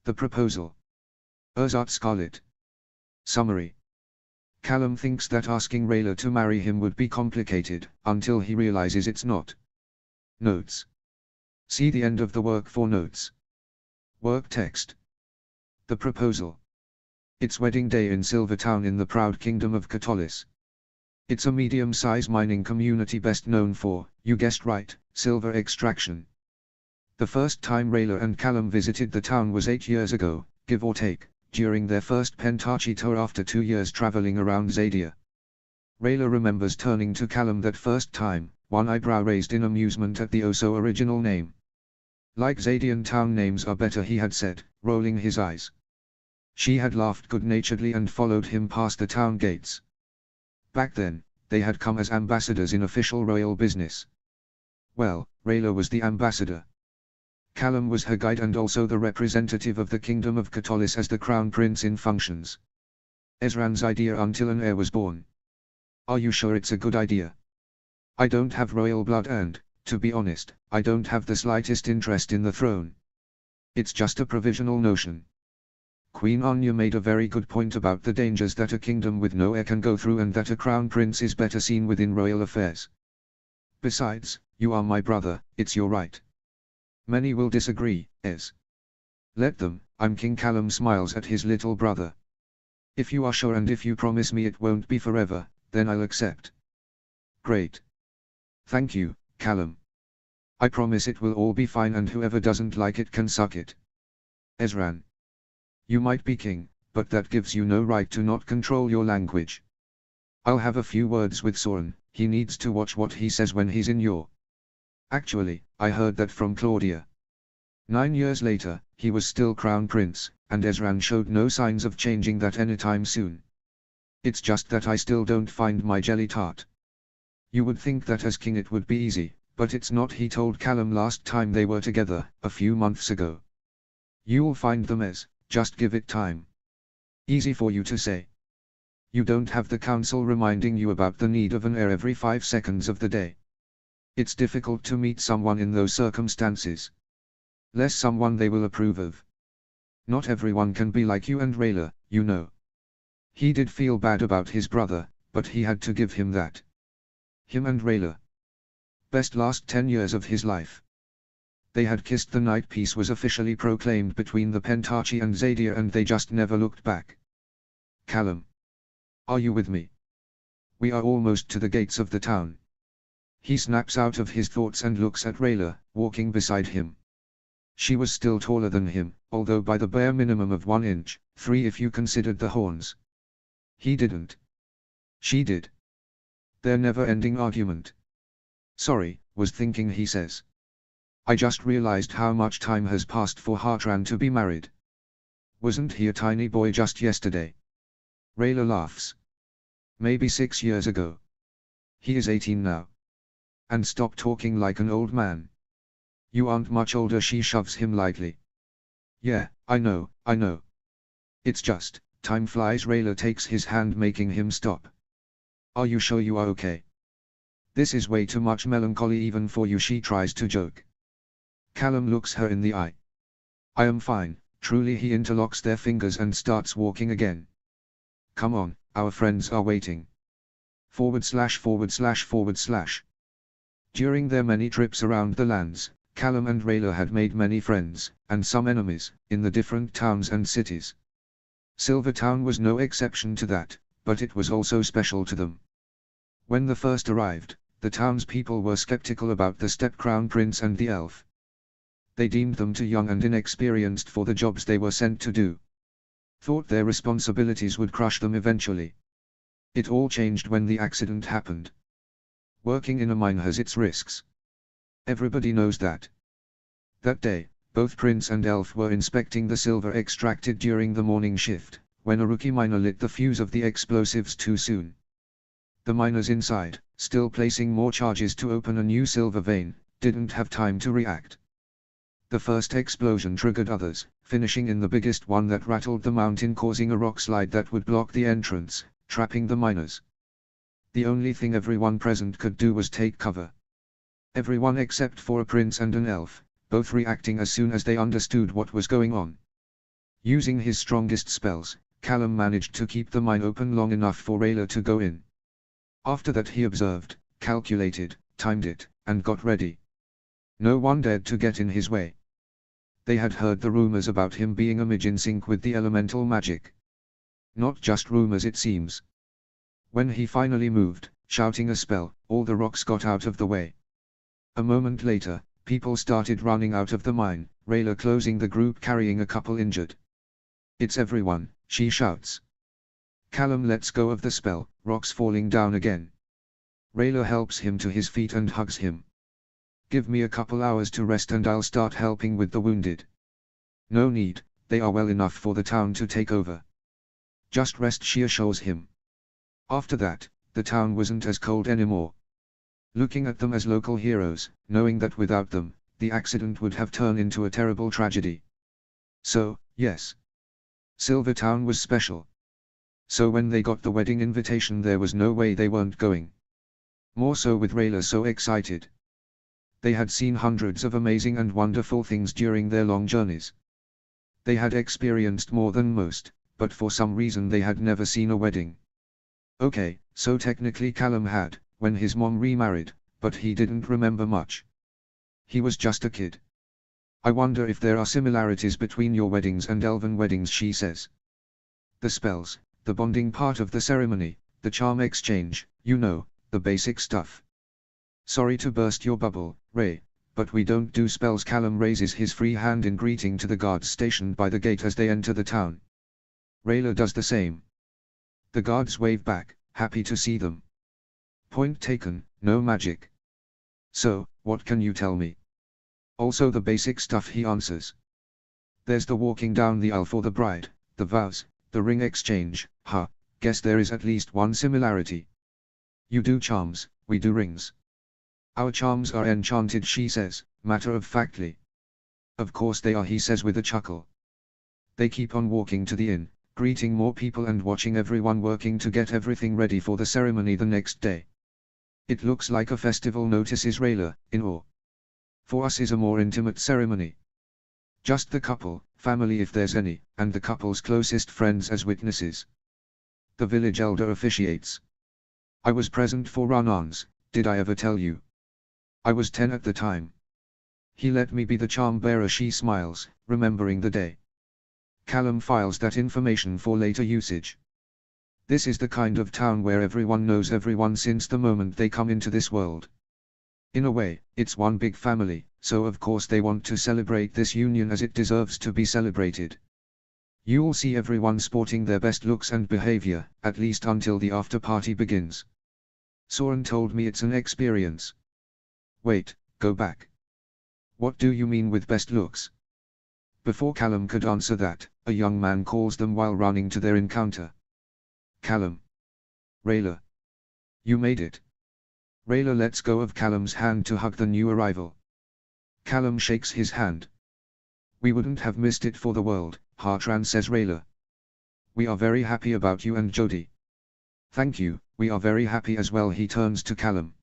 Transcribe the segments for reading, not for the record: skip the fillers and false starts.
The proposal. Urzat Scarlet. Summary. Callum thinks that asking Rayla to marry him would be complicated, until he realizes it's not. Notes. See the end of the work for notes. Work text. The proposal. It's wedding day in Silvertown in the proud kingdom of Katolis. It's a medium-sized mining community best known for, you guessed right, silver extraction. The first time Rayla and Callum visited the town was 8 years ago, give or take, during their first Pentachi tour after 2 years traveling around Zadia. Rayla remembers turning to Callum that first time, one eyebrow raised in amusement at the oh-so original name. Like Zadian town names are better, he had said, rolling his eyes. She had laughed good-naturedly and followed him past the town gates. Back then, they had come as ambassadors in official royal business. Well, Rayla was the ambassador. Callum was her guide and also the representative of the Kingdom of Katolis as the Crown Prince in functions. Ezran's idea until an heir was born. Are you sure it's a good idea? I don't have royal blood and, to be honest, I don't have the slightest interest in the throne. It's just a provisional notion. Queen Anya made a very good point about the dangers that a kingdom with no heir can go through and that a crown prince is better seen within royal affairs. Besides, you are my brother, it's your right. Many will disagree, Ez. Let them, I'm King. Callum smiles at his little brother. If you are sure and if you promise me it won't be forever, then I'll accept. Great. Thank you, Callum. I promise it will all be fine and whoever doesn't like it can suck it. Ezran. You might be king, but that gives you no right to not control your language. I'll have a few words with Soren, he needs to watch what he says when he's in your. Actually, I heard that from Claudia. 9 years later, he was still crown prince, and Ezran showed no signs of changing that anytime soon. It's just that I still don't find my jelly tart. You would think that as king it would be easy, but it's not, he told Callum last time they were together, a few months ago. You'll find them, Ez. Just give it time. Easy for you to say. You don't have the council reminding you about the need of an heir every 5 seconds of the day. It's difficult to meet someone in those circumstances. Less someone they will approve of. Not everyone can be like you and Rayla, you know. He did feel bad about his brother, but he had to give him that. Him and Rayla. Best last 10 years of his life. They had kissed the night peace was officially proclaimed between the Pentachi and Zadia and they just never looked back. Callum. Are you with me? We are almost to the gates of the town. He snaps out of his thoughts and looks at Rayla, walking beside him. She was still taller than him, although by the bare minimum of 1 inch, 3 if you considered the horns. He didn't. She did. Their never-ending argument. Sorry, was thinking, he says. I just realized how much time has passed for Hartran to be married. Wasn't he a tiny boy just yesterday? Rayla laughs. Maybe 6 years ago. He is 18 now. And stop talking like an old man. You aren't much older, she shoves him lightly. Yeah, I know. It's just, time flies. Rayla takes his hand, making him stop. Are you sure you are okay? This is way too much melancholy even for you, she tries to joke. Callum looks her in the eye. I am fine, truly. He interlocks their fingers and starts walking again. Come on, our friends are waiting. .. During their many trips around the lands, Callum and Rayla had made many friends, and some enemies, in the different towns and cities. Silvertown was no exception to that, but it was also special to them. When they first arrived, the townspeople were skeptical about the step-crown prince and the elf. They deemed them too young and inexperienced for the jobs they were sent to do. Thought their responsibilities would crush them eventually. It all changed when the accident happened. Working in a mine has its risks. Everybody knows that. That day, both Prince and Elf were inspecting the silver extracted during the morning shift, when a rookie miner lit the fuse of the explosives too soon. The miners inside, still placing more charges to open a new silver vein, didn't have time to react. The first explosion triggered others, finishing in the biggest one that rattled the mountain, causing a rock slide that would block the entrance, trapping the miners. The only thing everyone present could do was take cover. Everyone except for a prince and an elf, both reacting as soon as they understood what was going on. Using his strongest spells, Callum managed to keep the mine open long enough for Rayla to go in. After that he observed, calculated, timed it, and got ready. No one dared to get in his way. They had heard the rumors about him being a mage in sync with the elemental magic. Not just rumors, it seems. When he finally moved, shouting a spell, all the rocks got out of the way. A moment later, people started running out of the mine, Rayla closing the group carrying a couple injured. "It's everyone," she shouts. Callum lets go of the spell, rocks falling down again. Rayla helps him to his feet and hugs him. "Give me a couple hours to rest and I'll start helping with the wounded." "No need, they are well enough for the town to take over. Just rest," she assures him. After that, the town wasn't as cold anymore. Looking at them as local heroes, knowing that without them, the accident would have turned into a terrible tragedy. So, yes, Silvertown was special. So when they got the wedding invitation there was no way they weren't going. More so with Rayla so excited. They had seen hundreds of amazing and wonderful things during their long journeys. They had experienced more than most, but for some reason they had never seen a wedding. Okay, so technically Callum had, when his mom remarried, but he didn't remember much. He was just a kid. "I wonder if there are similarities between your weddings and elven weddings," she says. "The spells, the bonding part of the ceremony, the charm exchange, you know, the basic stuff." "Sorry to burst your bubble, Ray, but we don't do spells." Callum raises his free hand in greeting to the guards stationed by the gate as they enter the town. Rayla does the same. The guards wave back, happy to see them. "Point taken, no magic." "So, what can you tell me?" "Also the basic stuff," he answers. "There's the walking down the aisle for the bride, the vows, the ring exchange." Guess there is at least one similarity. "You do charms, we do rings." "Our charms are enchanted," she says, matter-of-factly. "Of course they are," he says with a chuckle. They keep on walking to the inn, greeting more people and watching everyone working to get everything ready for the ceremony the next day. "It looks like a festival," notices Rayla, in awe. "For us is a more intimate ceremony. Just the couple, family if there's any, and the couple's closest friends as witnesses. The village elder officiates. I was present for Ranan's, did I ever tell you? I was 10 at the time. He let me be the charm bearer." She smiles, remembering the day. Callum files that information for later usage. This is the kind of town where everyone knows everyone since the moment they come into this world. In a way, it's one big family, so of course they want to celebrate this union as it deserves to be celebrated. You'll see everyone sporting their best looks and behavior, at least until the after party begins. Soren told me it's an experience. Wait, go back. What do you mean with best looks? Before Callum could answer that, a young man calls them while running to their encounter. "Callum. Rayla. You made it." Rayla lets go of Callum's hand to hug the new arrival. Callum shakes his hand. "We wouldn't have missed it for the world," Hartran says. "Rayla. We are very happy about you and Jody." "Thank you, we are very happy as well." He turns to Callum.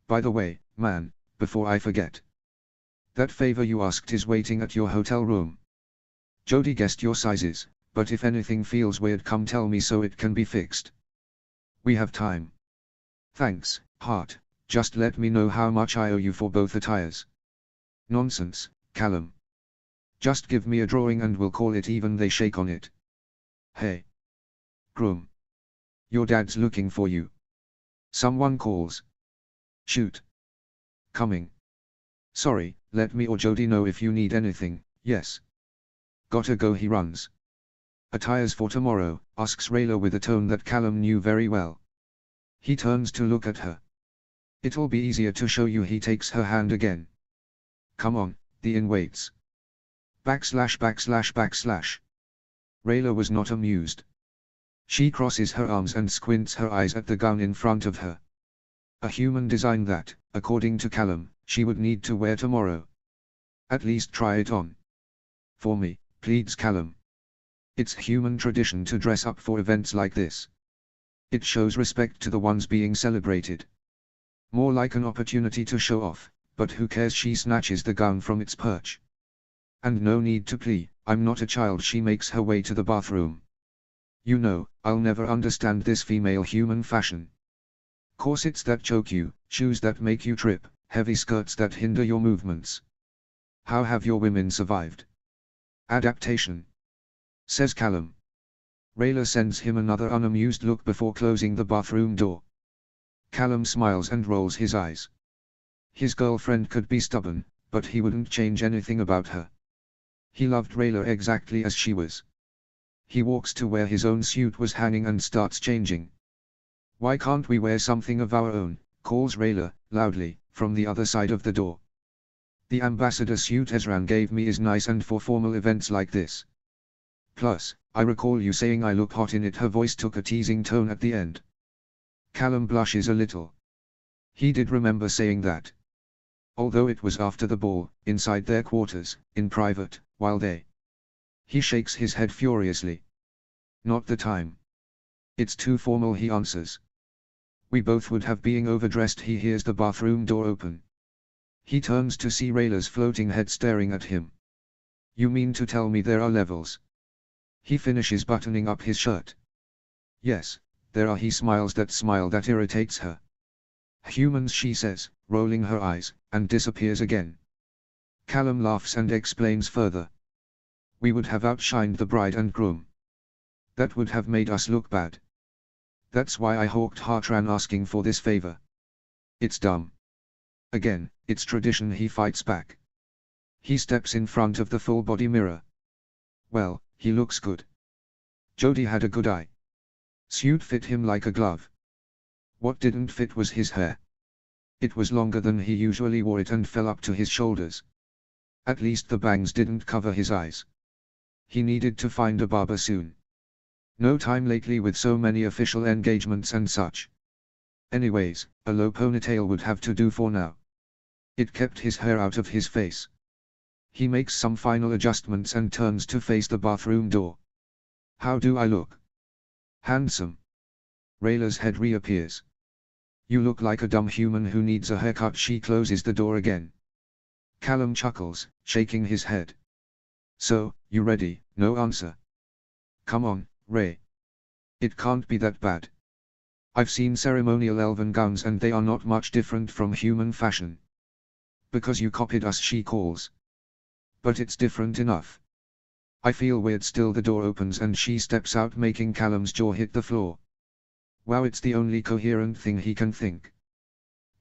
"By the way, man, before I forget. That favor you asked is waiting at your hotel room. Jody guessed your sizes, but if anything feels weird come tell me so it can be fixed. We have time." "Thanks, Hart, just let me know how much I owe you for both attires." "Nonsense, Callum. Just give me a drawing and we'll call it even." They shake on it. "Hey. Groom. Your dad's looking for you." Someone calls. "Shoot. Coming. Sorry, let me or Jody know if you need anything." "Yes. Gotta go." He runs. "Attires for tomorrow?" asks Rayla with a tone that Callum knew very well. He turns to look at her. "It'll be easier to show you." He takes her hand again. "Come on, the inn waits." ////. Rayla was not amused. She crosses her arms and squints her eyes at the gown in front of her. A human design that, according to Callum, she would need to wear tomorrow. "At least try it on. For me," pleads Callum. "It's human tradition to dress up for events like this. It shows respect to the ones being celebrated. More like an opportunity to show off, but who cares?" She snatches the gown from its perch. "And no need to plea, I'm not a child. She makes her way to the bathroom. You know, I'll never understand this female human fashion. Corsets that choke you, shoes that make you trip, heavy skirts that hinder your movements. How have your women survived? Adaptation, says Callum. Rayla sends him another unamused look before closing the bathroom door. Callum smiles and rolls his eyes. His girlfriend could be stubborn, but he wouldn't change anything about her. He loved Rayla exactly as she was. He walks to where his own suit was hanging and starts changing. Why can't we wear something of our own, calls Rayla, loudly, from the other side of the door. The ambassador suit Ezran gave me is nice and for formal events like this. Plus, I recall you saying I look hot in it. Her voice took a teasing tone at the end. Callum blushes a little. He did remember saying that. Although it was after the ball, inside their quarters, in private, while they. He shakes his head furiously. Not the time. It's too formal, he answers. We both would have been overdressed. He hears the bathroom door open. He turns to see Rayla's floating head staring at him. You mean to tell me there are levels? He finishes buttoning up his shirt. Yes, there are. He smiles that smile that irritates her. Humans, she says, rolling her eyes, and disappears again. Callum laughs and explains further. We would have outshined the bride and groom. That would have made us look bad. That's why I hawked Hartran asking for this favor. It's dumb. Again, it's tradition, he fights back. He steps in front of the full-body mirror. Well, he looks good. Jody had a good eye. Suit fit him like a glove. What didn't fit was his hair. It was longer than he usually wore it and fell up to his shoulders. At least the bangs didn't cover his eyes. He needed to find a barber soon. No time lately with so many official engagements and such. Anyways, a low ponytail would have to do for now. It kept his hair out of his face. He makes some final adjustments and turns to face the bathroom door. How do I look? Handsome. Rayla's head reappears. You look like a dumb human who needs a haircut. She closes the door again. Callum chuckles, shaking his head. So, you ready? No answer. Come on, Ray. It can't be that bad. I've seen ceremonial elven gowns and they are not much different from human fashion. Because you copied us, she calls. But it's different enough. I feel weird still. The door opens and she steps out, making Callum's jaw hit the floor. Wow, it's the only coherent thing he can think.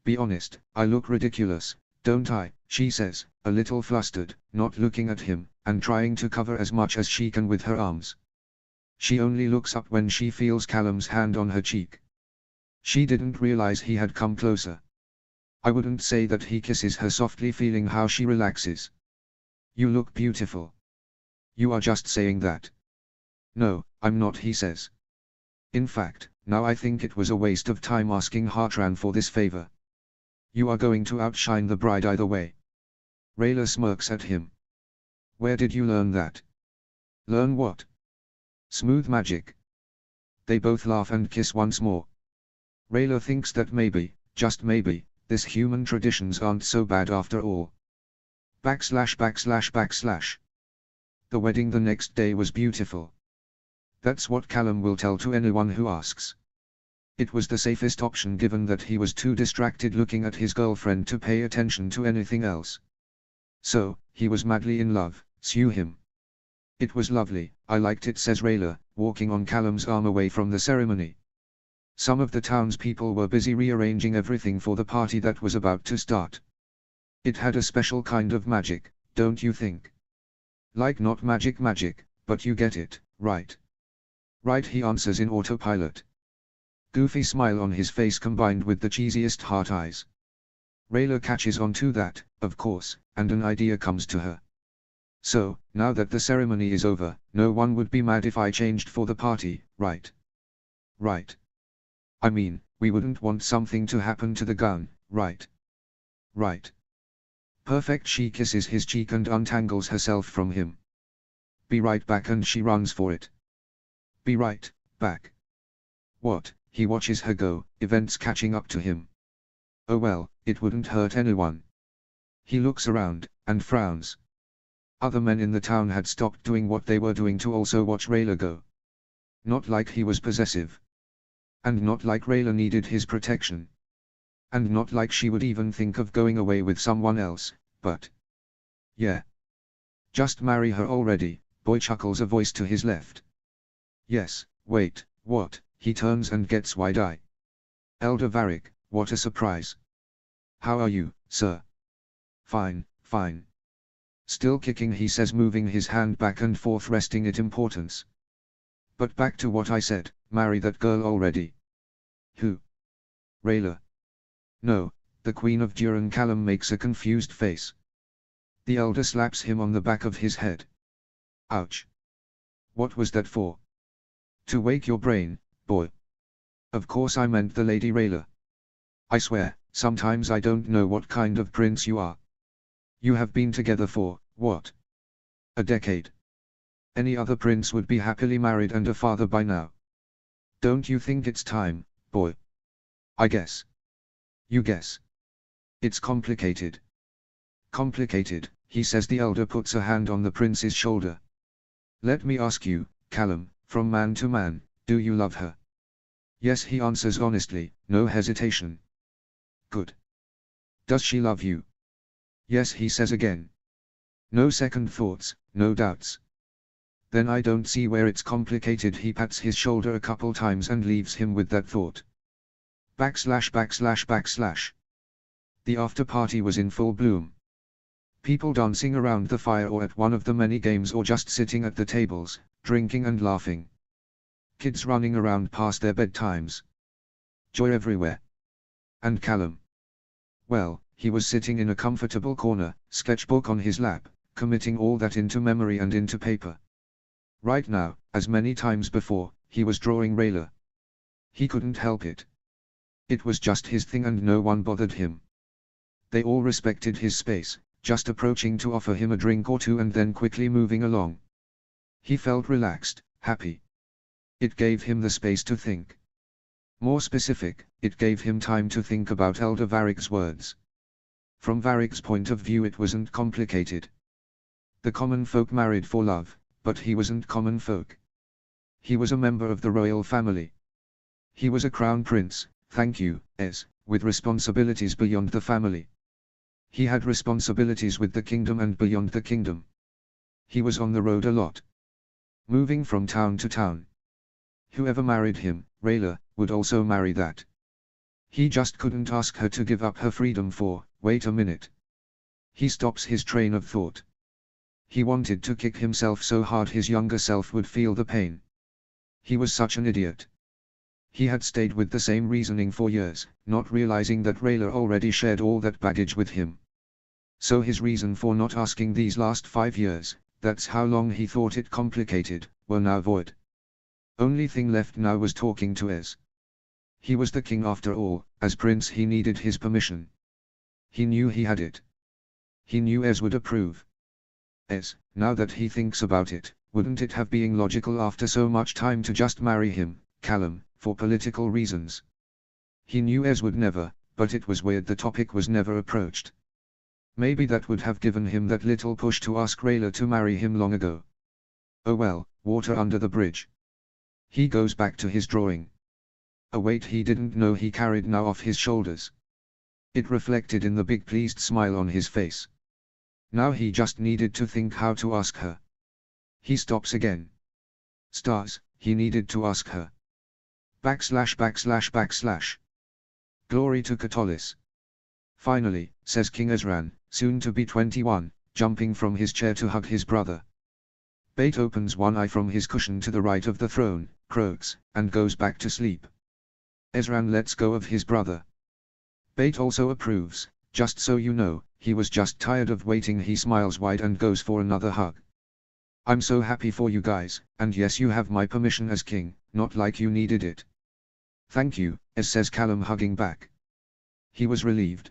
Be honest, I look ridiculous, don't I? She says, a little flustered, not looking at him, and trying to cover as much as she can with her arms. She only looks up when she feels Callum's hand on her cheek. She didn't realize he had come closer. I wouldn't say that. He kisses her softly, feeling how she relaxes. You look beautiful. You are just saying that. No, I'm not, he says. In fact, now I think it was a waste of time asking Hartran for this favor. You are going to outshine the bride either way. Rayla smirks at him. Where did you learn that? Learn what? Smooth magic. They both laugh and kiss once more. Rayla thinks that maybe, just maybe, this human traditions aren't so bad after all. / The wedding the next day was beautiful. That's what Callum will tell to anyone who asks. It was the safest option given that he was too distracted looking at his girlfriend to pay attention to anything else. So, he was madly in love, sue him. It was lovely, I liked it, says Rayla, walking on Callum's arm away from the ceremony. Some of the townspeople were busy rearranging everything for the party that was about to start. It had a special kind of magic, don't you think? Like not magic, but you get it, right? Right, he answers in autopilot. Goofy smile on his face combined with the cheesiest heart eyes. Rayla catches on to that, of course, and an idea comes to her. So, now that the ceremony is over, no one would be mad if I changed for the party, right? Right. I mean, we wouldn't want something to happen to the gown, right? Right. Perfect. She kisses his cheek and untangles herself from him. Be right back, and she runs for it. Be right back. What? He watches her go, events catching up to him. Oh well, it wouldn't hurt anyone. He looks around, and frowns. Other men in the town had stopped doing what they were doing to also watch Rayla go. Not like he was possessive. And not like Rayla needed his protection. And not like she would even think of going away with someone else, but... yeah. Just marry her already, boy, chuckles a voice to his left. Yes, wait, what? He turns and gets wide-eye. Elder Varric, what a surprise. How are you, sir? Fine, fine. Still kicking, he says, moving his hand back and forth, resting it importance. But back to what I said, marry that girl already. Who? Rayla. No, the Queen of Duran. Callum makes a confused face. The elder slaps him on the back of his head. Ouch. What was that for? To wake your brain, boy. Of course I meant the Lady Rayla. I swear, sometimes I don't know what kind of prince you are. You have been together for, what? A decade. Any other prince would be happily married and a father by now. Don't you think it's time, boy? I guess. You guess. It's complicated. Complicated, he says. The elder puts a hand on the prince's shoulder. Let me ask you, Callum, from man to man, do you love her? Yes, he answers honestly, no hesitation. Good. Does she love you? Yes, he says again. No second thoughts, no doubts. Then I don't see where it's complicated. He pats his shoulder a couple times and leaves him with that thought. Backslash backslash backslash. The after party was in full bloom. People dancing around the fire or at one of the many games, or just sitting at the tables, drinking and laughing. Kids running around past their bedtimes. Joy everywhere. And Callum. Well, he was sitting in a comfortable corner, sketchbook on his lap, committing all that into memory and into paper. Right now, as many times before, he was drawing Rayla. He couldn't help it. It was just his thing and no one bothered him. They all respected his space, just approaching to offer him a drink or two and then quickly moving along. He felt relaxed, happy. It gave him the space to think. More specific, it gave him time to think about Elder Varric's words. From Varric's point of view, it wasn't complicated. The common folk married for love, but he wasn't common folk. He was a member of the royal family. He was a crown prince, thank you, with responsibilities beyond the family. He had responsibilities with the kingdom and beyond the kingdom. He was on the road a lot. Moving from town to town. Whoever married him, Rayla, would also marry that. He just couldn't ask her to give up her freedom for, wait a minute. He stops his train of thought. He wanted to kick himself so hard his younger self would feel the pain. He was such an idiot. He had stayed with the same reasoning for years, not realizing that Rayla already shared all that baggage with him. So his reason for not asking these last 5 years, that's how long he thought it complicated, were now void. Only thing left now was talking to Ez. He was the king after all, as prince he needed his permission. He knew he had it. He knew Ez would approve. Ez, now that he thinks about it, wouldn't it have been logical after so much time to just marry him, Callum, for political reasons? He knew Ez would never, but it was weird the topic was never approached. Maybe that would have given him that little push to ask Rayla to marry him long ago. Oh well, water under the bridge. He goes back to his drawing. A weight he didn't know he carried now off his shoulders. It reflected in the big pleased smile on his face. Now he just needed to think how to ask her. He stops again. Stars, he needed to ask her. Backslash backslash backslash. Glory to Catullus. Finally, says King Ezran, soon to be 21, jumping from his chair to hug his brother. Bate opens one eye from his cushion to the right of the throne, croaks, and goes back to sleep. Ezran lets go of his brother. Bate also approves, just so you know, he was just tired of waiting. He smiles wide and goes for another hug. I'm so happy for you guys, and yes, you have my permission as king, not like you needed it. Thank you, Ez, says Callum, hugging back. He was relieved.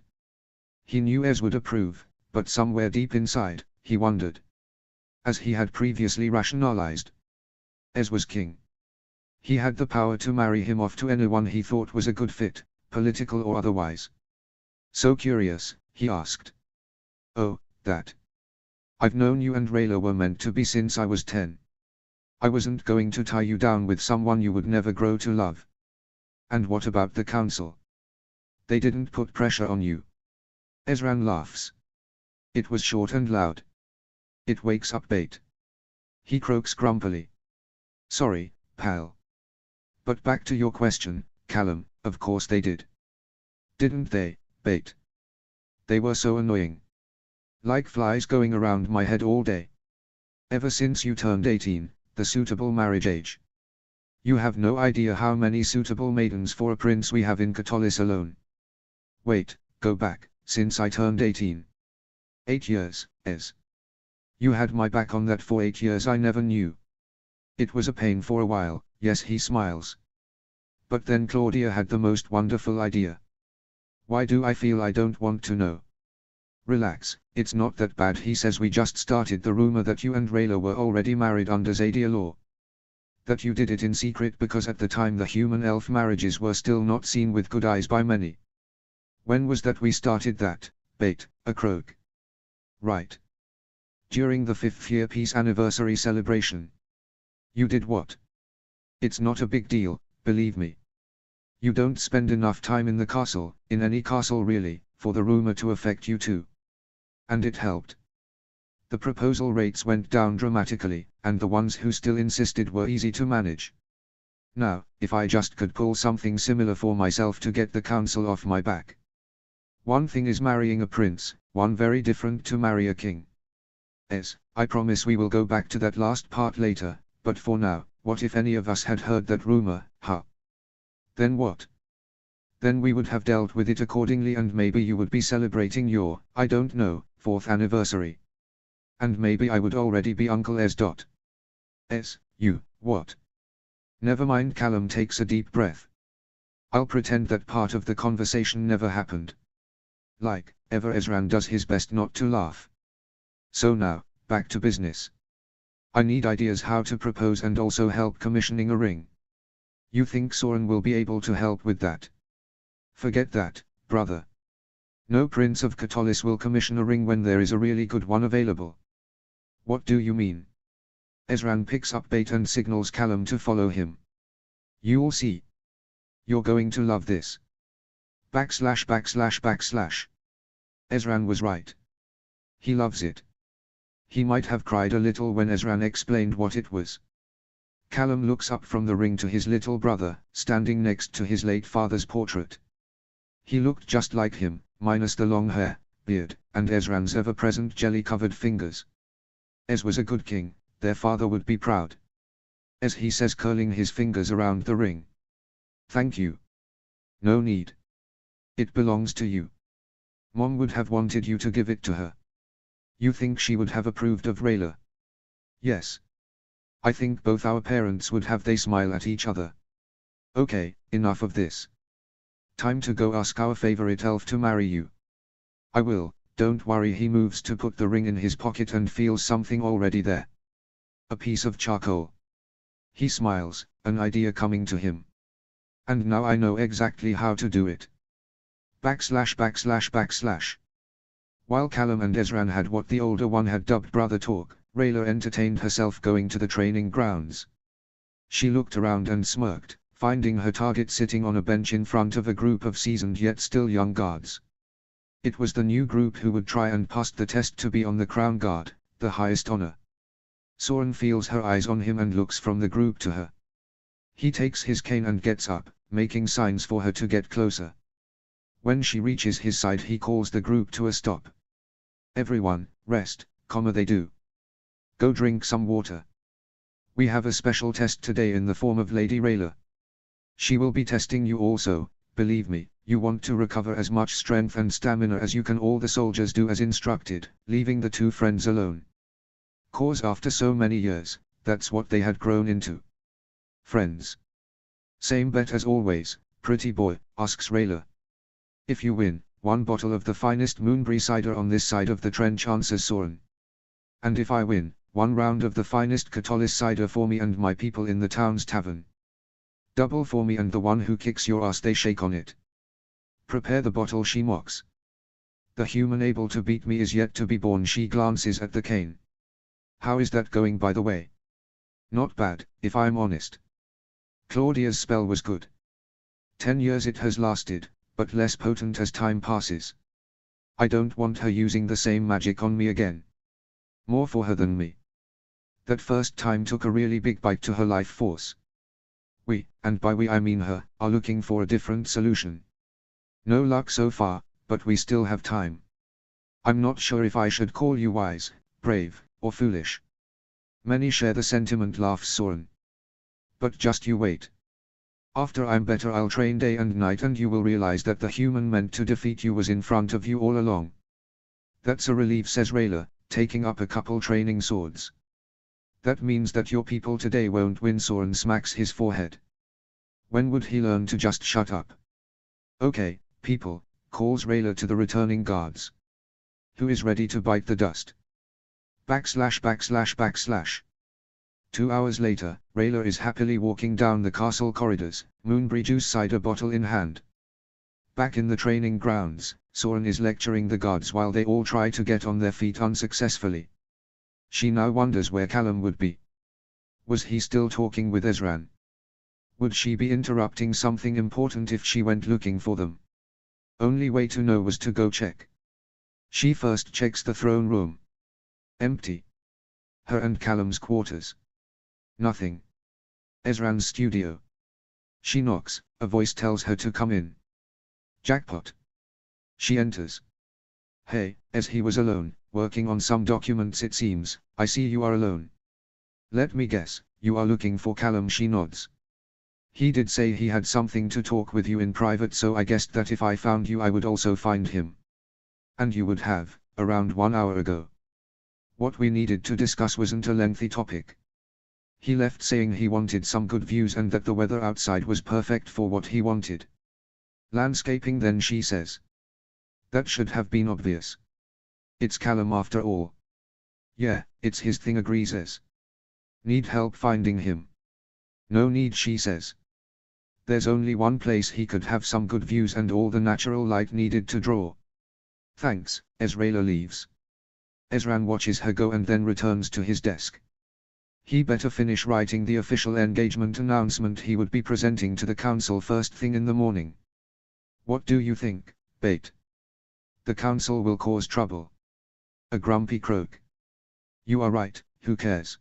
He knew Ez would approve, but somewhere deep inside, he wondered. As he had previously rationalized. Ez was king. He had the power to marry him off to anyone he thought was a good fit, political or otherwise. So curious, he asked. Oh, that. I've known you and Rayla were meant to be since I was 10. I wasn't going to tie you down with someone you would never grow to love. And what about the council? They didn't put pressure on you. Ezran laughs. It was short and loud. It wakes up Bait. He croaks grumpily. Sorry, pal. But back to your question, Callum, of course they did. Didn't they, Bait? They were so annoying. Like flies going around my head all day. Ever since you turned 18, the suitable marriage age. You have no idea how many suitable maidens for a prince we have in Katolis alone. Wait, go back, since I turned 18. 8 years, Ez. You had my back on that for 8 years. I never knew. It was a pain for a while, yes, he smiles. But then Claudia had the most wonderful idea. Why do I feel I don't want to know? Relax, it's not that bad. He says we just started the rumor that you and Rayla were already married under Zadia law. That you did it in secret because at the time the human-elf marriages were still not seen with good eyes by many. When was that we started that, Bait, a croak? Right. During the 5th year peace anniversary celebration. You did what? It's not a big deal, believe me. You don't spend enough time in the castle, in any castle really, for the rumor to affect you too. And it helped. The proposal rates went down dramatically, and the ones who still insisted were easy to manage. Now, if I just could pull something similar for myself to get the council off my back. One thing is marrying a prince, one very different to marry a king. I promise we will go back to that last part later, but for now, what if any of us had heard that rumor, huh? Then what? Then we would have dealt with it accordingly, and maybe you would be celebrating your, I don't know, 4th anniversary. And maybe I would already be Uncle Ez. You, what? Never mind. Callum takes a deep breath. I'll pretend that part of the conversation never happened. Like, ever. Ezran does his best not to laugh. So now, back to business. I need ideas how to propose and also help commissioning a ring. You think Soren will be able to help with that? Forget that, brother. No prince of Katolis will commission a ring when there is a really good one available. What do you mean? Ezran picks up Bait and signals Callum to follow him. You'll see. You're going to love this. .. Ezran was right. He loves it. He might have cried a little when Ezran explained what it was. Callum looks up from the ring to his little brother, standing next to his late father's portrait. He looked just like him, minus the long hair, beard, and Ezran's ever-present jelly-covered fingers. Ez was a good king, their father would be proud. As he says, curling his fingers around the ring. Thank you. No need. It belongs to you. Mom would have wanted you to give it to her. You think she would have approved of Rayla? Yes. I think both our parents would have. They smile at each other. Okay, enough of this. Time to go ask our favorite elf to marry you. I will, don't worry. He moves to put the ring in his pocket and feels something already there. A piece of charcoal. He smiles, an idea coming to him. And now I know exactly how to do it. .. While Callum and Ezran had what the older one had dubbed brother talk, Rayla entertained herself going to the training grounds. She looked around and smirked, finding her target sitting on a bench in front of a group of seasoned yet still young guards. It was the new group who would try and pass the test to be on the Crown Guard, the highest honor. Soren feels her eyes on him and looks from the group to her. He takes his cane and gets up, making signs for her to get closer. When she reaches his side, he calls the group to a stop. Everyone, rest, they do. Go drink some water. We have a special test today in the form of Lady Rayla. She will be testing you also. Believe me, you want to recover as much strength and stamina as you can. All the soldiers do as instructed, leaving the two friends alone. Cause after so many years, that's what they had grown into. Friends. Same bet as always, pretty boy, asks Rayla. If you win, 1 bottle of the finest Moonbury cider on this side of the trench, answers Soren. And if I win, 1 round of the finest Katolis cider for me and my people in the town's tavern. Double for me and the one who kicks your ass. They shake on it. Prepare the bottle, she mocks. The human able to beat me is yet to be born. She glances at the cane. How is that going, by the way? Not bad, if I'm honest. Claudia's spell was good. 10 years it has lasted, but less potent as time passes. I don't want her using the same magic on me again. More for her than me. That first time took a really big bite to her life force. We, and by we I mean her, are looking for a different solution. No luck so far, but we still have time. I'm not sure if I should call you wise, brave, or foolish. Many share the sentiment, laughs Soren. But just you wait. After I'm better I'll train day and night and you will realize that the human meant to defeat you was in front of you all along. That's a relief, says Rayla, taking up a couple training swords. That means that your people today won't win. Soren smacks his forehead. When would he learn to just shut up? Okay, people, calls Rayla to the returning guards. Who is ready to bite the dust? ////. 2 hours later, Rayla is happily walking down the castle corridors, Moonbury juice cider bottle in hand. Back in the training grounds, Soren is lecturing the guards while they all try to get on their feet unsuccessfully. She now wonders where Callum would be. Was he still talking with Ezran? Would she be interrupting something important if she went looking for them? Only way to know was to go check. She first checks the throne room. Empty. Her and Callum's quarters. Nothing. Ezran's studio. She knocks, a voice tells her to come in. Jackpot. She enters. Hey, as he was alone, working on some documents it seems. I see you are alone. Let me guess, you are looking for Callum. She nods. He did say he had something to talk with you in private, so I guessed that if I found you I would also find him. And you would have, around 1 hour ago. What we needed to discuss wasn't a lengthy topic. He left saying he wanted some good views and that the weather outside was perfect for what he wanted. Landscaping then, she says. That should have been obvious. It's Callum after all. Yeah, it's his thing, agrees Ez. Need help finding him? No need, she says. There's only one place he could have some good views and all the natural light needed to draw. Thanks, as Rayla leaves. Ezran watches her go and then returns to his desk. He better finish writing the official engagement announcement he would be presenting to the council first thing in the morning. What do you think, Bate? The council will cause trouble. A grumpy croak. You are right, who cares?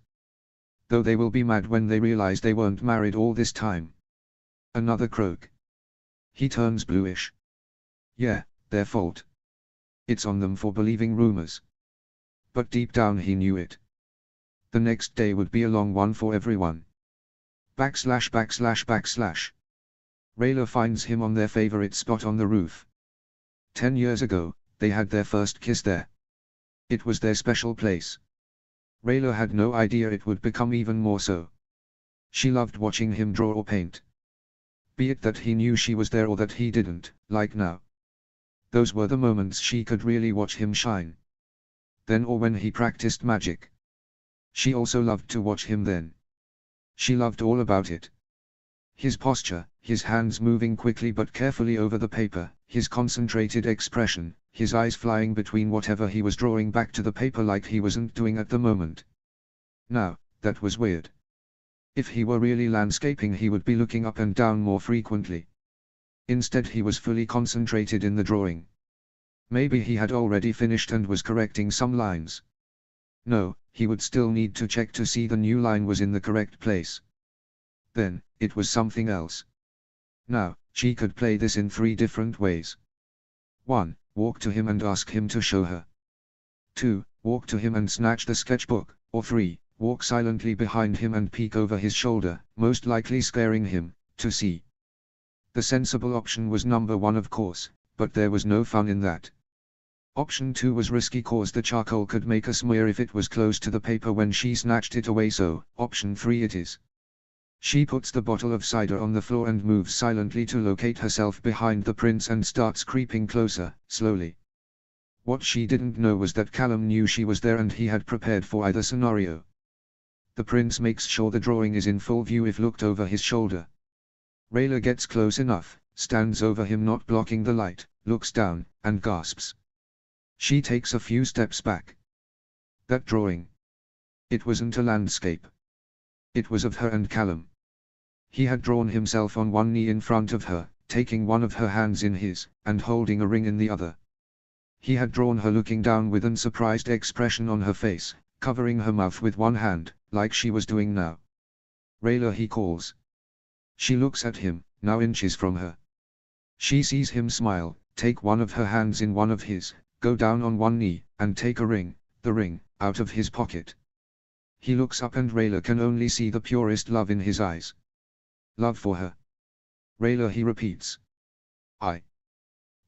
Though they will be mad when they realize they weren't married all this time. Another croak. He turns bluish. Yeah, their fault. It's on them for believing rumors. But deep down he knew it. The next day would be a long one for everyone. ///. Rayla finds him on their favorite spot on the roof. 10 years ago, they had their first kiss there. It was their special place. Rayla had no idea it would become even more so. She loved watching him draw or paint. Be it that he knew she was there or that he didn't, like now. Those were the moments she could really watch him shine. Then or when he practiced magic. She also loved to watch him then. She loved all about it. His posture, his hands moving quickly but carefully over the paper, his concentrated expression, his eyes flying between whatever he was drawing back to the paper like he wasn't doing at the moment. Now, that was weird. If he were really landscaping he would be looking up and down more frequently. Instead he was fully concentrated in the drawing. Maybe he had already finished and was correcting some lines. No, he would still need to check to see the new line was in the correct place. Then, it was something else. Now, she could play this in 3 different ways. 1. Walk to him and ask him to show her. 2. Walk to him and snatch the sketchbook, or 3. Walk silently behind him and peek over his shoulder, most likely scaring him, to see. The sensible option was number 1 of course, but there was no fun in that. Option 2 was risky cause the charcoal could make a smear if it was close to the paper when she snatched it away, so option 3 it is. She puts the bottle of cider on the floor and moves silently to locate herself behind the prince and starts creeping closer, slowly. What she didn't know was that Callum knew she was there and he had prepared for either scenario. The prince makes sure the drawing is in full view if looked over his shoulder. Rayla gets close enough, stands over him not blocking the light, looks down, and gasps. She takes a few steps back. That drawing. It wasn't a landscape. It was of her and Callum. He had drawn himself on one knee in front of her, taking one of her hands in his, and holding a ring in the other. He had drawn her looking down with an surprised expression on her face, covering her mouth with one hand, like she was doing now. Rayla, he calls. She looks at him, now inches from her. She sees him smile, take one of her hands in one of his, go down on one knee, and take a ring, the ring, out of his pocket. He looks up and Rayla can only see the purest love in his eyes. Love for her. Rayla, he repeats. I.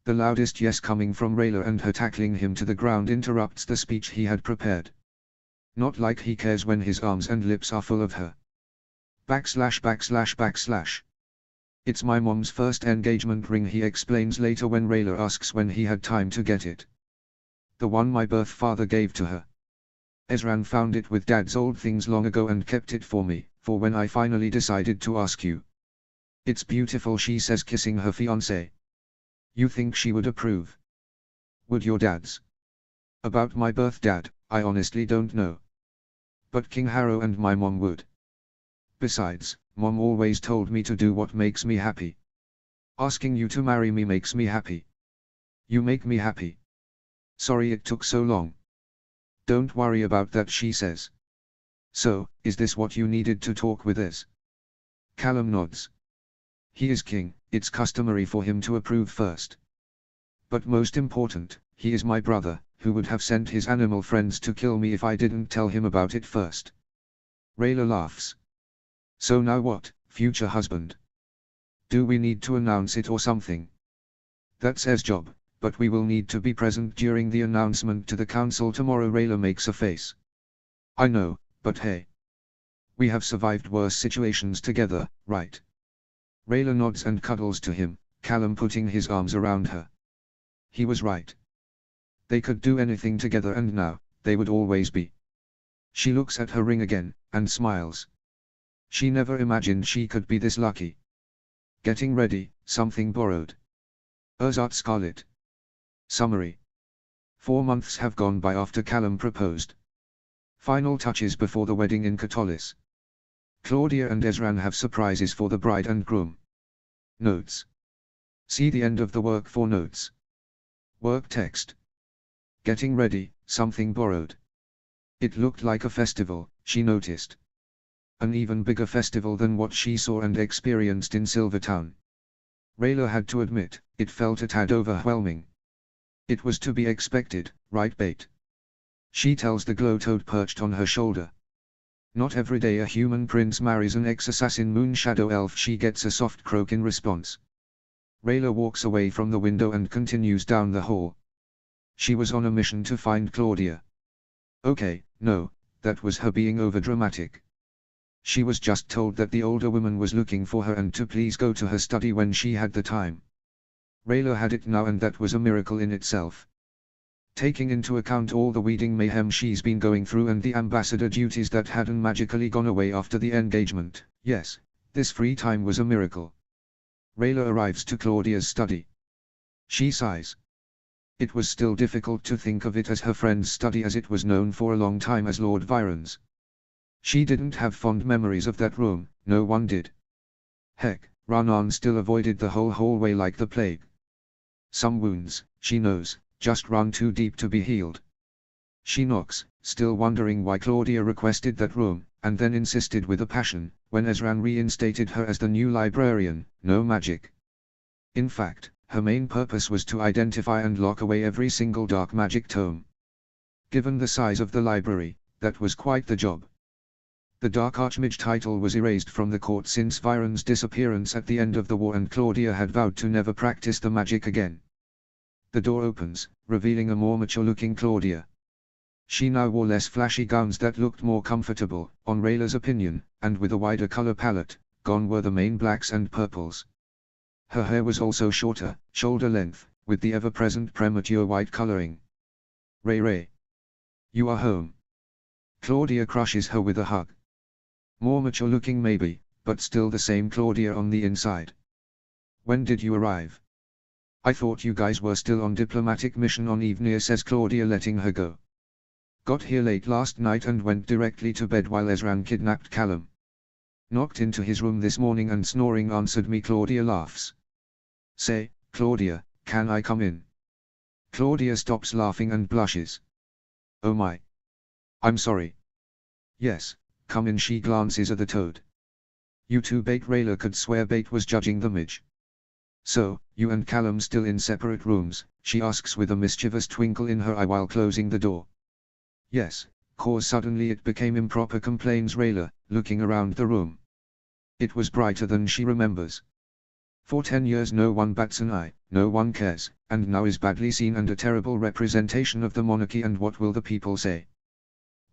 The loudest yes coming from Rayla and her tackling him to the ground interrupts the speech he had prepared. Not like he cares when his arms and lips are full of her. Backslash backslash backslash. It's my mom's first engagement ring, he explains later when Rayla asks when he had time to get it. The one my birth father gave to her. Ezran found it with Dad's old things long ago and kept it for me, for when I finally decided to ask you. It's beautiful, she says, kissing her fiancé. You think she would approve? Would your dad's? About my birth dad, I honestly don't know. But King Harrow and my mom would. Besides, Mom always told me to do what makes me happy. Asking you to marry me makes me happy. You make me happy. Sorry it took so long. Don't worry about that, she says. So, is this what you needed to talk with us? Callum nods. He is king, it's customary for him to approve first. But most important, he is my brother, who would have sent his animal friends to kill me if I didn't tell him about it first. Rayla laughs. So now what, future husband? Do we need to announce it or something? That's his job, but we will need to be present during the announcement to the council tomorrow. Rayla makes a face. I know, but hey. We have survived worse situations together, right? Rayla nods and cuddles to him, Callum putting his arms around her. He was right. They could do anything together and now, they would always be. She looks at her ring again, and smiles. She never imagined she could be this lucky. Getting ready, something borrowed. Urzat Scarlet. Summary. 4 months have gone by after Callum proposed. Final touches before the wedding in Katolis. Claudia and Ezran have surprises for the bride and groom. Notes. See the end of the work for notes. Work text. Getting ready, something borrowed. It looked like a festival, she noticed. An even bigger festival than what she saw and experienced in Silvertown. Rayla had to admit, it felt a tad overwhelming. It was to be expected, right Bait? She tells the glow-toad perched on her shoulder. Not every day a human prince marries an ex-assassin moon shadow elf. She gets a soft croak in response. Rayla walks away from the window and continues down the hall. She was on a mission to find Claudia. Okay, no, that was her being overdramatic. She was just told that the older woman was looking for her and to please go to her study when she had the time. Rayla had it now, and that was a miracle in itself. Taking into account all the weeding mayhem she's been going through and the ambassador duties that hadn't magically gone away after the engagement, yes, this free time was a miracle. Rayla arrives to Claudia's study. She sighs. It was still difficult to think of it as her friend's study, as it was known for a long time as Lord Byron's. She didn't have fond memories of that room, no one did. Heck, Ranan still avoided the whole hallway like the plague. Some wounds, she knows, just run too deep to be healed. She knocks, still wondering why Claudia requested that room, and then insisted with a passion, when Ezran reinstated her as the new librarian, no magic. In fact, her main purpose was to identify and lock away every single dark magic tome. Given the size of the library, that was quite the job. The Dark Archmage title was erased from the court since Viron's disappearance at the end of the war, and Claudia had vowed to never practice the magic again. The door opens, revealing a more mature-looking Claudia. She now wore less flashy gowns that looked more comfortable, on Rayla's opinion, and with a wider color palette. Gone were the main blacks and purples. Her hair was also shorter, shoulder length, with the ever-present premature white coloring. Ray. You are home. Claudia crushes her with a hug. More mature looking maybe, but still the same Claudia on the inside. When did you arrive? I thought you guys were still on diplomatic mission on Evnia, says Claudia, letting her go. Got here late last night and went directly to bed while Ezran kidnapped Callum. Knocked into his room this morning and snoring, answered me. Claudia laughs. Say, Claudia, can I come in? Claudia stops laughing and blushes. Oh my. I'm sorry. Yes, come in. She glances at the toad. You two Bait. Rayla could swear Bait was judging the midge. So, you and Callum still in separate rooms, she asks with a mischievous twinkle in her eye while closing the door. Yes, cause suddenly it became improper, complains Rayla, looking around the room. It was brighter than she remembers. For 10 years no one bats an eye, no one cares, and now is badly seen and a terrible representation of the monarchy, and what will the people say?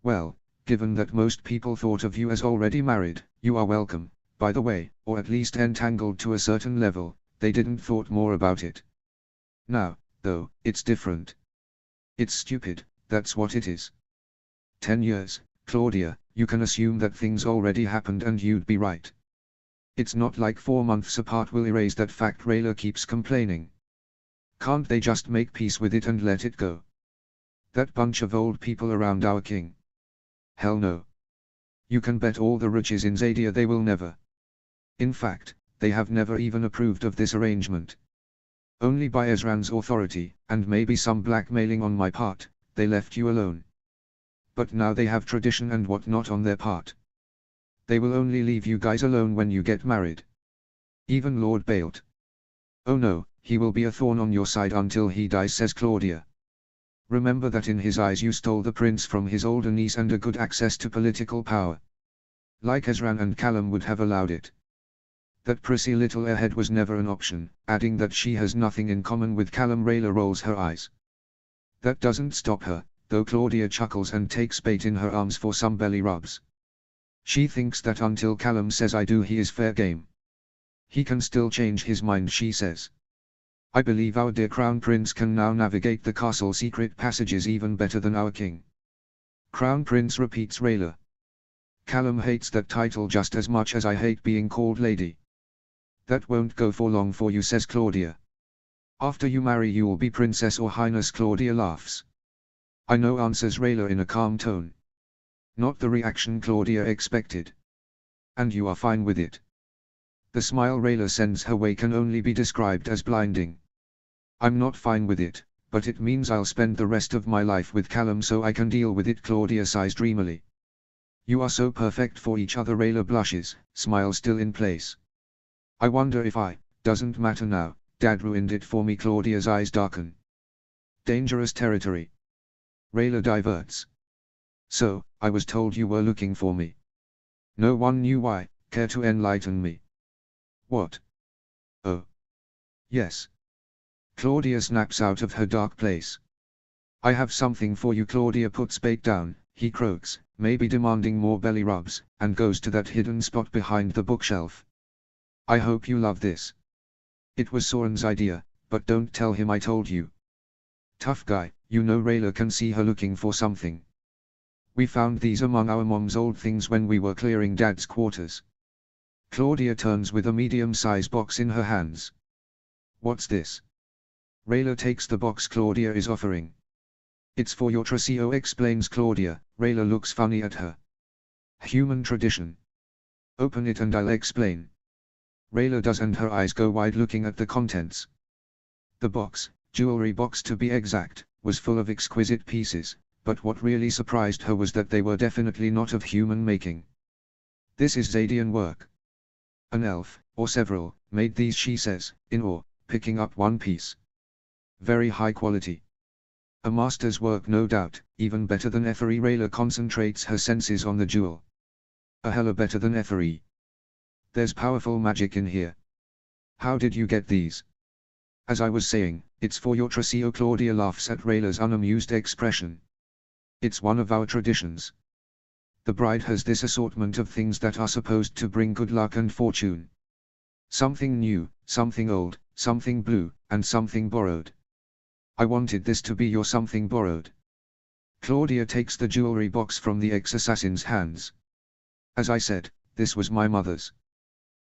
Well, given that most people thought of you as already married, you are welcome, by the way, or at least entangled to a certain level, they didn't thought more about it. Now, though, it's different. It's stupid, that's what it is. 10 years, Claudia, you can assume that things already happened and you'd be right. It's not like 4 months apart will erase that fact, Rayla keeps complaining. Can't they just make peace with it and let it go? That bunch of old people around our king. Hell no. You can bet all the riches in Zadia they will never. In fact, they have never even approved of this arrangement. Only by Ezran's authority, and maybe some blackmailing on my part, they left you alone. But now they have tradition and whatnot on their part. They will only leave you guys alone when you get married. Even Lord Bait. Oh no, he will be a thorn on your side until he dies, says Claudia. Remember that in his eyes you stole the prince from his older niece and a good access to political power. Like Ezran and Callum would have allowed it. That prissy little airhead was never an option, adding that she has nothing in common with Callum. Rayla rolls her eyes. That doesn't stop her, though. Claudia chuckles and takes Bait in her arms for some belly rubs. She thinks that until Callum says I do he is fair game. He can still change his mind, she says. I believe our dear Crown Prince can now navigate the castle secret passages even better than our king. Crown Prince, repeats Rayla. Callum hates that title just as much as I hate being called lady. That won't go for long for you, says Claudia. After you marry you will be Princess or Highness. Claudia laughs. I know, answers Rayla in a calm tone. Not the reaction Claudia expected. And you are fine with it? The smile Rayla sends her way can only be described as blinding. I'm not fine with it, but it means I'll spend the rest of my life with Callum so I can deal with it. Claudia sighs dreamily. You are so perfect for each other. Rayla blushes, smile still in place. I wonder if doesn't matter now, Dad ruined it for me. Claudia's eyes darken. Dangerous territory. Rayla diverts. So, I was told you were looking for me. No one knew why. Care to enlighten me? What? Oh. Yes. Claudia snaps out of her dark place. I have something for you. Claudia puts Bait down, he croaks, maybe demanding more belly rubs, and goes to that hidden spot behind the bookshelf. I hope you love this. It was Soren's idea, but don't tell him I told you. Tough guy, you know. Rayla can see her looking for something. We found these among our mom's old things when we were clearing Dad's quarters. Claudia turns with a medium-sized box in her hands. What's this? Rayla takes the box Claudia is offering. It's for your trousseau, explains Claudia. Rayla looks funny at her. Human tradition. Open it and I'll explain. Rayla does, and her eyes go wide looking at the contents. The box, jewelry box to be exact, was full of exquisite pieces, but what really surprised her was that they were definitely not of human making. This is Zadian work. An elf, or several, made these, she says, in awe, picking up one piece. Very high quality. A master's work, no doubt, even better than Ethery. Rayla concentrates her senses on the jewel. A hella better than Ethery. There's powerful magic in here. How did you get these? As I was saying, it's for your trousseau. Claudia laughs at Rayla's unamused expression. It's one of our traditions. The bride has this assortment of things that are supposed to bring good luck and fortune. Something new, something old, something blue, and something borrowed. I wanted this to be your something borrowed. Claudia takes the jewelry box from the ex-assassin's hands. As I said, this was my mother's.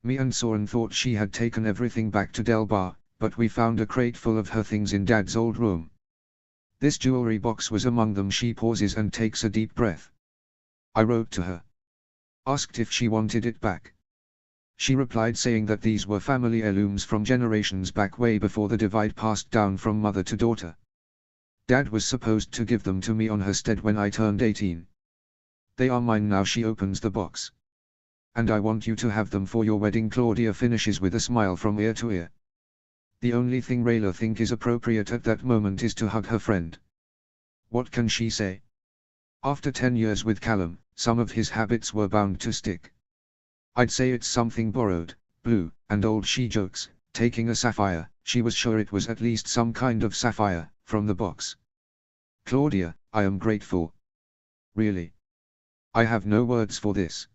Me and Soren thought she had taken everything back to Delbar, but we found a crate full of her things in Dad's old room. This jewelry box was among them. She pauses and takes a deep breath. I wrote to her. Asked if she wanted it back. She replied saying that these were family heirlooms from generations back, way before the divide passed down from mother to daughter. Dad was supposed to give them to me on her stead when I turned 18. They are mine now. She opens the box. And I want you to have them for your wedding. Claudia finishes with a smile from ear to ear. The only thing Rayla think is appropriate at that moment is to hug her friend. What can she say? After 10 years with Callum, some of his habits were bound to stick. I'd say it's something borrowed, blue, and old. She jokes, taking a sapphire. She was sure it was at least some kind of sapphire, from the box. Claudia, I am grateful. Really. I have no words for this.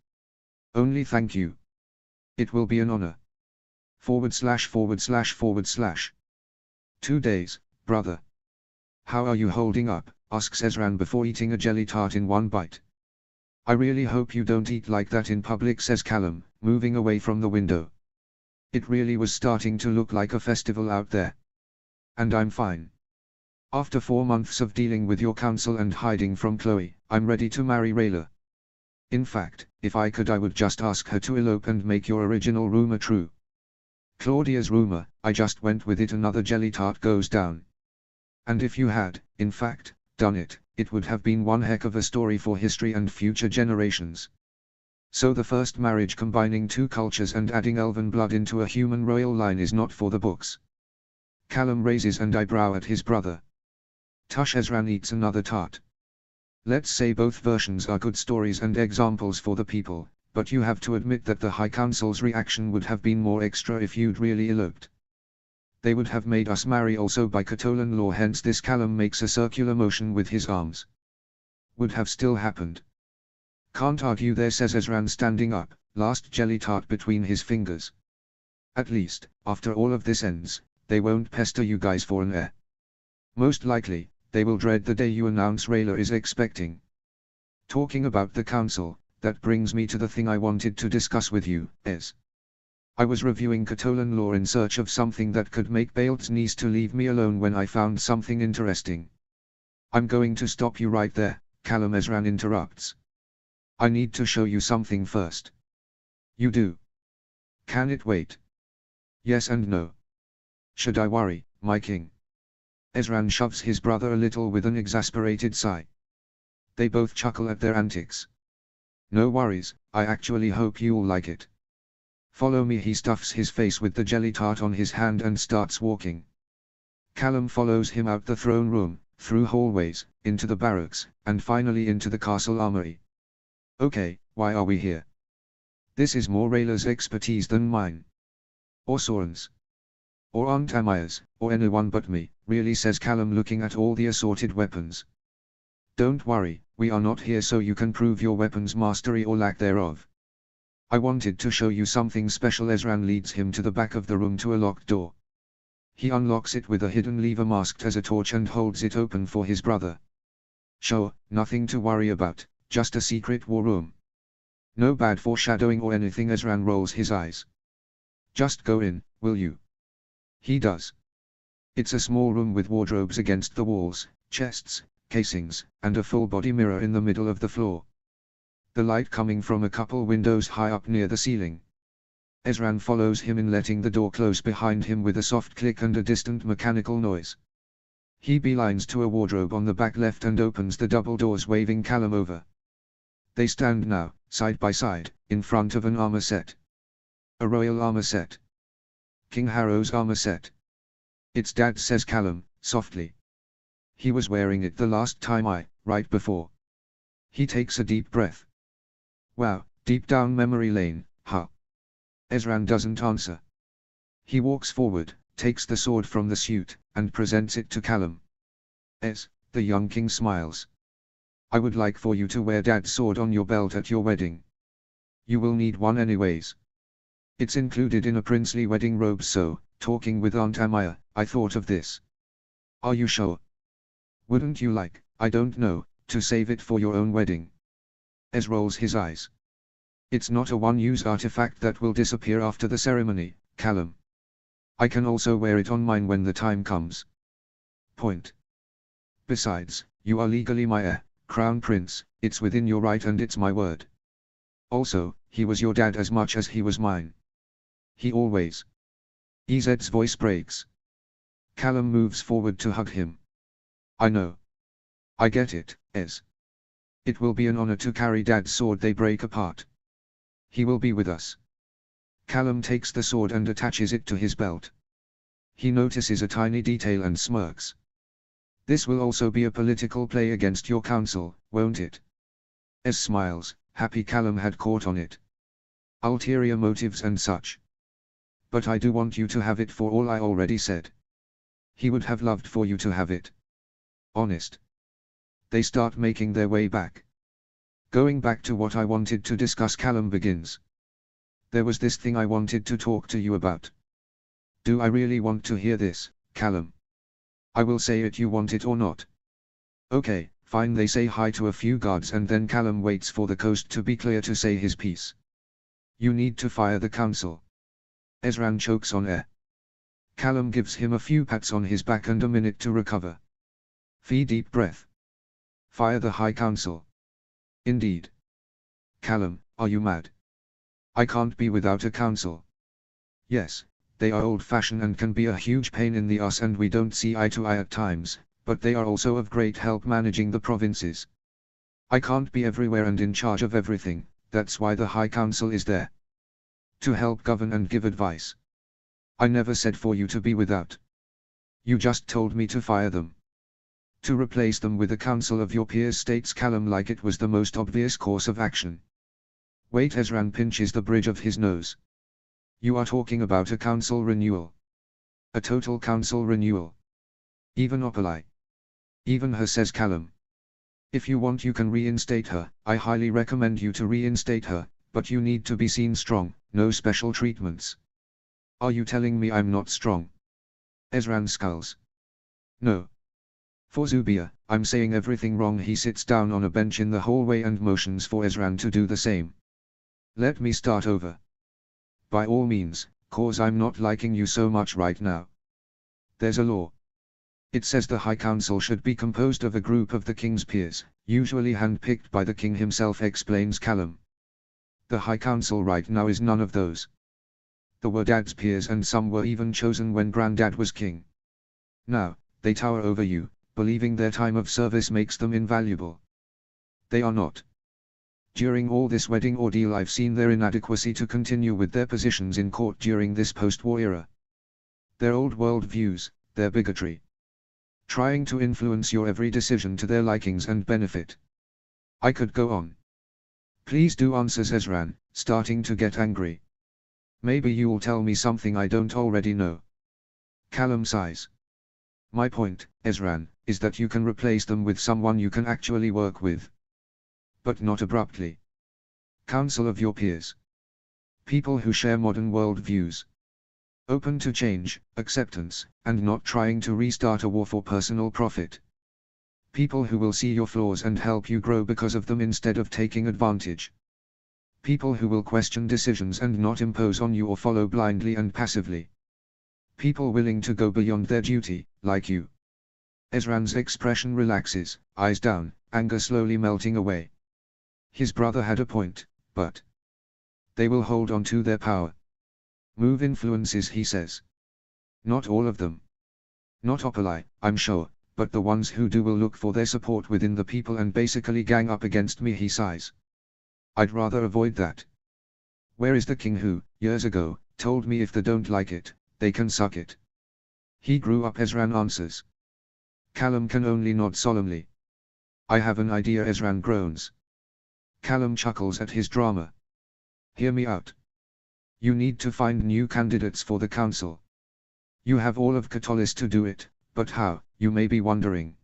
Only thank you. It will be an honor. // 2 days, brother. How are you holding up? Asks Ezran before eating a jelly tart in one bite. I really hope you don't eat like that in public, says Callum, moving away from the window. It really was starting to look like a festival out there. And I'm fine. After 4 months of dealing with your counsel and hiding from Chloe, I'm ready to marry Rayla. In fact, if I could, I would just ask her to elope and make your original rumor true. Claudia's rumor, I just went with it. Another jelly tart goes down. And if you had, in fact, done it, it would have been one heck of a story for history and future generations. So the first marriage combining 2 cultures and adding elven blood into a human royal line is not for the books. Callum raises an eyebrow at his brother. Tush. Ezran eats another tart. Let's say both versions are good stories and examples for the people, but you have to admit that the High Council's reaction would have been more extra if you'd really eloped. They would have made us marry also by Catolan law, hence this. Callum makes a circular motion with his arms. Would have still happened. Can't argue there, says Ezran, standing up, last jelly tart between his fingers. At least, after all of this ends, they won't pester you guys for an heir. Most likely, they will dread the day you announce Rayla is expecting. Talking about the council, that brings me to the thing I wanted to discuss with you, Ez. I was reviewing Catolan law in search of something that could make Baelt's niece to leave me alone when I found something interesting. I'm going to stop you right there, Callum. Ezran interrupts. I need to show you something first. You do? Can it wait? Yes and no. Should I worry, my king? Ezran shoves his brother a little with an exasperated sigh. They both chuckle at their antics. No worries, I actually hope you'll like it. Follow me. He stuffs his face with the jelly tart on his hand and starts walking. Callum follows him out the throne room, through hallways, into the barracks, and finally into the castle armory. Okay, why are we here? This is more Rayla's expertise than mine. Or Soren's. Or Aunt Amaya's, or anyone but me, really, says Callum, looking at all the assorted weapons. Don't worry, we are not here so you can prove your weapons mastery or lack thereof. I wanted to show you something special. Ezran leads him to the back of the room to a locked door. He unlocks it with a hidden lever masked as a torch and holds it open for his brother. Sure, nothing to worry about, just a secret war room. No bad foreshadowing or anything. Ezran rolls his eyes. Just go in, will you? He does. It's a small room with wardrobes against the walls, chests, casings, and a full-body mirror in the middle of the floor. The light coming from a couple windows high up near the ceiling. Ezran follows him in, letting the door close behind him with a soft click and a distant mechanical noise. He beelines to a wardrobe on the back left and opens the double doors, waving Callum over. They stand now, side by side, in front of an armor set. A royal armor set. King Harrow's armor set. It's Dad, says Callum, softly. He was wearing it the last time right before. He takes a deep breath. Wow, deep down memory lane, huh? Ezran doesn't answer. He walks forward, takes the sword from the suit, and presents it to Callum. Ez, the young king smiles. I would like for you to wear Dad's sword on your belt at your wedding. You will need one anyways. It's included in a princely wedding robe, so, talking with Aunt Amaya, I thought of this. Are you sure? Wouldn't you like, I don't know, to save it for your own wedding? Ez rolls his eyes. It's not a one-use artifact that will disappear after the ceremony, Callum. I can also wear it on mine when the time comes. Point. Besides, you are legally my heir, Crown Prince, it's within your right and it's my word. Also, he was your dad as much as he was mine. He always. EZ's voice breaks. Callum moves forward to hug him. I know. I get it, Ez. It will be an honor to carry Dad's sword. They break apart. He will be with us. Callum takes the sword and attaches it to his belt. He notices a tiny detail and smirks. This will also be a political play against your council, won't it? Ez smiles, happy Callum had caught on it. Ulterior motives and such. But I do want you to have it for all I already said. He would have loved for you to have it. Honest. They start making their way back. Going back to what I wanted to discuss, Callum begins. There was this thing I wanted to talk to you about. Do I really want to hear this, Callum? I will say it, you want it or not. Okay, fine. They say hi to a few guards and then Callum waits for the coast to be clear to say his piece. You need to fire the council. Ezran chokes on air. Callum gives him a few pats on his back and a minute to recover. Fee deep breath. Fire the High Council. Indeed. Callum, are you mad? I can't be without a council. Yes, they are old-fashioned and can be a huge pain in the ass and we don't see eye to eye at times, but they are also of great help managing the provinces. I can't be everywhere and in charge of everything, that's why the High Council is there. To help govern and give advice. I never said for you to be without. You just told me to fire them. To replace them with a council of your peers, states Callum like it was the most obvious course of action. Wait, Ezran pinches the bridge of his nose. You are talking about a council renewal. A total council renewal. Even Opalai. Even her, says Callum. If you want you can reinstate her. I highly recommend you to reinstate her, but you need to be seen strong, no special treatments. Are you telling me I'm not strong? Ezran skulls. No. For Zubia, I'm saying everything wrong. He sits down on a bench in the hallway and motions for Ezran to do the same. Let me start over. By all means, cause I'm not liking you so much right now. There's a law. It says the High Council should be composed of a group of the king's peers, usually handpicked by the king himself, explains Callum. The High Council right now is none of those. There were Dad's peers and some were even chosen when Granddad was king. Now, they tower over you, believing their time of service makes them invaluable. They are not. During all this wedding ordeal I've seen their inadequacy to continue with their positions in court during this post-war era. Their old world views, their bigotry. Trying to influence your every decision to their likings and benefit. I could go on. Please do, answers Ezran, starting to get angry. Maybe you'll tell me something I don't already know. Callum sighs. My point, Ezran, is that you can replace them with someone you can actually work with. But not abruptly. Council of your peers. People who share modern world views. Open to change, acceptance, and not trying to restart a war for personal profit. People who will see your flaws and help you grow because of them instead of taking advantage. People who will question decisions and not impose on you or follow blindly and passively. People willing to go beyond their duty, like you. Ezran's expression relaxes, eyes down, anger slowly melting away. His brother had a point, but they will hold on to their power. Move influences, he says. Not all of them. Not Opalai, I'm sure, but the ones who do will look for their support within the people and basically gang up against me, he sighs. I'd rather avoid that. Where is the king who, years ago, told me if they don't like it, they can suck it? He grew up, Ezran answers. Callum can only nod solemnly. I have an idea, Ezran groans. Callum chuckles at his drama. Hear me out. You need to find new candidates for the council. You have all of Katolis to do it, but how, you may be wondering.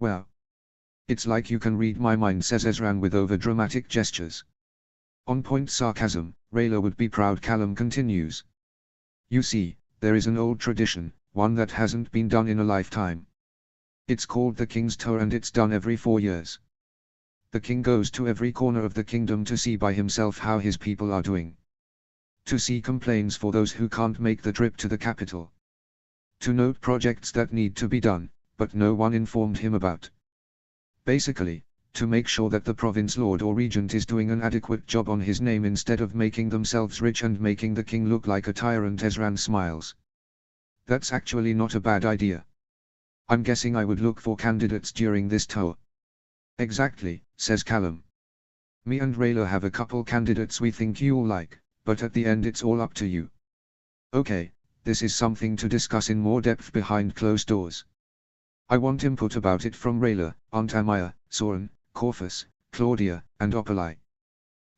Well. It's like you can read my mind, says Ezran with over-dramatic gestures. On point sarcasm, Rayla would be proud, Callum continues. You see, there is an old tradition, one that hasn't been done in a lifetime. It's called the King's Tour and it's done every 4 years. The king goes to every corner of the kingdom to see by himself how his people are doing. To see complaints for those who can't make the trip to the capital. To note projects that need to be done, but no one informed him about. Basically, to make sure that the province lord or regent is doing an adequate job on his name instead of making themselves rich and making the king look like a tyrant. Ezran smiles. That's actually not a bad idea. I'm guessing I would look for candidates during this tour. Exactly, says Callum. Me and Rayla have a couple candidates we think you'll like, but at the end it's all up to you. Okay, this is something to discuss in more depth behind closed doors. I want input about it from Rayla, Aunt Amaya, Soren, Corvus, Claudia, and Opalai.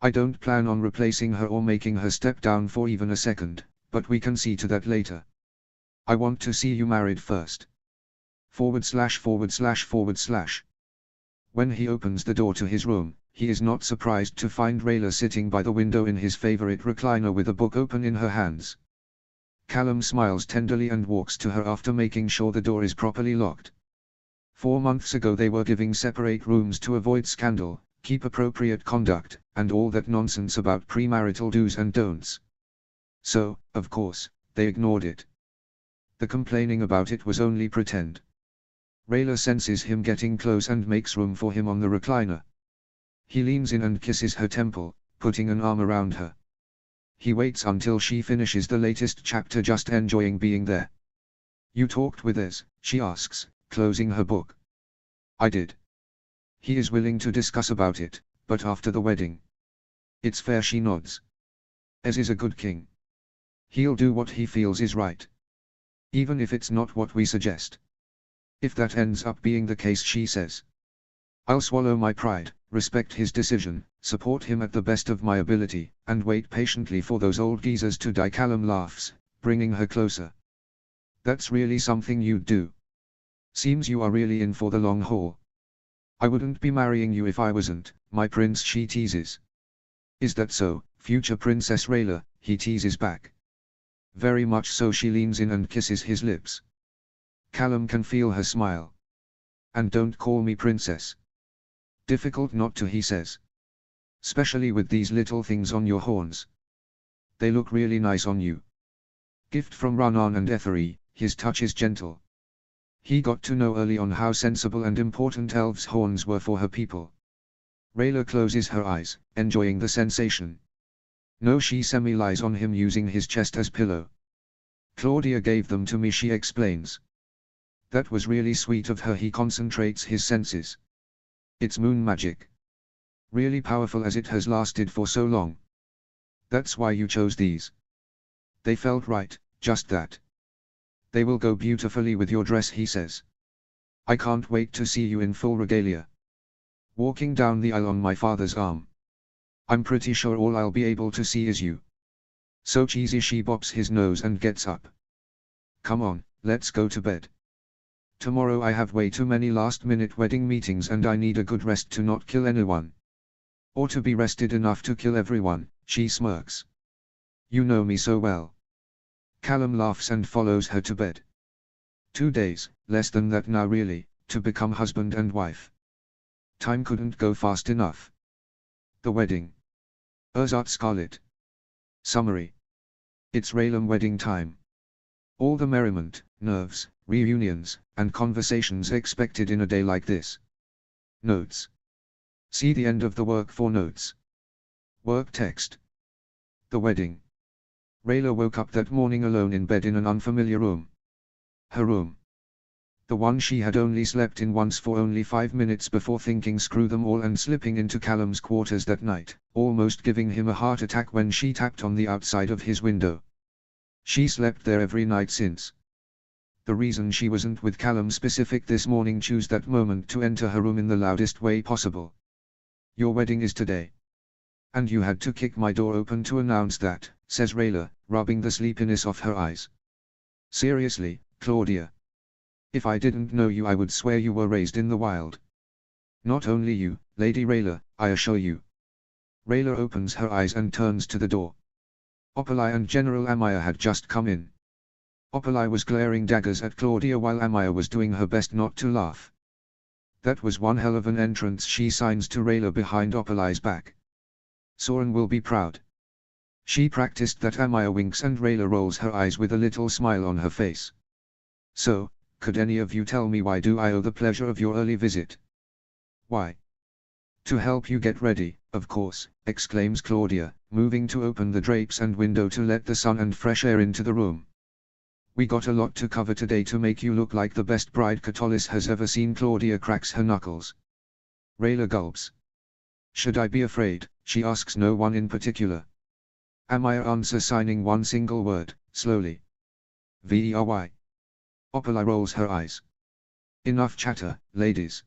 I don't plan on replacing her or making her step down for even a second, but we can see to that later. I want to see you married first. /////. When he opens the door to his room, he is not surprised to find Rayla sitting by the window in his favorite recliner with a book open in her hands. Callum smiles tenderly and walks to her after making sure the door is properly locked. 4 months ago they were giving separate rooms to avoid scandal, keep appropriate conduct, and all that nonsense about premarital do's and don'ts. So, of course, they ignored it. The complaining about it was only pretend. Rayla senses him getting close and makes room for him on the recliner. He leans in and kisses her temple, putting an arm around her. He waits until she finishes the latest chapter, just enjoying being there. You talked with Ez, she asks, closing her book. I did. He is willing to discuss about it, but after the wedding. It's fair, she nods. Ez is a good king. He'll do what he feels is right. Even if it's not what we suggest. If that ends up being the case, she says. I'll swallow my pride, respect his decision, support him at the best of my ability, and wait patiently for those old geezers to die. Callum laughs, bringing her closer. That's really something you'd do. Seems you are really in for the long haul. I wouldn't be marrying you if I wasn't, my prince, she teases. Is that so, future Princess Rayla, he teases back. Very much so. She leans in and kisses his lips. Callum can feel her smile. And don't call me princess. Difficult not to, he says. Especially with these little things on your horns. They look really nice on you. Gift from Ranan and Etheri, his touch is gentle. He got to know early on how sensible and important elves' horns were for her people. Rayla closes her eyes, enjoying the sensation. No, she semi-lies on him using his chest as pillow. Claudia gave them to me, she explains. That was really sweet of her. He concentrates his senses. It's moon magic. Really powerful, as it has lasted for so long. That's why you chose these. They felt right, just that. They will go beautifully with your dress, he says. I can't wait to see you in full regalia. Walking down the aisle on my father's arm. I'm pretty sure all I'll be able to see is you. So cheesy, she bops his nose and gets up. Come on, let's go to bed. Tomorrow I have way too many last-minute wedding meetings and I need a good rest to not kill anyone. Or to be rested enough to kill everyone, she smirks. You know me so well. Callum laughs and follows her to bed. 2 days, less than that now really, to become husband and wife. Time couldn't go fast enough. The wedding. Urzat Scarlet. Summary. It's Raylan wedding time. All the merriment, nerves, reunions, and conversations expected in a day like this. Notes. See the end of the work for notes. Work text. The wedding. Rayla woke up that morning alone in bed in an unfamiliar room. Her room. The one she had only slept in once for only 5 minutes before thinking screw them all and slipping into Callum's quarters that night, almost giving him a heart attack when she tapped on the outside of his window. She slept there every night since. The reason she wasn't with Callum specific this morning, chose that moment to enter her room in the loudest way possible. Your wedding is today. And you had to kick my door open to announce that, says Rayla, rubbing the sleepiness off her eyes. Seriously, Claudia. If I didn't know you I would swear you were raised in the wild. Not only you, Lady Rayla, I assure you. Rayla opens her eyes and turns to the door. Opalai and General Amaya had just come in. Opalai was glaring daggers at Claudia while Amaya was doing her best not to laugh. That was one hell of an entrance, she signs to Rayla behind Opalai's back. Soren will be proud. She practiced that. Amaya winks and Rayla rolls her eyes with a little smile on her face. So, could any of you tell me why do I owe the pleasure of your early visit? Why? To help you get ready, of course, exclaims Claudia, moving to open the drapes and window to let the sun and fresh air into the room. We got a lot to cover today to make you look like the best bride Catullus has ever seen. Claudia cracks her knuckles. Rayla gulps. Should I be afraid? She asks no one in particular. Amaya answers, signing one single word, slowly. Very. Opala rolls her eyes. Enough chatter, ladies.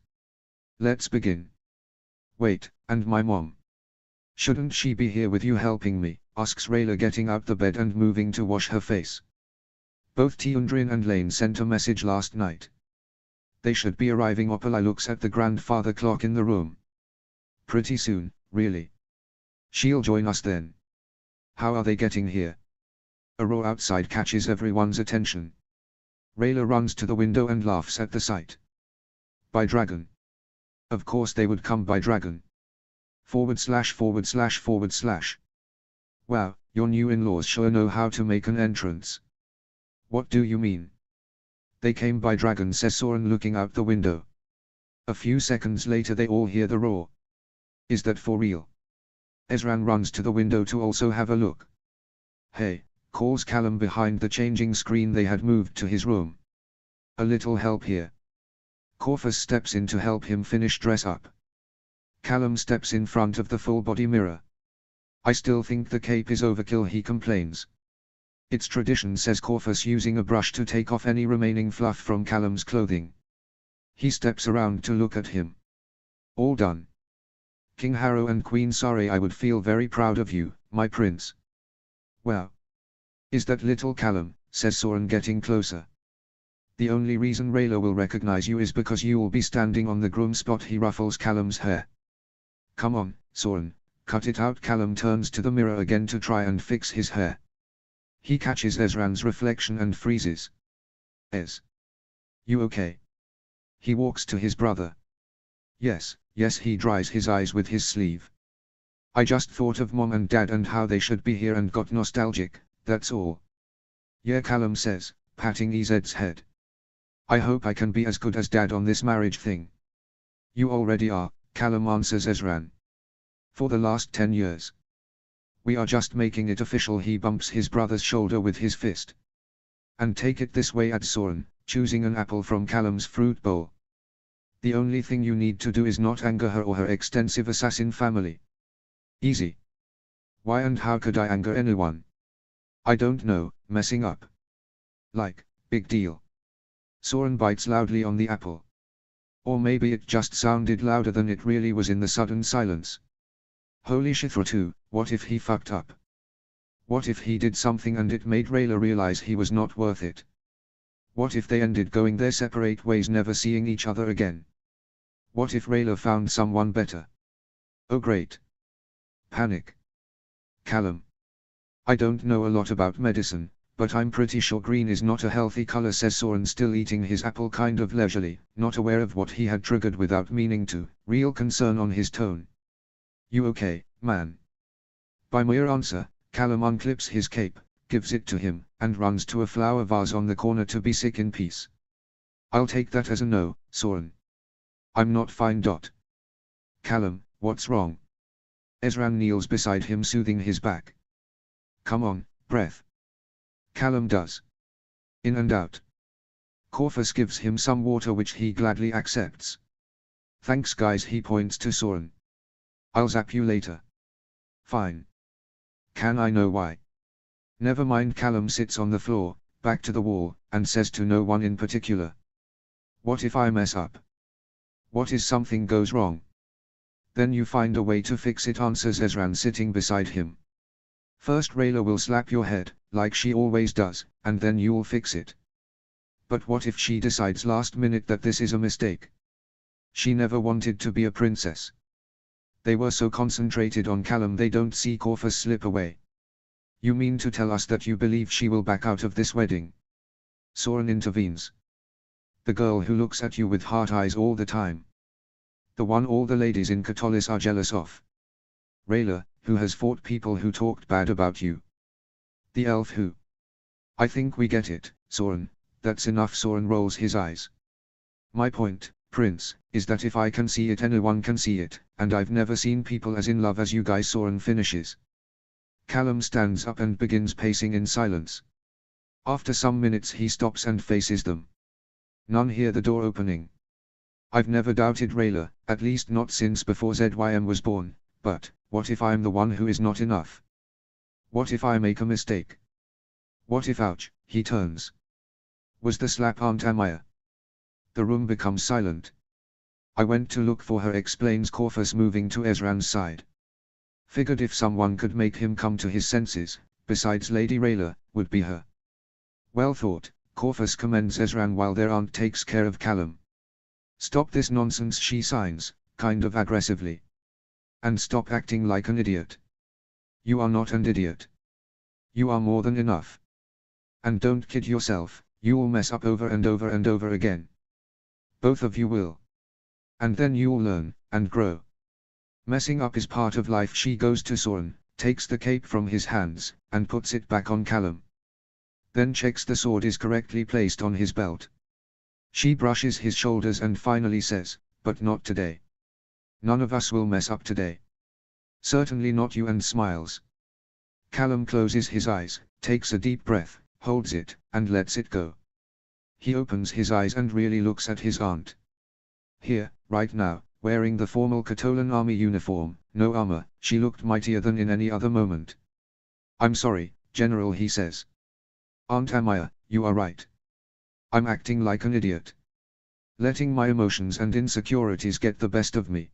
Let's begin. Wait, and my mom? Shouldn't she be here with you helping me? Asks Rayla, getting out the bed and moving to wash her face. Both Tiundrin and Lane sent a message last night. They should be arriving. Opala looks at the grandfather clock in the room. Pretty soon, really. She'll join us then. How are they getting here? A roar outside catches everyone's attention. Rayla runs to the window and laughs at the sight. By dragon. Of course they would come by dragon. //////. Wow, your new in-laws sure know how to make an entrance. What do you mean? They came by dragon, says Soren, looking out the window. A few seconds later they all hear the roar. Is that for real? Ezran runs to the window to also have a look. Hey, calls Callum behind the changing screen. They had moved to his room. A little help here. Corvus steps in to help him finish dress up. Callum steps in front of the full-body mirror. I still think the cape is overkill, he complains. It's tradition, says Corvus, using a brush to take off any remaining fluff from Callum's clothing. He steps around to look at him. All done. King Harrow and Queen Sari, I would feel very proud of you, my prince. Wow. Is that little Callum, says Soren, getting closer. The only reason Rayla will recognize you is because you'll be standing on the groom spot. He ruffles Callum's hair. Come on, Soren, cut it out. Callum turns to the mirror again to try and fix his hair. He catches Ezran's reflection and freezes. Ez. You okay? He walks to his brother. Yes, he dries his eyes with his sleeve. I just thought of Mom and Dad and how they should be here and got nostalgic, that's all. Yeah, Callum says, patting Ez's head. I hope I can be as good as Dad on this marriage thing. You already are, Callum answers Ezran. For the last 10 years. We are just making it official. He bumps his brother's shoulder with his fist. And take it this way, adds Soren, choosing an apple from Callum's fruit bowl. The only thing you need to do is not anger her or her extensive assassin family. Easy. Why and how could I anger anyone? I don't know, messing up. Like, big deal. Soren bites loudly on the apple. Or maybe it just sounded louder than it really was in the sudden silence. Holy shit, too, what if he fucked up? What if he did something and it made Rayla realize he was not worth it? What if they ended going their separate ways, never seeing each other again? What if Rayla found someone better? Oh great. Panic. Callum. I don't know a lot about medicine, but I'm pretty sure green is not a healthy color, says Soren, still eating his apple kind of leisurely, not aware of what he had triggered without meaning to, real concern on his tone. You okay, man? By mere answer, Callum unclips his cape, gives it to him, and runs to a flower vase on the corner to be sick in peace. I'll take that as a no, Soren. I'm not fine. Callum, what's wrong? Ezran kneels beside him, soothing his back. Come on, breath. Callum does. In and out. Corvus gives him some water which he gladly accepts. Thanks guys, he points to Soren. I'll zap you later. Fine. Can I know why? Never mind. Callum sits on the floor, back to the wall, and says to no one in particular. What if I mess up? What if something goes wrong? Then you find a way to fix it, answers Ezran, sitting beside him. First Rayla will slap your head, like she always does, and then you'll fix it. But what if she decides last minute that this is a mistake? She never wanted to be a princess. They were so concentrated on Callum they don't see Corvus slip away. You mean to tell us that you believe she will back out of this wedding? Soren intervenes. The girl who looks at you with heart eyes all the time. The one all the ladies in Catullus are jealous of. Rayla, who has fought people who talked bad about you. The elf who. I think we get it, Soren, that's enough. Soren rolls his eyes. My point, Prince, is that if I can see it anyone can see it, and I've never seen people as in love as you guys. Soren finishes. Callum stands up and begins pacing in silence. After some minutes he stops and faces them. None hear the door opening. I've never doubted Rayla, at least not since before ZYM was born, but, what if I'm the one who is not enough? What if I make a mistake? What if ouch, he turns. Was the slap Aunt Amaya? The room becomes silent. I went to look for her, explains Corvus, moving to Ezran's side. Figured if someone could make him come to his senses, besides Lady Rayla, would be her. Well thought, Corvus commends Ezran while their aunt takes care of Callum. Stop this nonsense, she signs, kind of aggressively. And stop acting like an idiot. You are not an idiot. You are more than enough. And don't kid yourself, you'll mess up over and over and over again. Both of you will. And then you'll learn, and grow. Messing up is part of life. She goes to Soren, takes the cape from his hands, and puts it back on Callum. Then checks the sword is correctly placed on his belt. She brushes his shoulders and finally says, but not today. None of us will mess up today. Certainly not you, and smiles. Callum closes his eyes, takes a deep breath, holds it, and lets it go. He opens his eyes and really looks at his aunt. Here, right now, wearing the formal Katolan army uniform, no armor, she looked mightier than in any other moment. I'm sorry, General, he says. Aunt Amaya, you are right. I'm acting like an idiot. Letting my emotions and insecurities get the best of me.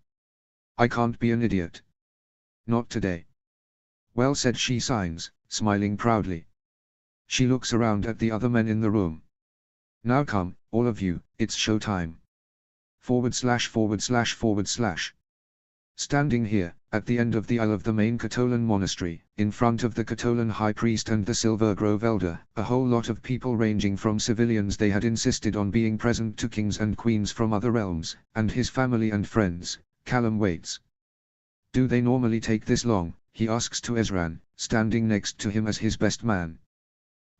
I can't be an idiot. Not today. Well said, she signs, smiling proudly. She looks around at the other men in the room. Now come, all of you, it's show time. /////. Standing here, at the end of the aisle of the main Katolan monastery, in front of the Katolan high priest and the Silver Grove elder, a whole lot of people ranging from civilians they had insisted on being present to kings and queens from other realms, and his family and friends. Callum waits. Do they normally take this long, he asks to Ezran, standing next to him as his best man.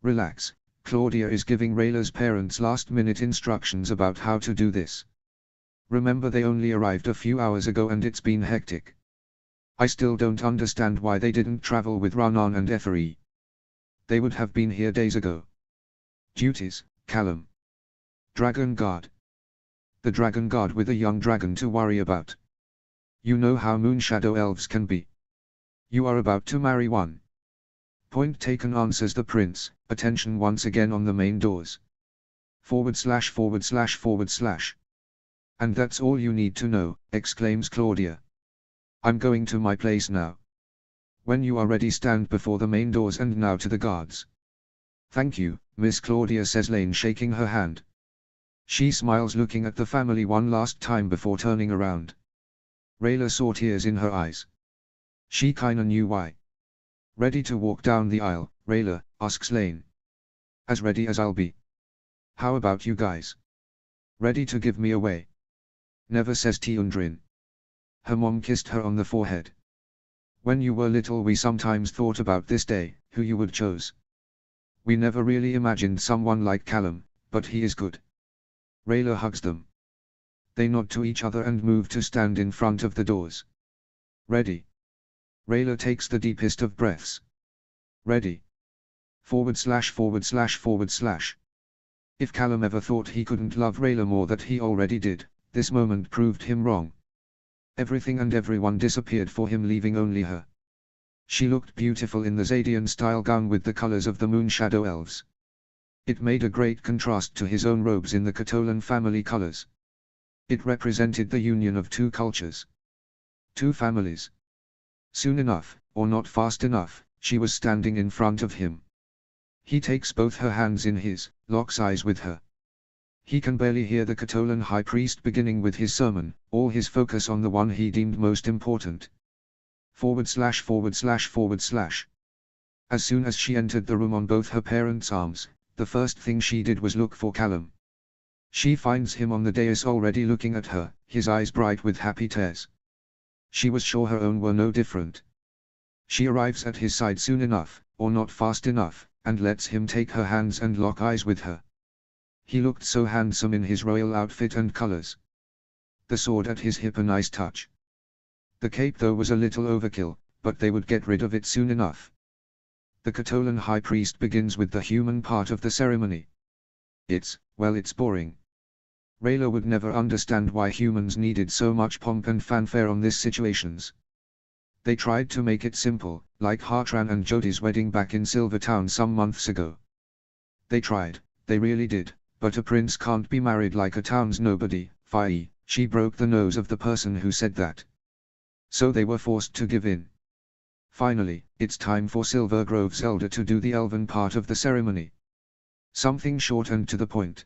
Relax, Claudia is giving Rayla's parents last-minute instructions about how to do this. Remember, they only arrived a few hours ago and it's been hectic. I still don't understand why they didn't travel with Ranan and Eferi. They would have been here days ago. Duties, Callum. Dragon Guard. The Dragon Guard with a young dragon to worry about. You know how Moonshadow elves can be. You are about to marry one. Point taken, answers the prince, attention once again on the main doors. /////. And that's all you need to know, exclaims Claudia. I'm going to my place now. When you are ready, stand before the main doors, and now to the guards. Thank you, Miss Claudia, says Lane, shaking her hand. She smiles, looking at the family one last time before turning around. Rayla saw tears in her eyes. She kinda knew why. Ready to walk down the aisle, Rayla, asks Lane. As ready as I'll be. How about you guys? Ready to give me away? Never, says Tiundrin. Her mom kissed her on the forehead. When you were little we sometimes thought about this day, who you would choose. We never really imagined someone like Callum, but he is good. Rayla hugs them. They nod to each other and move to stand in front of the doors. Ready. Rayla takes the deepest of breaths. Ready. ////. If Callum ever thought he couldn't love Rayla more than he already did, this moment proved him wrong. Everything and everyone disappeared for him, leaving only her. She looked beautiful in the Zadian-style gown with the colors of the Moonshadow elves. It made a great contrast to his own robes in the Katolan family colors. It represented the union of two cultures. Two families. Soon enough, or not fast enough, she was standing in front of him. He takes both her hands in his, locks eyes with her. He can barely hear the Katolan high priest beginning with his sermon, all his focus on the one he deemed most important. ////. As soon as she entered the room on both her parents' arms, the first thing she did was look for Callum. She finds him on the dais already looking at her, his eyes bright with happy tears. She was sure her own were no different. She arrives at his side soon enough, or not fast enough, and lets him take her hands and lock eyes with her. He looked so handsome in his royal outfit and colors. The sword at his hip a nice touch. The cape though was a little overkill, but they would get rid of it soon enough. The Catolan high priest begins with the human part of the ceremony. It's boring. Rayla would never understand why humans needed so much pomp and fanfare on these situations. They tried to make it simple, like Hartran and Jodi's wedding back in Silvertown some months ago. They tried, they really did, but a prince can't be married like a town's nobody, i.e., she broke the nose of the person who said that. So they were forced to give in. Finally, it's time for Silver Grove's elder to do the elven part of the ceremony. Something short and to the point.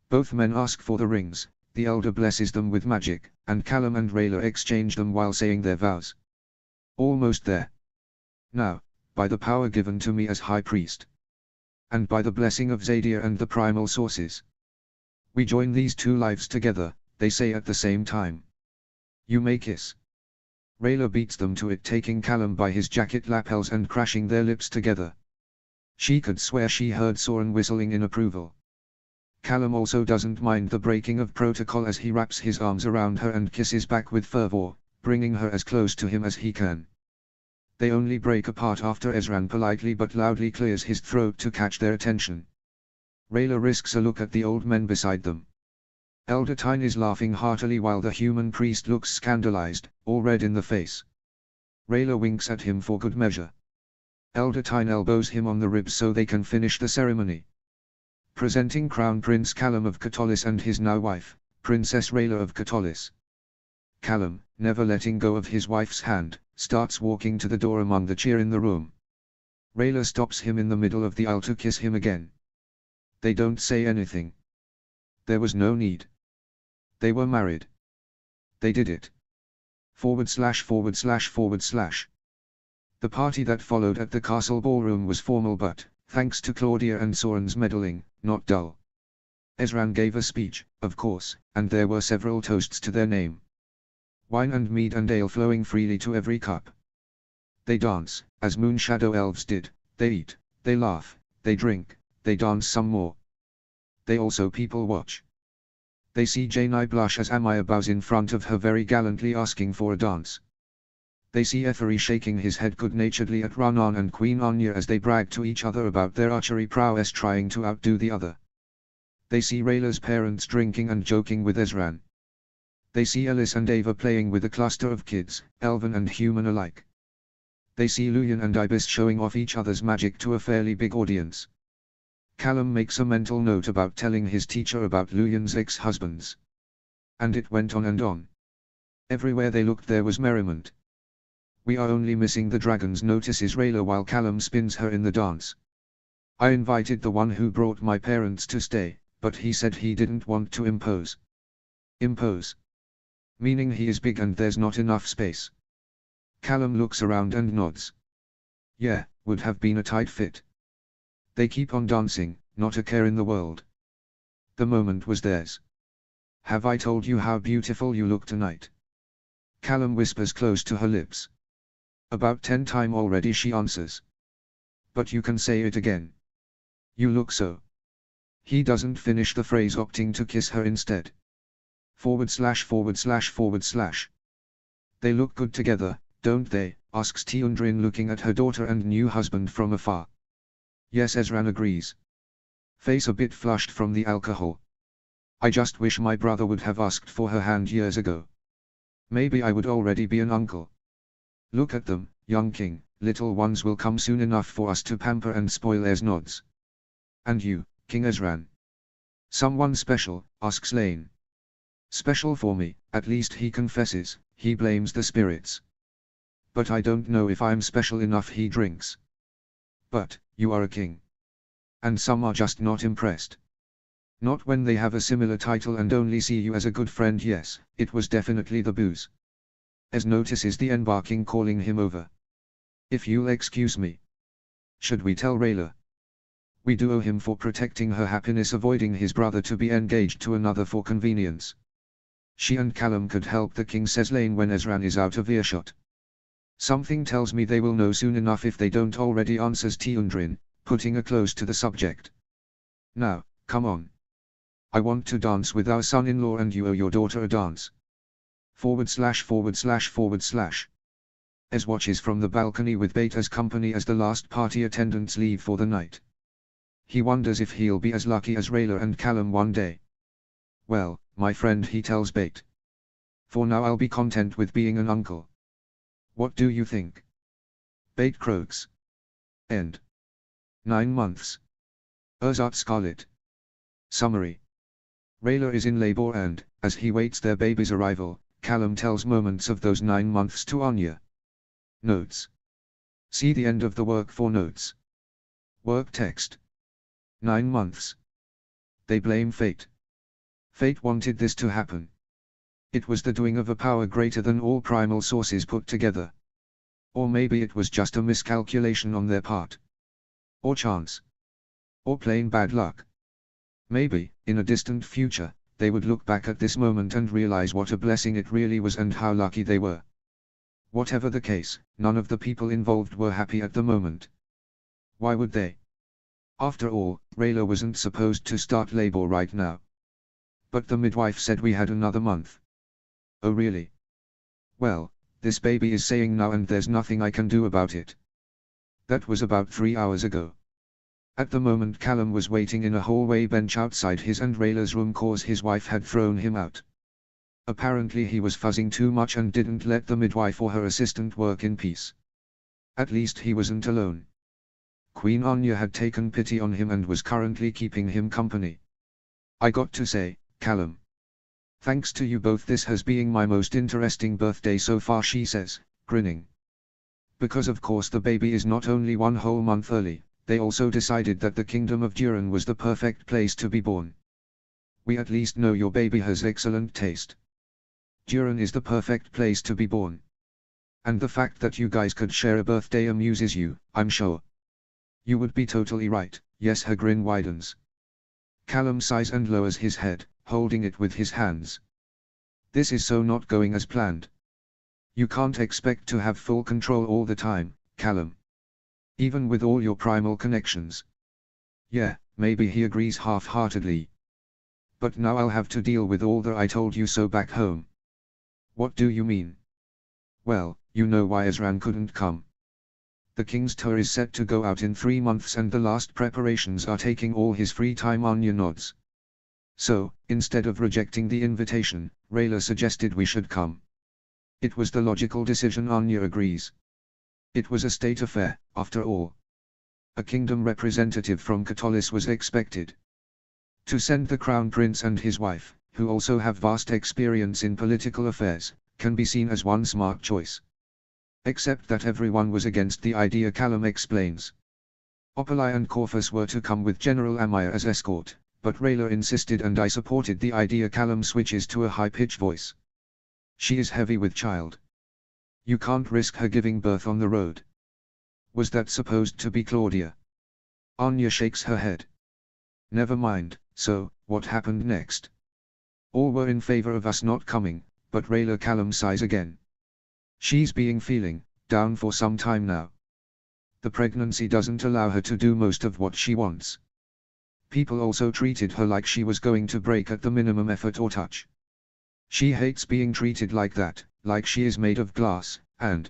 Both men ask for the rings, the elder blesses them with magic, and Callum and Rayla exchange them while saying their vows. Almost there. Now, by the power given to me as High Priest, and by the blessing of Zadia and the primal sources, we join these two lives together, they say at the same time. You may kiss. Rayla beats them to it, taking Callum by his jacket lapels and crashing their lips together. She could swear she heard Soren whistling in approval. Callum also doesn't mind the breaking of protocol as he wraps his arms around her and kisses back with fervor, bringing her as close to him as he can. They only break apart after Ezran politely but loudly clears his throat to catch their attention. Rayla risks a look at the old men beside them. Elder Tyne is laughing heartily while the human priest looks scandalized, all red in the face. Rayla winks at him for good measure. Elder Tyne elbows him on the ribs so they can finish the ceremony. Presenting Crown Prince Callum of Catolis and his now wife, Princess Rayla of Catolis. Callum, never letting go of his wife's hand, starts walking to the door among the cheer in the room. Rayla stops him in the middle of the aisle to kiss him again. They don't say anything. There was no need. They were married. They did it. /////. The party that followed at the castle ballroom was formal but, thanks to Claudia and Soren's meddling, not dull. Ezran gave a speech, of course, and there were several toasts to their name. Wine and mead and ale flowing freely to every cup. They dance, as Moonshadow elves did, they eat, they laugh, they drink, they dance some more. They also people watch. They see Janai blush as Amaya bows in front of her very gallantly asking for a dance. They see Ethery shaking his head good-naturedly at Ranan and Queen Anya as they brag to each other about their archery prowess trying to outdo the other. They see Rayla's parents drinking and joking with Ezran. They see Ellis and Ava playing with a cluster of kids, elven and human alike. They see Luyan and Ibis showing off each other's magic to a fairly big audience. Callum makes a mental note about telling his teacher about Luyan's ex-husbands. And it went on and on. Everywhere they looked there was merriment. We are only missing the dragons, notices Rayla while Callum spins her in the dance. I invited the one who brought my parents to stay, but he said he didn't want to impose. Impose? Meaning he is big and there's not enough space. Callum looks around and nods. Yeah, would have been a tight fit. They keep on dancing, not a care in the world. The moment was theirs. Have I told you how beautiful you look tonight? Callum whispers close to her lips. About 10 times already, she answers. But you can say it again. You look so. He doesn't finish the phrase, opting to kiss her instead. ////. They look good together, don't they? Asks Tiundrin, looking at her daughter and new husband from afar. Yes, Ezran agrees. Face a bit flushed from the alcohol. I just wish my brother would have asked for her hand years ago. Maybe I would already be an uncle. Look at them, young king, little ones will come soon enough for us to pamper and spoil. Ez nods. And you, King Ezran? Someone special? Asks Lane. Special for me, at least he confesses, he blames the spirits. But I don't know if I'm special enough, he drinks. But, you are a king. And some are just not impressed. Not when they have a similar title and only see you as a good friend. Yes, it was definitely the booze. Ez notices the embarking calling him over. If you'll excuse me. Should we tell Rayla? We do owe him for protecting her happiness, avoiding his brother to be engaged to another for convenience. She and Callum could help the king, says Lane when Ezran is out of earshot. Something tells me they will know soon enough if they don't already, answers Tiundrin, putting a close to the subject. Now, come on. I want to dance with our son-in-law and you owe your daughter a dance. // Ez watches from the balcony with Beta's company as the last party attendants leave for the night. He wonders if he'll be as lucky as Rayla and Callum one day. Well, my friend, he tells Bait. For now I'll be content with being an uncle. What do you think? Bait croaks. End. 9 months. Urzat Scarlet. Summary. Rayla is in labor and, as he waits their baby's arrival, Callum tells moments of those 9 months to Anya. Notes. See the end of the work for notes. Work text. 9 months. They blame fate. Fate wanted this to happen. It was the doing of a power greater than all primal sources put together. Or maybe it was just a miscalculation on their part. Or chance. Or plain bad luck. Maybe, in a distant future, they would look back at this moment and realize what a blessing it really was and how lucky they were. Whatever the case, none of the people involved were happy at the moment. Why would they? After all, Rayla wasn't supposed to start labor right now. But the midwife said we had another month. Oh really? Well, this baby is saying now and there's nothing I can do about it. That was about 3 hours ago. At the moment Callum was waiting in a hallway bench outside his and Rayla's room cause his wife had thrown him out. Apparently he was fuzzing too much and didn't let the midwife or her assistant work in peace. At least he wasn't alone. Queen Anya had taken pity on him and was currently keeping him company. I got to say, Callum. Thanks to you both, this has been my most interesting birthday so far, she says, grinning. Because of course the baby is not only 1 whole month early, they also decided that the kingdom of Duran was the perfect place to be born. We at least know your baby has excellent taste. Duran is the perfect place to be born. And the fact that you guys could share a birthday amuses you, I'm sure. You would be totally right, yes, her grin widens. Callum sighs and lowers his head, holding it with his hands. This is so not going as planned. You can't expect to have full control all the time, Callum. Even with all your primal connections. Yeah, maybe, he agrees half-heartedly. But now I'll have to deal with all the I told you so back home. What do you mean? Well, you know why Ezran couldn't come. The king's tour is set to go out in 3 months and the last preparations are taking all his free time. Anya nods. So, instead of rejecting the invitation, Rayla suggested we should come. It was the logical decision, Anya agrees. It was a state affair, after all. A kingdom representative from Katolis was expected. To send the crown prince and his wife, who also have vast experience in political affairs, can be seen as one smart choice. Except that everyone was against the idea, Callum explains. Opalai and Corvus were to come with General Amaya as escort, but Rayla insisted and I supported the idea. Callum switches to a high-pitched voice. She is heavy with child. You can't risk her giving birth on the road. Was that supposed to be Claudia? Anya shakes her head. Never mind. So, what happened next? All were in favor of us not coming, but Rayla, Callum sighs again. She's been feeling down for some time now. The pregnancy doesn't allow her to do most of what she wants. People also treated her like she was going to break at the minimum effort or touch. She hates being treated like that, like she is made of glass, and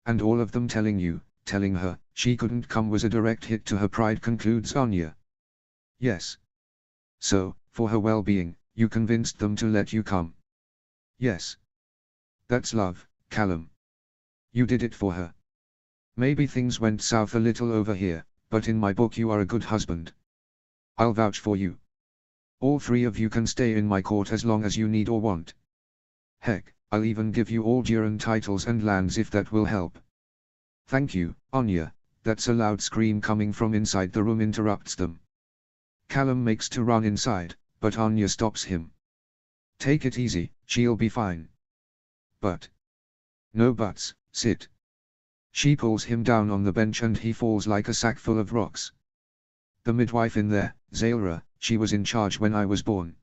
all of them telling her, she couldn't come was a direct hit to her pride, concludes Anya. Yes. So, for her well-being, you convinced them to let you come. Yes. That's love, Callum. You did it for her. Maybe things went south a little over here, but in my book you are a good husband. I'll vouch for you. All 3 of you can stay in my court as long as you need or want. Heck, I'll even give you all Duran titles and lands if that will help. Thank you, Anya. That's a loud scream coming from inside the room interrupts them. Callum makes to run inside, but Anya stops him. Take it easy, she'll be fine. But. No buts, sit. She pulls him down on the bench and he falls like a sack full of rocks. The midwife in there, Zailra, she was in charge when I was born.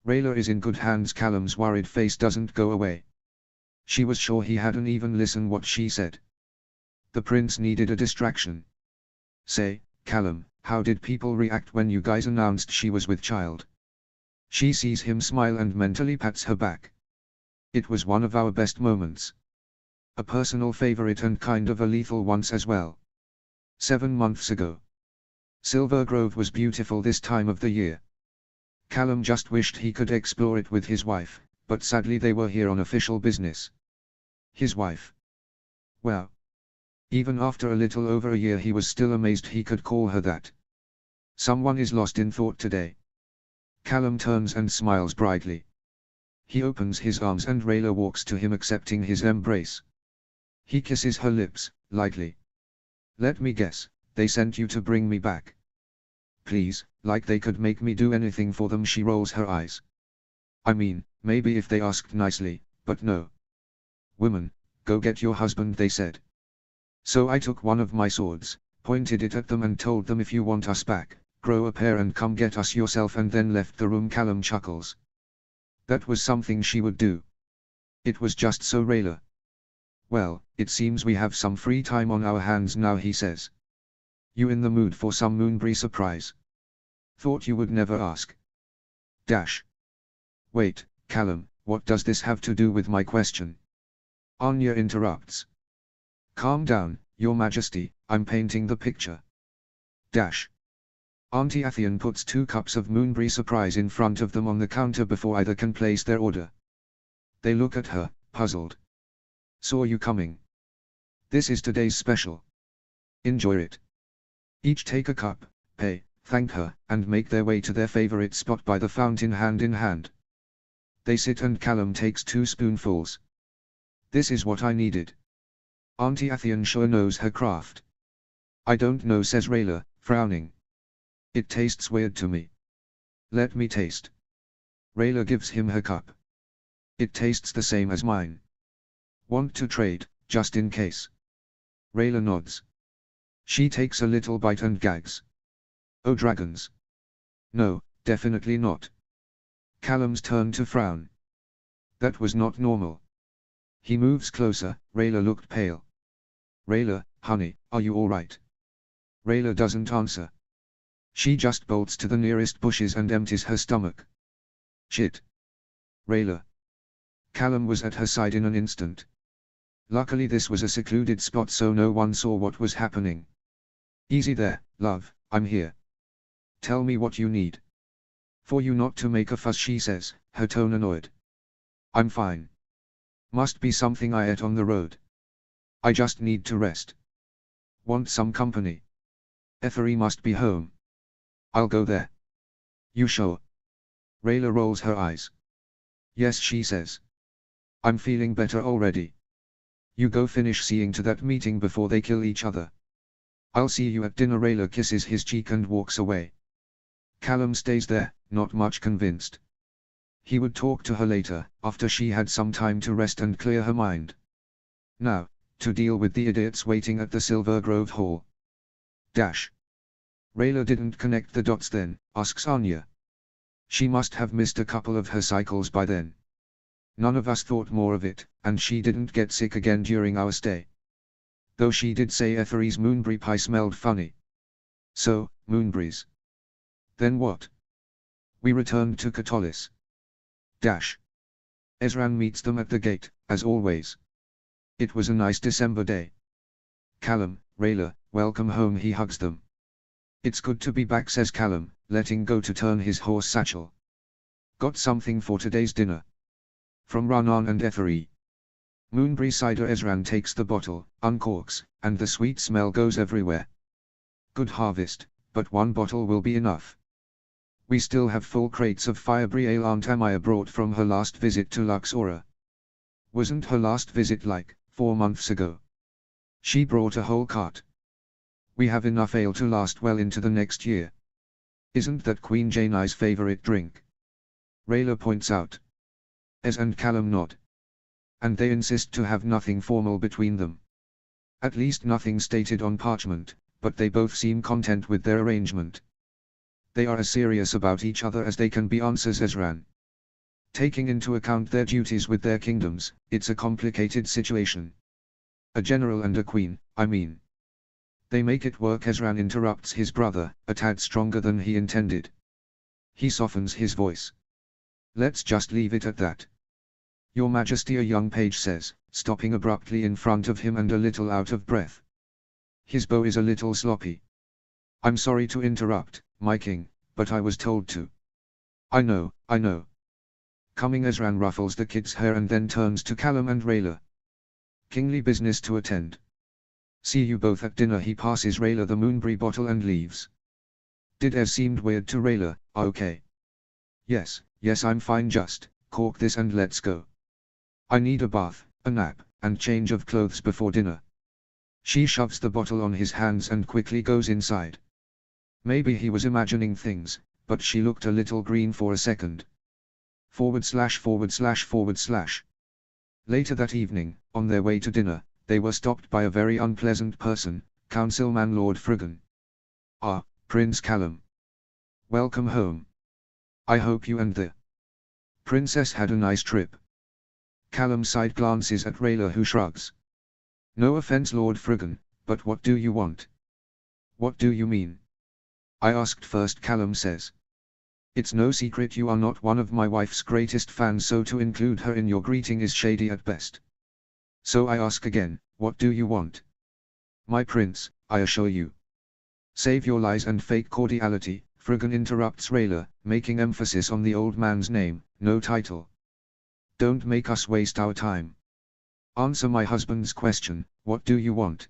Rayla is in good hands. Callum's worried face doesn't go away. She was sure he hadn't even listened what she said. The prince needed a distraction. Say, Callum, how did people react when you guys announced she was with child? She sees him smile and mentally pats her back. It was one of our best moments. A personal favorite and kind of a lethal once as well. 7 months ago. Silver Grove was beautiful this time of the year. Callum just wished he could explore it with his wife, but sadly they were here on official business. His wife. Well. Even after a little over a year he was still amazed he could call her that. Someone is lost in thought today. Callum turns and smiles brightly. He opens his arms and Rayla walks to him accepting his embrace. He kisses her lips, lightly. Let me guess, they sent you to bring me back. Please, like they could make me do anything for them. She rolls her eyes. I mean, maybe if they asked nicely, but no. Women, go get your husband, they said. So I took one of my swords, pointed it at them and told them, if you want us back, grow a pair and come get us yourself, and then left the room. Callum chuckles. That was something she would do. It was just so Rayla. Well, it seems we have some free time on our hands now, he says. You in the mood for some Moonbury surprise? Thought you would never ask. Dash. Wait, Callum, what does this have to do with my question? Anya interrupts. Calm down, Your Majesty, I'm painting the picture. Dash. Auntie Athian puts 2 cups of Moonbury surprise in front of them on the counter before either can place their order. They look at her, puzzled. Saw you coming. This is today's special. Enjoy it. Each take a cup, pay, thank her, and make their way to their favorite spot by the fountain hand in hand. They sit and Callum takes 2 spoonfuls. This is what I needed. Auntie Athian sure knows her craft. I don't know, says Rayla, frowning. It tastes weird to me. Let me taste. Rayla gives him her cup. It tastes the same as mine. Want to trade, just in case? Rayla nods. She takes a little bite and gags. Oh dragons. No, definitely not. Callum's turn to frown. That was not normal. He moves closer. Rayla looked pale. Rayla, honey, are you alright? Rayla doesn't answer. She just bolts to the nearest bushes and empties her stomach. Shit. Rayla. Callum was at her side in an instant. Luckily this was a secluded spot so no one saw what was happening. Easy there, love, I'm here. Tell me what you need. For you not to make a fuss, she says, her tone annoyed. I'm fine. Must be something I ate on the road. I just need to rest. Want some company? Ethery must be home. I'll go there. You sure? Rayla rolls her eyes. Yes, she says. I'm feeling better already. You go finish seeing to that meeting before they kill each other. I'll see you at dinner. Rayla kisses his cheek and walks away. Callum stays there, not much convinced. He would talk to her later, after she had some time to rest and clear her mind. Now, to deal with the idiots waiting at the Silver Grove Hall. Dash. Rayla didn't connect the dots then, asks Anya. She must have missed a couple of her cycles by then. None of us thought more of it, and she didn't get sick again during our stay. Though she did say Ethery's moonberry pie smelled funny. So, moonberries. Then what? We returned to Catolis. Dash. Ezran meets them at the gate, as always. It was a nice December day. Callum, Rayla, welcome home. He hugs them. It's good to be back, says Callum, letting go to turn his horse satchel. Got something for today's dinner. From Ranan and Ethery. Moonberry cider. Ezran takes the bottle, uncorks, and the sweet smell goes everywhere. Good harvest, but 1 bottle will be enough. We still have full crates of Fireberry ale Aunt Amaya brought from her last visit to Luxora. Wasn't her last visit like 4 months ago? She brought a whole cart. We have enough ale to last well into the next year. Isn't that Queen Jane's favorite drink? Rayla points out. Ez and Callum nod. And they insist to have nothing formal between them. At least nothing stated on parchment, but they both seem content with their arrangement. They are as serious about each other as they can be, answers Ezran. Taking into account their duties with their kingdoms, it's a complicated situation. A general and a queen, I mean. They make it work. Ezran interrupts his brother, a tad stronger than he intended. He softens his voice. Let's just leave it at that. Your Majesty, a young page says, stopping abruptly in front of him and a little out of breath. His bow is a little sloppy. I'm sorry to interrupt, my king, but I was told to. I know. Coming, Ezran ruffles the kid's hair and then turns to Callum and Rayla. Kingly business to attend. See you both at dinner. He passes Rayla the moonberry bottle and leaves. Did Ez seemed weird to Rayla? Okay. Yes, I'm fine, just cork this and let's go. I need a bath, a nap, and change of clothes before dinner. She shoves the bottle on his hands and quickly goes inside. Maybe he was imagining things, but she looked a little green for a second. // Later that evening, on their way to dinner, they were stopped by a very unpleasant person, Councilman Lord Friggan. Ah, Prince Callum. Welcome home. I hope you and the princess had a nice trip. Callum side glances at Rayla, who shrugs. No offense, Lord Friggan, but what do you want? What do you mean? I asked first, Callum says. It's no secret you are not one of my wife's greatest fans, so to include her in your greeting is shady at best. So I ask again, what do you want? My prince, I assure you. Save your lies and fake cordiality, Friggan interrupts Rayla, making emphasis on the old man's name, no title. Don't make us waste our time. Answer my husband's question, what do you want?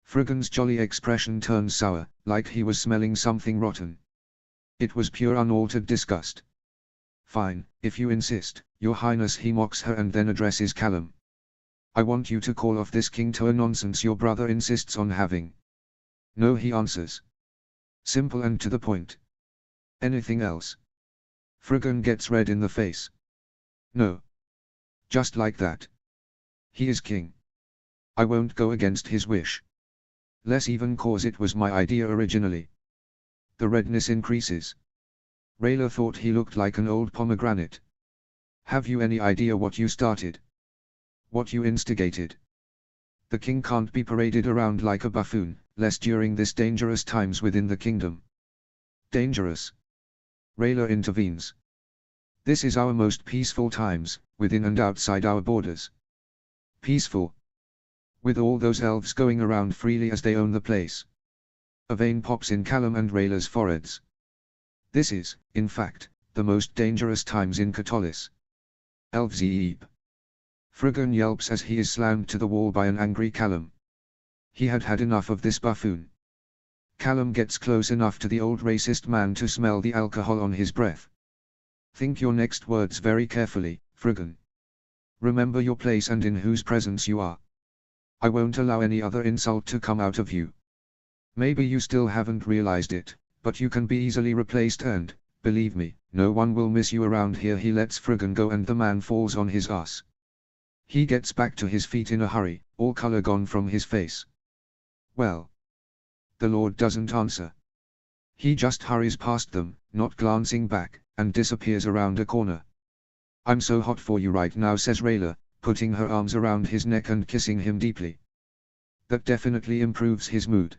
Friggan's jolly expression turns sour, like he was smelling something rotten. It was pure unaltered disgust. Fine, if you insist, your highness, he mocks her and then addresses Callum. I want you to call off this king tour nonsense your brother insists on having. No, he answers. Simple and to the point. Anything else? Friggan gets red in the face. No. Just like that. He is king. I won't go against his wish. Less even cause it was my idea originally. The redness increases. Rayla thought he looked like an old pomegranate. Have you any idea what you started? What you instigated? The king can't be paraded around like a buffoon, less during this dangerous times within the kingdom. Dangerous? Rayla intervenes. This is our most peaceful times, within and outside our borders. Peaceful? With all those elves going around freely as they own the place. A vein pops in Callum and Rayla's foreheads. This is, in fact, the most dangerous times in Katolis. Elves eep. Friggan yelps as he is slammed to the wall by an angry Callum. He had had enough of this buffoon. Callum gets close enough to the old racist man to smell the alcohol on his breath. Think your next words very carefully, Friggan. Remember your place and in whose presence you are. I won't allow any other insult to come out of you. Maybe you still haven't realized it, but you can be easily replaced and, believe me, no one will miss you around here. He lets Friggan go and the man falls on his ass. He gets back to his feet in a hurry, all color gone from his face. Well. The Lord doesn't answer. He just hurries past them, not glancing back, and disappears around a corner. I'm so hot for you right now, says Rayla, putting her arms around his neck and kissing him deeply. That definitely improves his mood.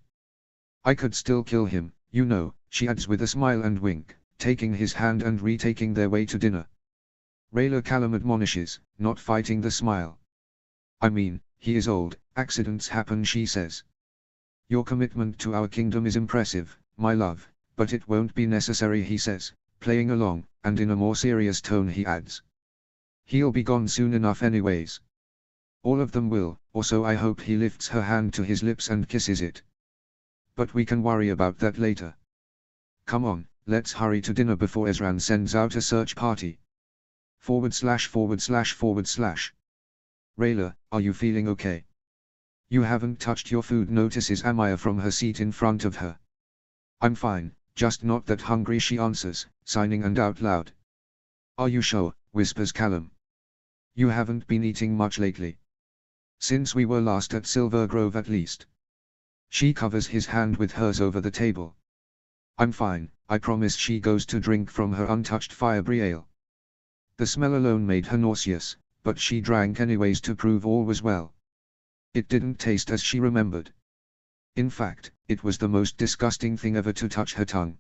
I could still kill him, you know, she adds with a smile and wink, taking his hand and retaking their way to dinner. Rayla, Callum admonishes, not fighting the smile. I mean, he is old, accidents happen, she says. Your commitment to our kingdom is impressive, my love, but it won't be necessary, he says, playing along, and in a more serious tone he adds. He'll be gone soon enough anyways. All of them will, or so I hope. He lifts her hand to his lips and kisses it. But we can worry about that later. Come on, let's hurry to dinner before Ezran sends out a search party. / Rayla, are you feeling okay? You haven't touched your food, notices Amaya from her seat in front of her. I'm fine, just not that hungry, she answers, sighing and out loud. Are you sure, whispers Callum. You haven't been eating much lately. Since we were last at Silver Grove at least. She covers his hand with hers over the table. I'm fine, I promise. She goes to drink from her untouched Fireberry ale. The smell alone made her nauseous, but she drank anyways to prove all was well. It didn't taste as she remembered. In fact, it was the most disgusting thing ever to touch her tongue.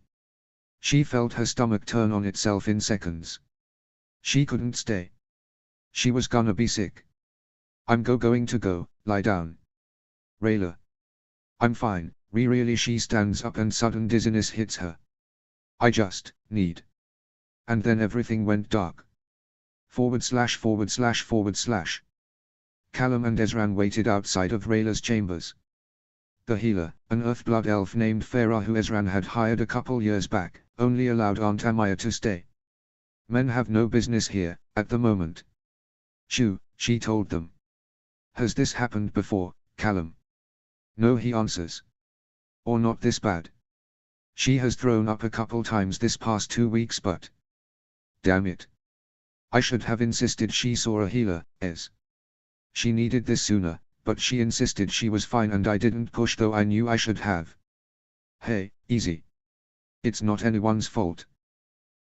She felt her stomach turn on itself in seconds. She couldn't stay. She was gonna be sick. I'm going to go, lie down. Rayla. I'm fine, really. She stands up and sudden dizziness hits her. I just need. And then everything went dark. // Callum and Ezran waited outside of Rayla's chambers. The healer, an Earthblood elf named Farah who Ezran had hired a couple years back, only allowed Aunt Amaya to stay. Men have no business here, at the moment. Shoo, she told them. Has this happened before, Callum? No, he answers. Or not this bad. She has thrown up a couple times this past 2 weeks but. Damn it. I should have insisted she saw a healer, Ez. She needed this sooner, but she insisted she was fine and I didn't push though I knew I should have. Hey, easy. It's not anyone's fault.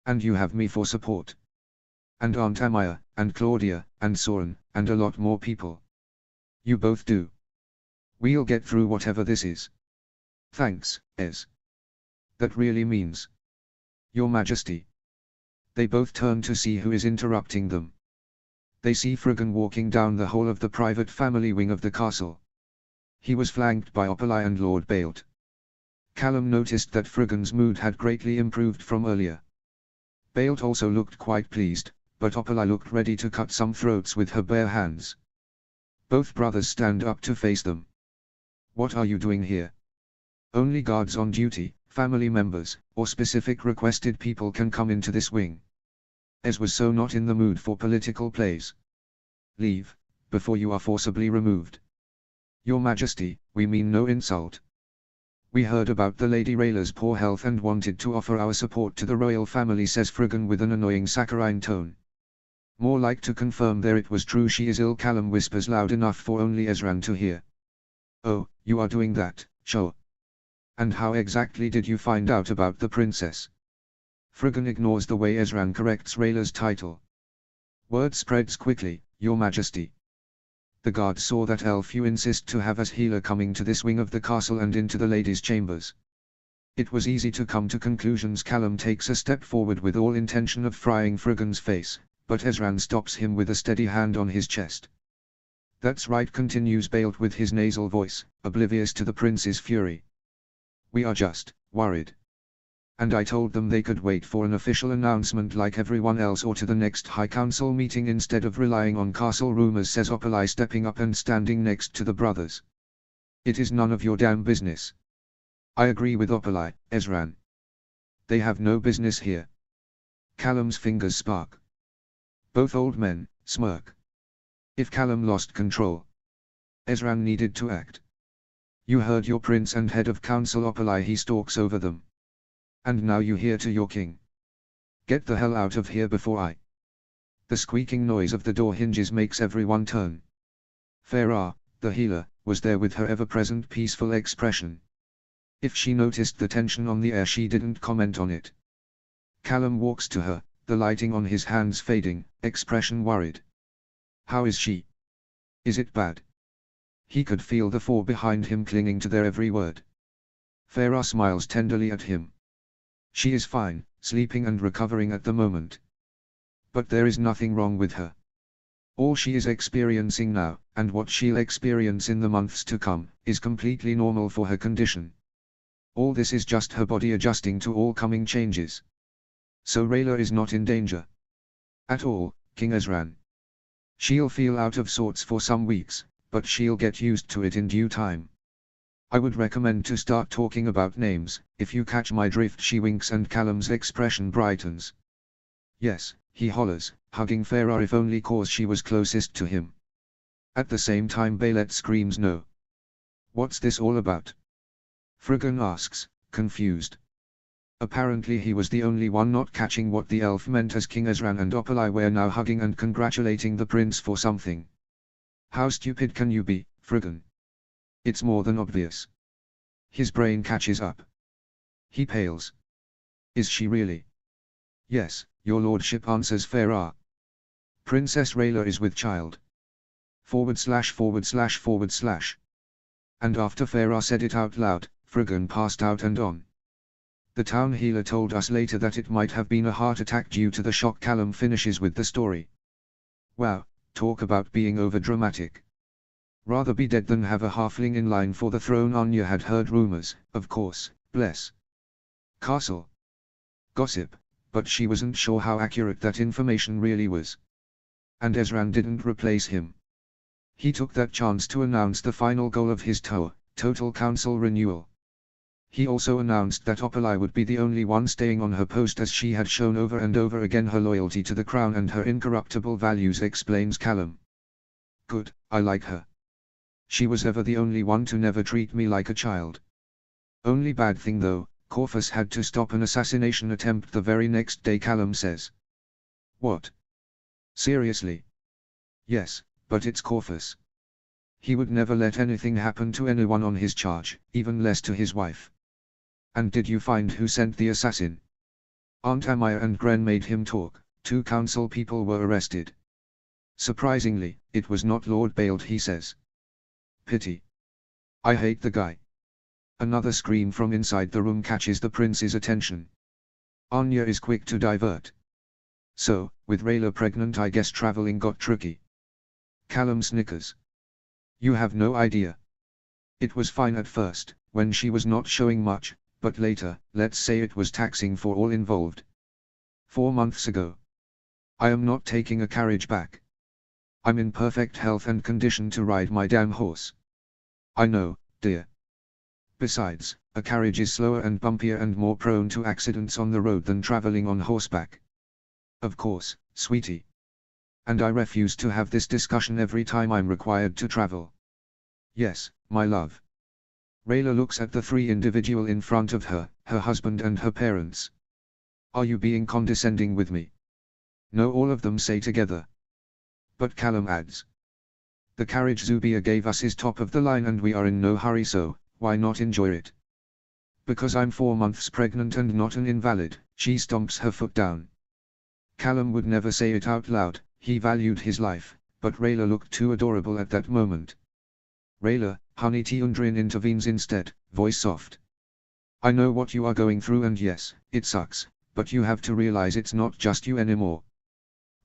And you have me for support. And Aunt Amaya, and Claudia, and Soren, and a lot more people. You both do. We'll get through whatever this is. Thanks, Ez. That really means. Your Majesty. They both turn to see who is interrupting them. They see Friggan walking down the hall of the private family wing of the castle. He was flanked by Opalai and Lord Bailt. Callum noticed that Friggan's mood had greatly improved from earlier. Bailt also looked quite pleased, but Opalai looked ready to cut some throats with her bare hands. Both brothers stand up to face them. What are you doing here? Only guards on duty, family members, or specific requested people can come into this wing. Ez was so not in the mood for political plays. Leave, before you are forcibly removed. Your Majesty, we mean no insult. We heard about the Lady Rayla's poor health and wanted to offer our support to the royal family, says Friggan with an annoying saccharine tone. More like to confirm there it was true she is ill, Callum whispers loud enough for only Ezran to hear. Oh, you are doing that, sure. And how exactly did you find out about the princess? Friggan ignores the way Ezran corrects Rayla's title. Word spreads quickly, Your Majesty. The guards saw that elf you insist to have as healer coming to this wing of the castle and into the ladies' chambers. It was easy to come to conclusions. Callum takes a step forward with all intention of frying Friggan's face, but Ezran stops him with a steady hand on his chest. That's right, continues Bailt with his nasal voice, oblivious to the prince's fury. We are just worried. And I told them they could wait for an official announcement like everyone else or to the next High Council meeting instead of relying on castle rumors, says Opalai stepping up and standing next to the brothers. It is none of your damn business. I agree with Opalai, Ezran. They have no business here. Callum's fingers spark. Both old men smirk. If Callum lost control, Ezran needed to act. You heard your prince and head of council Opalai, he stalks over them. And now you hear to your king. Get the hell out of here before I. The squeaking noise of the door hinges makes everyone turn. Farah, the healer, was there with her ever-present peaceful expression. If she noticed the tension on the air, she didn't comment on it. Callum walks to her, the lighting on his hands fading, expression worried. How is she? Is it bad? He could feel the four behind him clinging to their every word. Farah smiles tenderly at him. She is fine, sleeping and recovering at the moment. But there is nothing wrong with her. All she is experiencing now, and what she'll experience in the months to come, is completely normal for her condition. All this is just her body adjusting to all coming changes. So Rayla is not in danger. At all, King Ezran. She'll feel out of sorts for some weeks, but she'll get used to it in due time. I would recommend to start talking about names, if you catch my drift. She winks and Callum's expression brightens. Yes, he hollers, hugging Farah if only cause she was closest to him. At the same time Bailet screams no. What's this all about? Friggan asks, confused. Apparently he was the only one not catching what the elf meant, as King Ezran and Opalai were now hugging and congratulating the prince for something. How stupid can you be, Friggan? It's more than obvious. His brain catches up. He pales. Is she really? Yes, your lordship, answers Farah. Princess Rayla is with child. // And after Farah said it out loud, Friggin passed out and on. The town healer told us later that it might have been a heart attack due to the shock. Callum finishes with the story. Wow, talk about being overdramatic. Rather be dead than have a halfling in line for the throne. Anya had heard rumors, of course, bless. Castle. Gossip, but she wasn't sure how accurate that information really was. And Ezran didn't replace him. He took that chance to announce the final goal of his tour, total council renewal. He also announced that Opalai would be the only one staying on her post, as she had shown over and over again her loyalty to the crown and her incorruptible values, explains Callum. Good, I like her. She was ever the only one to never treat me like a child. Only bad thing though, Corvus had to stop an assassination attempt the very next day. Callum says. What? Seriously? Yes, but it's Corvus. He would never let anything happen to anyone on his charge, even less to his wife. And did you find who sent the assassin? Aunt Amaya and Gren made him talk. 2 council people were arrested. Surprisingly, it was not Lord Baild, he says. Pity. I hate the guy. Another scream from inside the room catches the prince's attention. Anya is quick to divert. So, with Rayla pregnant, I guess traveling got tricky. Callum snickers. You have no idea. It was fine at first, when she was not showing much, but later, let's say it was taxing for all involved. 4 months ago. I am not taking a carriage back. I'm in perfect health and condition to ride my damn horse. I know, dear. Besides, a carriage is slower and bumpier and more prone to accidents on the road than traveling on horseback. Of course, sweetie. And I refuse to have this discussion every time I'm required to travel. Yes, my love. Rayla looks at the 3 individuals in front of her, her husband and her parents. Are you being condescending with me? No, all of them say together. But Callum adds. The carriage Zubia gave us is top of the line and we are in no hurry, so why not enjoy it? Because I'm 4 months pregnant and not an invalid. She stomps her foot down. Callum would never say it out loud, he valued his life, but Rayla looked too adorable at that moment. Rayla, honey, Tiundrin intervenes instead, voice soft. I know what you are going through and yes, it sucks, but you have to realize it's not just you anymore.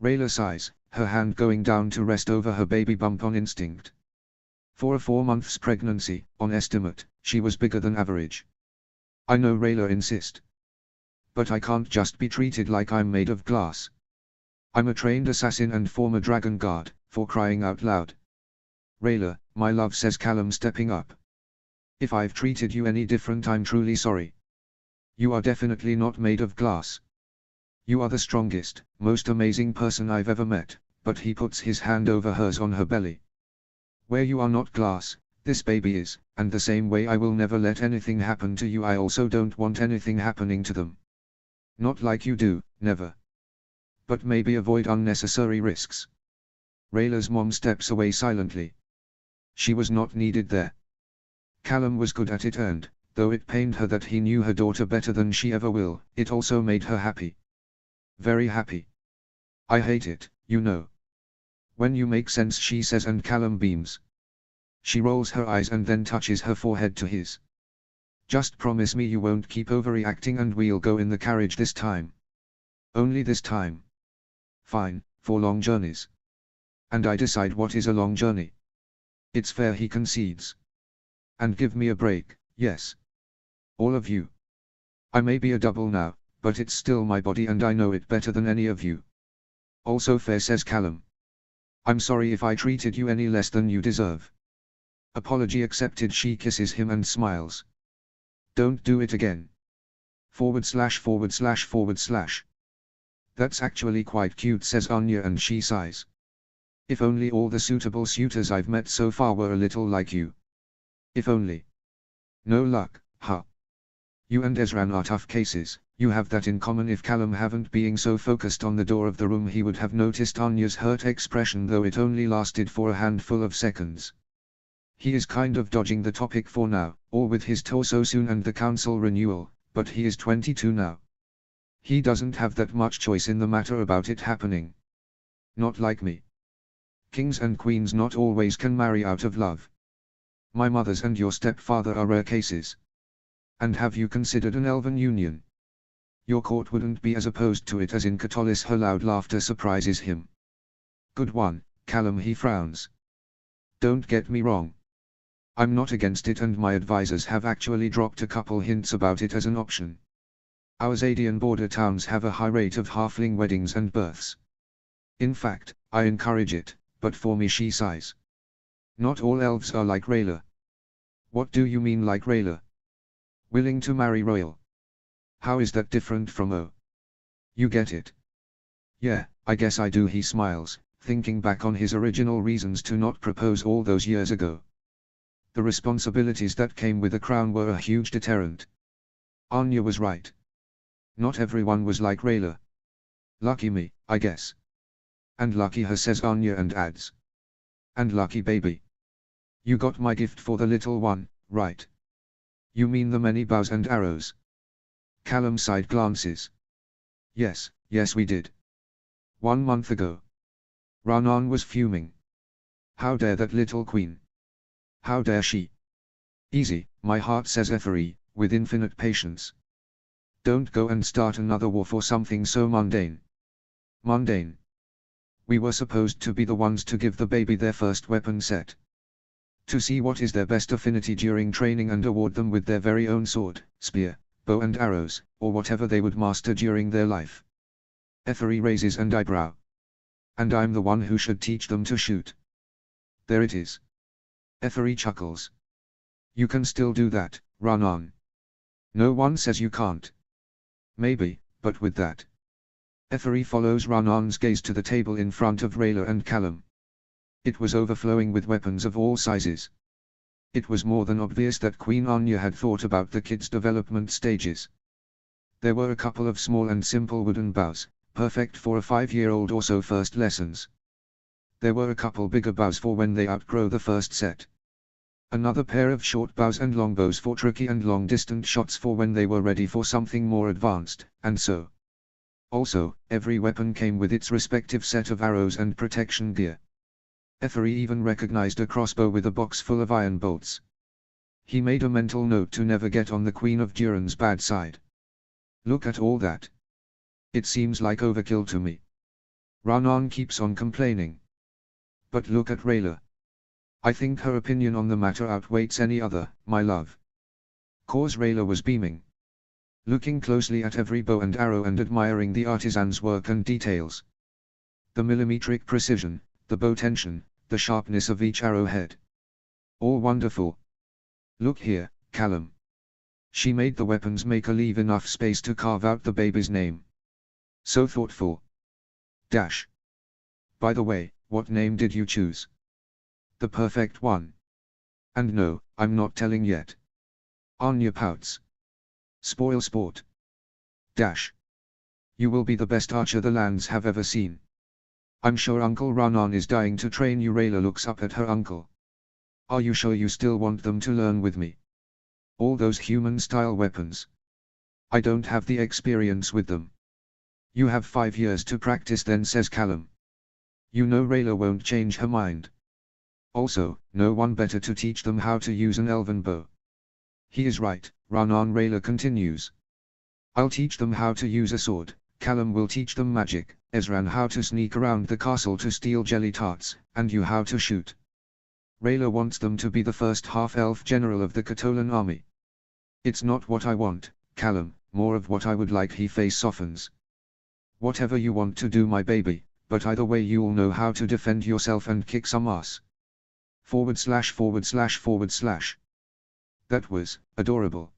Rayla sighs, her hand going down to rest over her baby bump on instinct. For a 4 months pregnancy, on estimate, she was bigger than average. I know, Rayla insist. But I can't just be treated like I'm made of glass. I'm a trained assassin and former dragon guard, for crying out loud. Rayla, my love, says Callum, stepping up. If I've treated you any different, I'm truly sorry. You are definitely not made of glass. You are the strongest, most amazing person I've ever met, but he puts his hand over hers on her belly. Where you are not glass, this baby is, and the same way I will never let anything happen to you, I also don't want anything happening to them. Not like you do, never. But maybe avoid unnecessary risks. Rayla's mom steps away silently. She was not needed there. Callum was good at it, and, though it pained her that he knew her daughter better than she ever will, it also made her happy. Very happy. I hate it, you know. When you make sense, she says, and Callum beams. She rolls her eyes and then touches her forehead to his. Just promise me you won't keep overreacting and we'll go in the carriage this time. Only this time. Fine, for long journeys. And I decide what is a long journey. It's fair, he concedes. And give me a break, yes. All of you. I may be a double now, but it's still my body and I know it better than any of you. Also fair, says Callum. I'm sorry if I treated you any less than you deserve. Apology accepted. She kisses him and smiles. Don't do it again. / That's actually quite cute, says Anya, and she sighs. If only all the suitable suitors I've met so far were a little like you. If only. No luck, huh? You and Ezran are tough cases. You have that in common. If Callum hadn't being so focused on the door of the room, he would have noticed Anya's hurt expression, though it only lasted for a handful of seconds. He is kind of dodging the topic for now, or with his tour so soon and the council renewal, but he is 22 now. He doesn't have that much choice in the matter about it happening. Not like me. Kings and queens not always can marry out of love. My mother's and your stepfather are rare cases. And have you considered an elven union? Your court wouldn't be as opposed to it as in Catullus. Her loud laughter surprises him. Good one, Callum. He frowns. Don't get me wrong. I'm not against it, and my advisors have actually dropped a couple hints about it as an option. Our Zadian border towns have a high rate of halfling weddings and births. In fact, I encourage it, but for me, she sighs. Not all elves are like Rayla. What do you mean like Rayla? Willing to marry royal. How is that different from O? You get it. Yeah, I guess I do. He smiles, thinking back on his original reasons to not propose all those years ago. The responsibilities that came with the crown were a huge deterrent. Anya was right. Not everyone was like Rayla. Lucky me, I guess. And lucky her, says Anya, and adds. And lucky baby. You got my gift for the little one, right? You mean the many bows and arrows? Callum side glances. Yes, yes we did. 1 month ago. Rhiannon was fuming. How dare that little queen? How dare she? Easy, my heart, says Ethery, with infinite patience. Don't go and start another war for something so mundane. Mundane. We were supposed to be the ones to give the baby their first weapon set. To see what is their best affinity during training and award them with their very own sword, spear, bow and arrows, or whatever they would master during their life. Ethery raises an eyebrow. And I'm the one who should teach them to shoot. There it is. Ethery chuckles. You can still do that, Rhiannon. No one says you can't. Maybe, but with that. Ethery follows Rhiannon's gaze to the table in front of Rayla and Callum. It was overflowing with weapons of all sizes. It was more than obvious that Queen Anya had thought about the kids' development stages. There were a couple of small and simple wooden bows, perfect for a 5-year-old or so first lessons. There were a couple bigger bows for when they outgrow the first set. Another pair of short bows and longbows for tricky and long-distance shots for when they were ready for something more advanced, and so. Also, every weapon came with its respective set of arrows and protection gear. Ethery even recognized a crossbow with a box full of iron bolts. He made a mental note to never get on the Queen of Duran's bad side. Look at all that. It seems like overkill to me. Rhiannon keeps on complaining. But look at Rayla. I think her opinion on the matter outweighs any other, my love. Cause Rayla was beaming. Looking closely at every bow and arrow and admiring the artisan's work and details. The millimetric precision, the bow tension, the sharpness of each arrowhead. All wonderful. Look here, Callum. She made the weapons maker leave enough space to carve out the baby's name. So thoughtful. Dash. By the way, what name did you choose? The perfect one. And no, I'm not telling yet. Anya pouts. Spoil sport. Dash. You will be the best archer the lands have ever seen. I'm sure Uncle Rhiannon is dying to train you. Rayla looks up at her uncle. Are you sure you still want them to learn with me? All those human-style weapons. I don't have the experience with them. You have 5 years to practice then, says Callum. You know Rayla won't change her mind. Also, no one better to teach them how to use an elven bow. He is right, Rhiannon. Rayla continues. I'll teach them how to use a sword, Callum will teach them magic, Ezran how to sneak around the castle to steal jelly tarts, and you how to shoot. Rayla wants them to be the first half-elf general of the Catolan army. It's not what I want, Callum, more of what I would like. He face softens. Whatever you want to do, my baby, but either way you'll know how to defend yourself and kick some ass. .. That was adorable.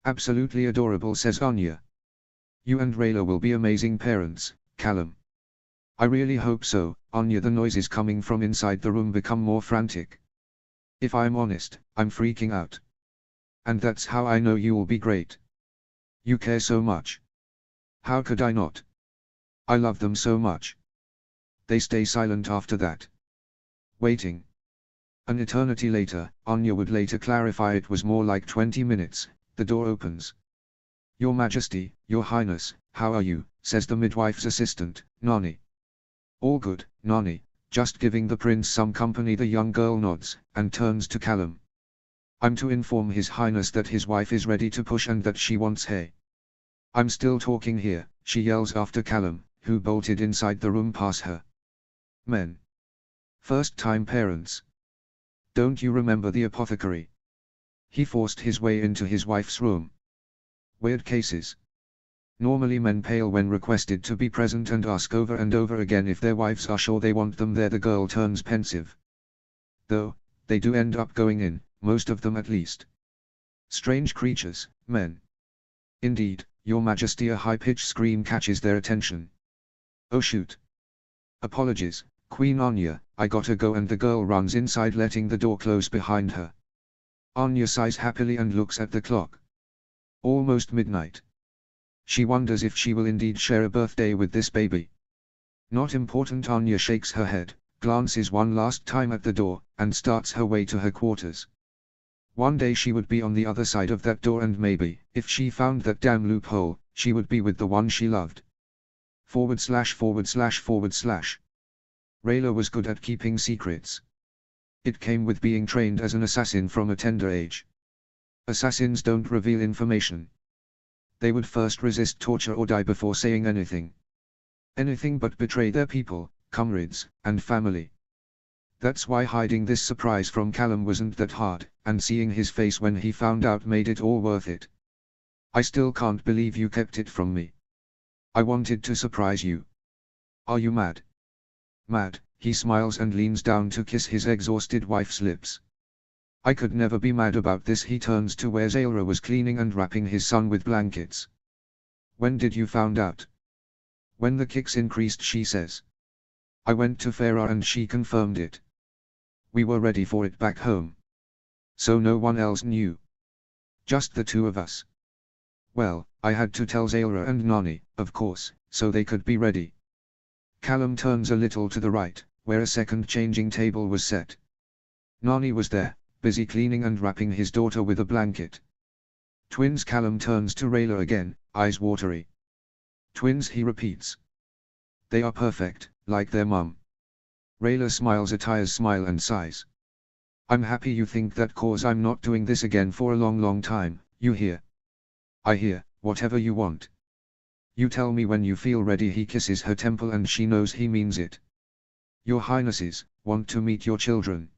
Absolutely adorable, says Anya. You and Rayla will be amazing parents, Callum. I really hope so, Anya. The noises coming from inside the room become more frantic. If I'm honest, I'm freaking out. And that's how I know you'll be great. You care so much. How could I not? I love them so much. They stay silent after that. Waiting. An eternity later, Anya would later clarify it was more like 20 minutes, the door opens. Your Majesty, Your Highness, how are you, says the midwife's assistant, Nani. All good, Nani, just giving the prince some company. The young girl nods, and turns to Callum. I'm to inform His Highness that his wife is ready to push and that she wants hay. I'm still talking here, she yells after Callum, who bolted inside the room past her. Men. First-time parents. Don't you remember the apothecary? He forced his way into his wife's room. Weird cases. Normally men pale when requested to be present and ask over and over again if their wives are sure they want them there. The girl turns pensive. Though, they do end up going in, most of them at least. Strange creatures, men. Indeed, Your Majesty. A high-pitched scream catches their attention. Oh shoot. Apologies, Queen Anya, I gotta go. And the girl runs inside, letting the door close behind her. Anya sighs happily and looks at the clock. Almost midnight. She wonders if she will indeed share a birthday with this baby. Not important. Anya shakes her head, glances one last time at the door, and starts her way to her quarters. One day she would be on the other side of that door, and maybe, if she found that damn loophole, she would be with the one she loved. / Rayla was good at keeping secrets. It came with being trained as an assassin from a tender age. Assassins don't reveal information. They would first resist torture or die before saying anything. Anything but betray their people, comrades, and family. That's why hiding this surprise from Callum wasn't that hard, and seeing his face when he found out made it all worth it. I still can't believe you kept it from me. I wanted to surprise you. Are you mad? Mad, he smiles and leans down to kiss his exhausted wife's lips. I could never be mad about this. He turns to where Zaelra was cleaning and wrapping his son with blankets. When did you found out? When the kicks increased, she says. I went to Farah and she confirmed it. We were ready for it back home. So no one else knew. Just the two of us. Well, I had to tell Zaelra and Nani, of course, so they could be ready. Callum turns a little to the right, where a second changing table was set. Nani was there, busy cleaning and wrapping his daughter with a blanket. Twins. Callum turns to Rayla again, eyes watery. Twins, he repeats. They are perfect, like their mum. Rayla smiles a tired smile and sighs. I'm happy you think that, cause I'm not doing this again for a long time, you hear? I hear, whatever you want. You tell me when you feel ready. He kisses her temple and she knows he means it. Your Highnesses, want to meet your children?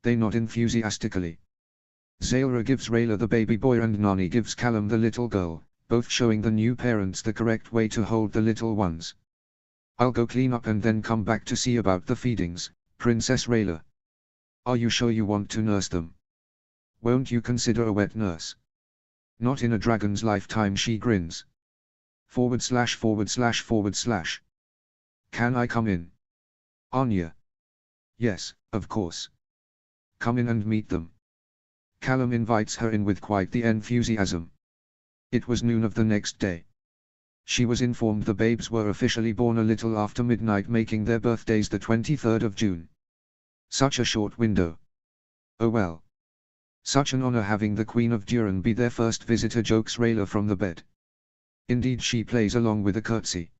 They nod enthusiastically. Zaelra gives Rayla the baby boy and Nani gives Callum the little girl, both showing the new parents the correct way to hold the little ones. I'll go clean up and then come back to see about the feedings, Princess Rayla. Are you sure you want to nurse them? Won't you consider a wet nurse? Not in a dragon's lifetime, she grins. / Can I come in? Anya. Yes, of course. Come in and meet them. Callum invites her in with quite the enthusiasm. It was noon of the next day. She was informed the babes were officially born a little after midnight, making their birthdays the 23rd of June. Such a short window. Oh well. Such an honor having the Queen of Duran be their first visitor, jokes Rayla from the bed. Indeed, she plays along with a curtsy.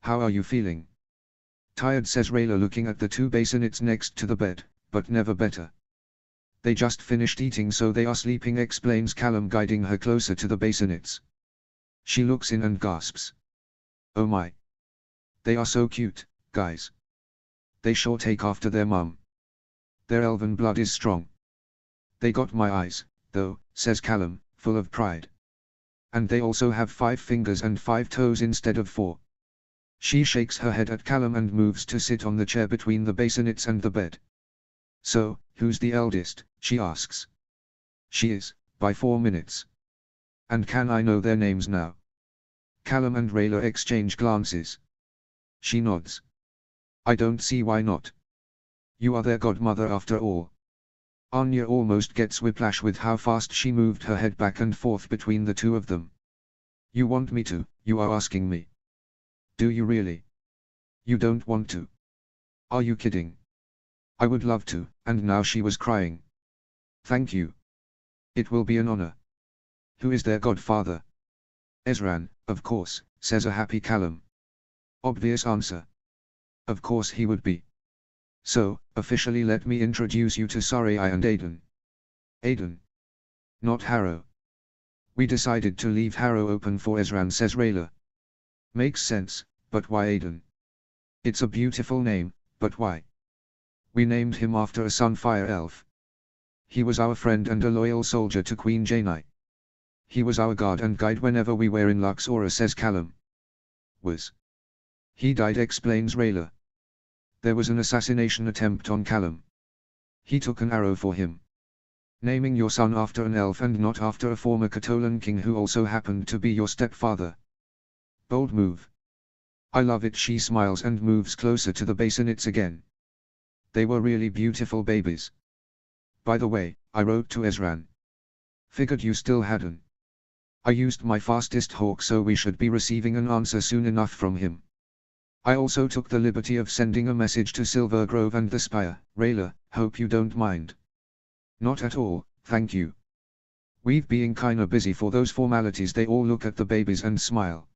How are you feeling? Tired, says Rayla, looking at the two basinets next to the bed, but never better. They just finished eating, so they are sleeping, explains Callum, guiding her closer to the basinets. She looks in and gasps. Oh my. They are so cute, guys. They sure take after their mum. Their elven blood is strong. They got my eyes, though, says Callum, full of pride. And they also have 5 fingers and 5 toes instead of 4. She shakes her head at Callum and moves to sit on the chair between the basinets and the bed. So, who's the eldest, she asks. She is, by 4 minutes. And can I know their names now? Callum and Rayla exchange glances. She nods. I don't see why not. You are their godmother after all. Anya almost gets whiplash with how fast she moved her head back and forth between the two of them. You want me to, you are asking me? Do you really? You don't want to? Are you kidding? I would love to, and now she was crying. Thank you. It will be an honor. Who is their godfather? Ezran, of course, says a happy Callum. Obvious answer. Of course he would be. So, officially let me introduce you to Sarai and Aiden. Aiden. Not Harrow. We decided to leave Harrow open for Ezran, says Rayla. Makes sense, but why Aiden? It's a beautiful name, but why? We named him after a Sunfire elf. He was our friend and a loyal soldier to Queen Janai. He was our guard and guide whenever we were in Luxora, says Callum. Was. He died, explains Rayla. There was an assassination attempt on Callum. He took an arrow for him. Naming your son after an elf and not after a former Katolan king who also happened to be your stepfather. Bold move. I love it, she smiles and moves closer to the bassinets again. They were really beautiful babies. By the way, I wrote to Ezran. Figured you still hadn't. I used my fastest hawk, so we should be receiving an answer soon enough from him. I also took the liberty of sending a message to Silver Grove and the Spire. Rayla, hope you don't mind. Not at all, thank you. We've been kinda busy for those formalities. They all look at the babies and smile.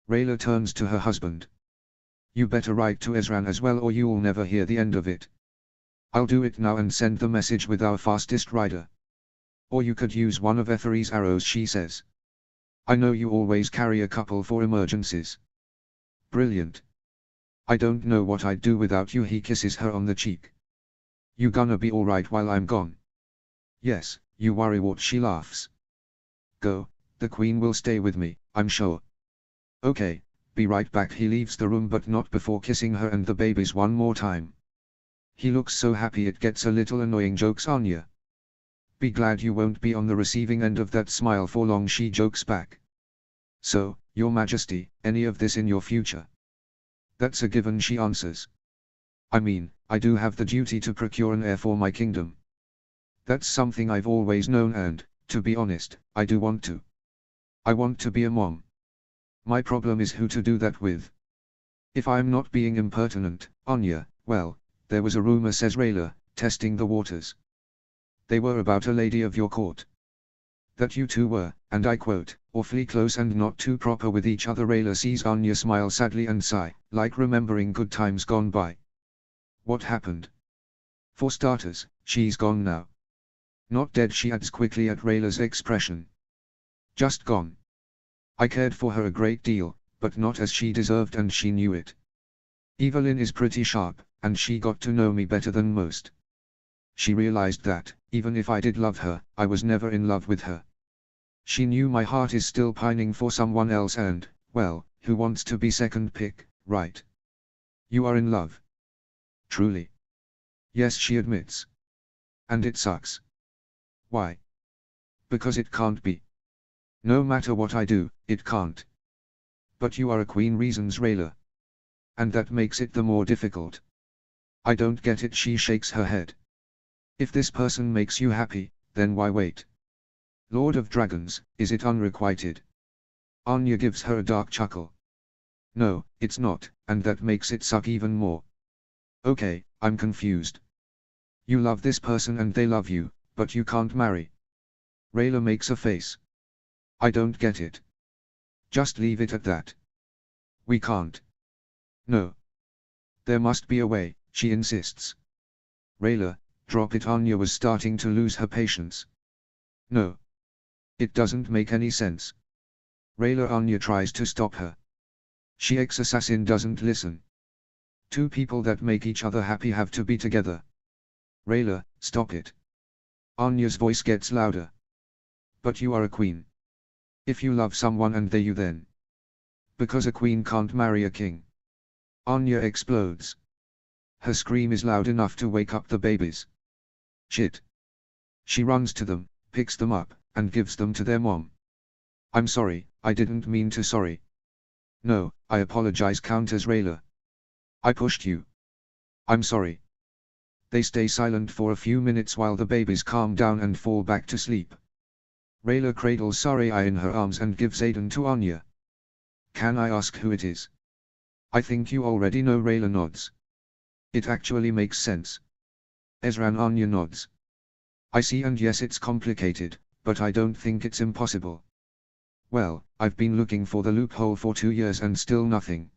Rayla turns to her husband. You better write to Ezran as well or you'll never hear the end of it. I'll do it now and send the message with our fastest rider. Or you could use one of Ethery's arrows, she says. I know you always carry a couple for emergencies. Brilliant. I don't know what I'd do without you, he kisses her on the cheek. You gonna be alright while I'm gone? Yes, you worry what, she laughs. Go, the Queen will stay with me, I'm sure. Okay, be right back. He leaves the room but not before kissing her and the babies one more time. He looks so happy it gets a little annoying, jokes Anya. Be glad you won't be on the receiving end of that smile for long, she jokes back. So, Your Majesty, any of this in your future? That's a given, she answers. I mean, I do have the duty to procure an heir for my kingdom. That's something I've always known and, to be honest, I do want to. I want to be a mom. My problem is who to do that with. If I'm not being impertinent, Anya, well, there was a rumor, says Rayla, testing the waters. They were about a lady of your court. That you two were, and I quote, awfully close and not too proper with each other. Rayla sees Anya smile sadly and sigh, like remembering good times gone by. What happened? For starters, she's gone now. Not dead, she adds quickly at Rayla's expression. Just gone. I cared for her a great deal, but not as she deserved, and she knew it. Evelyn is pretty sharp, and she got to know me better than most. She realized that, even if I did love her, I was never in love with her. She knew my heart is still pining for someone else and, well, who wants to be second pick, right? You are in love. Truly. Yes, she admits. And it sucks. Why? Because it can't be. No matter what I do, it can't. But you are a queen, reasons Rayla. And that makes it the more difficult. I don't get it, she shakes her head. If this person makes you happy, then why wait? Lord of Dragons, is it unrequited? Anya gives her a dark chuckle. No, it's not, and that makes it suck even more. Okay, I'm confused. You love this person and they love you, but you can't marry. Rayla makes a face. I don't get it. Just leave it at that. We can't. No. There must be a way, she insists. Rayla, drop it. Anya was starting to lose her patience. No. It doesn't make any sense. Rayla, Anya tries to stop her. She ex-assassin doesn't listen. Two people that make each other happy have to be together. Rayla, stop it. Anya's voice gets louder. But you are a queen. If you love someone and they you then. Because a queen can't marry a king. Anya explodes. Her scream is loud enough to wake up the babies. Shit. She runs to them, picks them up, and gives them to their mom. I'm sorry, I didn't mean to. Sorry. No, I apologize, counters Rayla. I pushed you. I'm sorry. They stay silent for a few minutes while the babies calm down and fall back to sleep. Rayla cradles Sarai in her arms and gives Aiden to Anya. Can I ask who it is? I think you already know. Rayla nods. It actually makes sense. Ezran. Anya nods. I see, and yes, it's complicated, but I don't think it's impossible. Well, I've been looking for the loophole for 2 years and still nothing.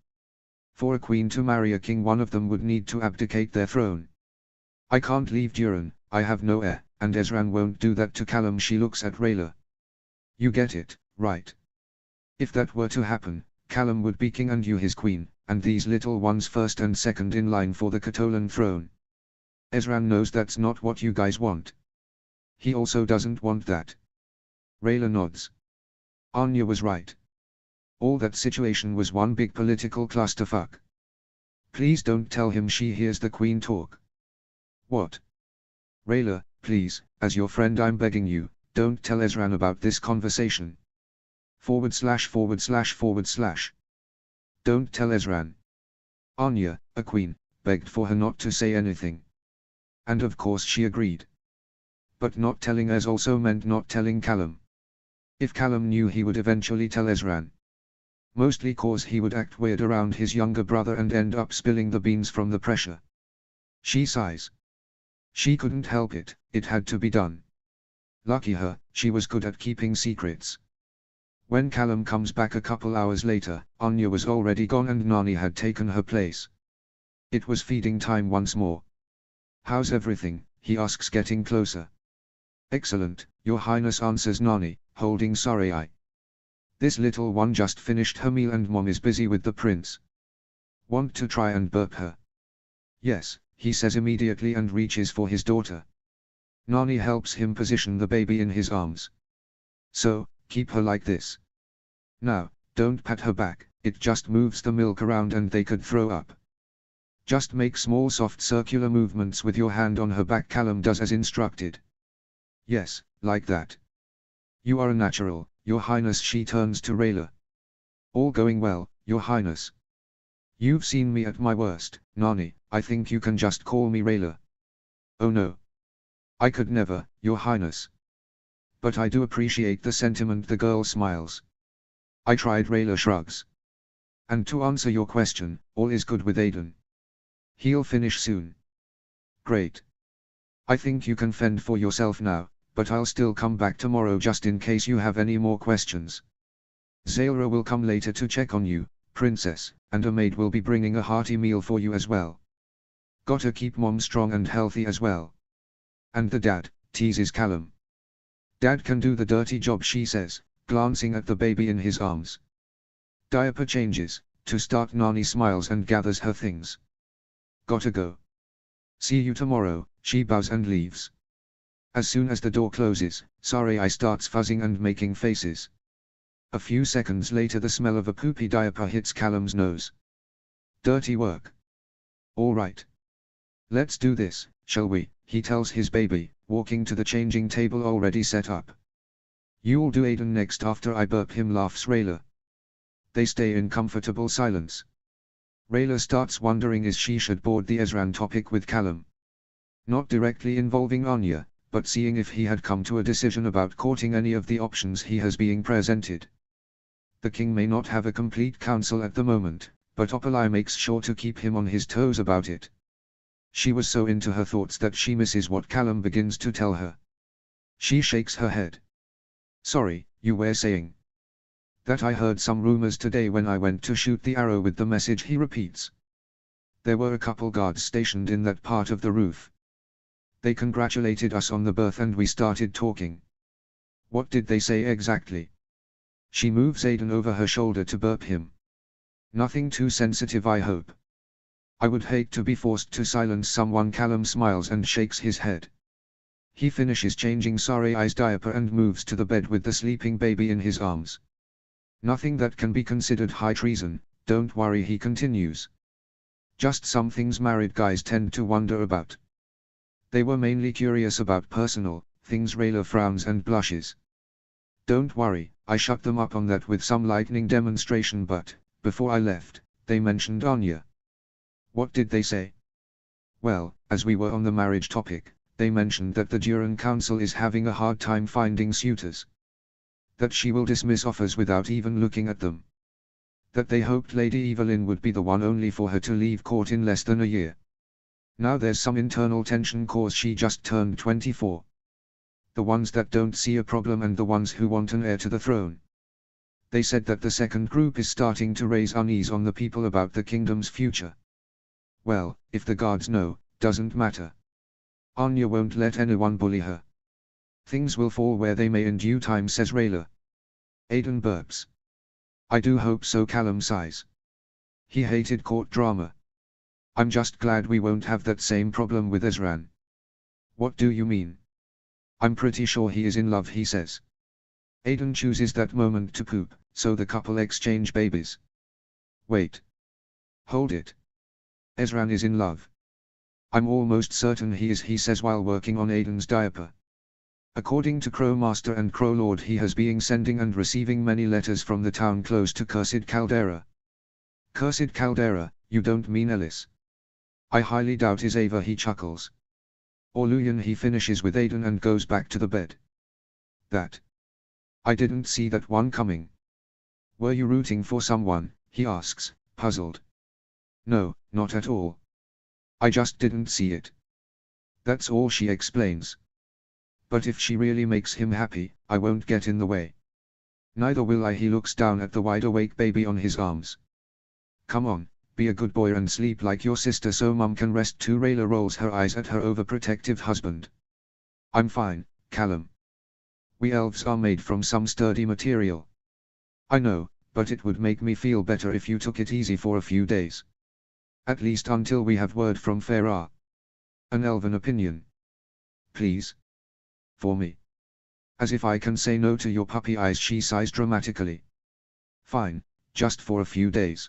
For a queen to marry a king, one of them would need to abdicate their throne. I can't leave Duran, I have no heir, and Ezran won't do that to Callum. She looks at Rayla. You get it, right? If that were to happen, Callum would be king and you his queen, and these little ones first and second in line for the Catolan throne. Ezran knows that's not what you guys want. He also doesn't want that. Rayla nods. Anya was right. All that situation was one big political clusterfuck. Please don't tell him she hears the queen talk. What? Rayla, please, as your friend I'm begging you, don't tell Ezran about this conversation. / Don't tell Ezran. Anya, a queen, begged for her not to say anything. And of course she agreed. But not telling Ez also meant not telling Callum. If Callum knew, he would eventually tell Ezran. Mostly cause he would act weird around his younger brother and end up spilling the beans from the pressure. She sighs. She couldn't help it, it had to be done. Lucky her, she was good at keeping secrets. When Callum comes back a couple hours later, Anya was already gone and Nani had taken her place. It was feeding time once more. How's everything? He asks, getting closer. Excellent, Your Highness, answers Nani, holding Sarai. This little one just finished her meal and Mom is busy with the prince. Want to try and burp her? Yes, he says immediately and reaches for his daughter. Nani helps him position the baby in his arms. So, keep her like this. Now, don't pat her back, it just moves the milk around and they could throw up. Just make small soft circular movements with your hand on her back. Callum does as instructed. Yes, like that. You are a natural, Your Highness. She turns to Rayla. All going well, Your Highness. You've seen me at my worst, Nani, I think you can just call me Rayla. Oh no. I could never, Your Highness. But I do appreciate the sentiment. The girl smiles. I tried. Rayla shrugs. And to answer your question, all is good with Aiden. He'll finish soon. Great. I think you can fend for yourself now, but I'll still come back tomorrow just in case you have any more questions. Zaira will come later to check on you, Princess, and a maid will be bringing a hearty meal for you as well. Gotta keep Mom strong and healthy as well. And the dad, teases Callum. Dad can do the dirty job, she says, glancing at the baby in his arms. Diaper changes, to start. Nani smiles and gathers her things. Gotta go. See you tomorrow, she bows and leaves. As soon as the door closes, Sarai starts fuzzing and making faces. A few seconds later the smell of a poopy diaper hits Callum's nose. Dirty work. All right. Let's do this, shall we, he tells his baby, walking to the changing table already set up. You'll do Aiden next after I burp him, laughs Rayla. They stay in comfortable silence. Rayla starts wondering if she should board the Ezran topic with Callum. Not directly involving Anya, but seeing if he had come to a decision about courting any of the options he has being presented. The king may not have a complete council at the moment, but Opalai makes sure to keep him on his toes about it. She was so into her thoughts that she misses what Callum begins to tell her. She shakes her head. Sorry, you were saying. That I heard some rumors today when I went to shoot the arrow with the message, he repeats. There were a couple guards stationed in that part of the roof. They congratulated us on the birth and we started talking. What did they say exactly? She moves Aiden over her shoulder to burp him. Nothing too sensitive, I hope. I would hate to be forced to silence someone. Callum smiles and shakes his head. He finishes changing Sarai's diaper and moves to the bed with the sleeping baby in his arms. Nothing that can be considered high treason, don't worry, he continues. Just some things married guys tend to wonder about. They were mainly curious about personal things. Rayla frowns and blushes. Don't worry, I shut them up on that with some lightning demonstration, but, before I left, they mentioned Anya. What did they say? Well, as we were on the marriage topic, they mentioned that the Duran Council is having a hard time finding suitors. That she will dismiss offers without even looking at them. That they hoped Lady Evelyn would be the one, only for her to leave court in less than a year. Now there's some internal tension cause she just turned 24. The ones that don't see a problem and the ones who want an heir to the throne. They said that the second group is starting to raise unease on the people about the kingdom's future. Well, if the guards know, doesn't matter. Anya won't let anyone bully her. Things will fall where they may in due time, says Rayla. Aiden burps. I do hope so, Callum sighs. He hated court drama. I'm just glad we won't have that same problem with Ezran. What do you mean? I'm pretty sure he is in love, he says. Aiden chooses that moment to poop, so the couple exchange babies. Wait. Hold it. Ezran is in love. I'm almost certain he is, he says while working on Aiden's diaper. According to Crowmaster and Crowlord, he has been sending and receiving many letters from the town close to Cursed Caldera. Cursed Caldera, you don't mean Ellis? I highly doubt is Ava, he chuckles. Or Luyan, he finishes with Aiden and goes back to the bed. That. I didn't see that one coming. Were you rooting for someone, he asks, puzzled. No, not at all. I just didn't see it. That's all, she explains. But if she really makes him happy, I won't get in the way. Neither will I, he looks down at the wide-awake baby on his arms. Come on, be a good boy and sleep like your sister so Mum can rest too. Rayla rolls her eyes at her overprotective husband. I'm fine, Callum. We elves are made from some sturdy material. I know, but it would make me feel better if you took it easy for a few days. At least until we have word from Farah. An elven opinion. Please. For me. As if I can say no to your puppy eyes, she sighs dramatically. Fine, just for a few days.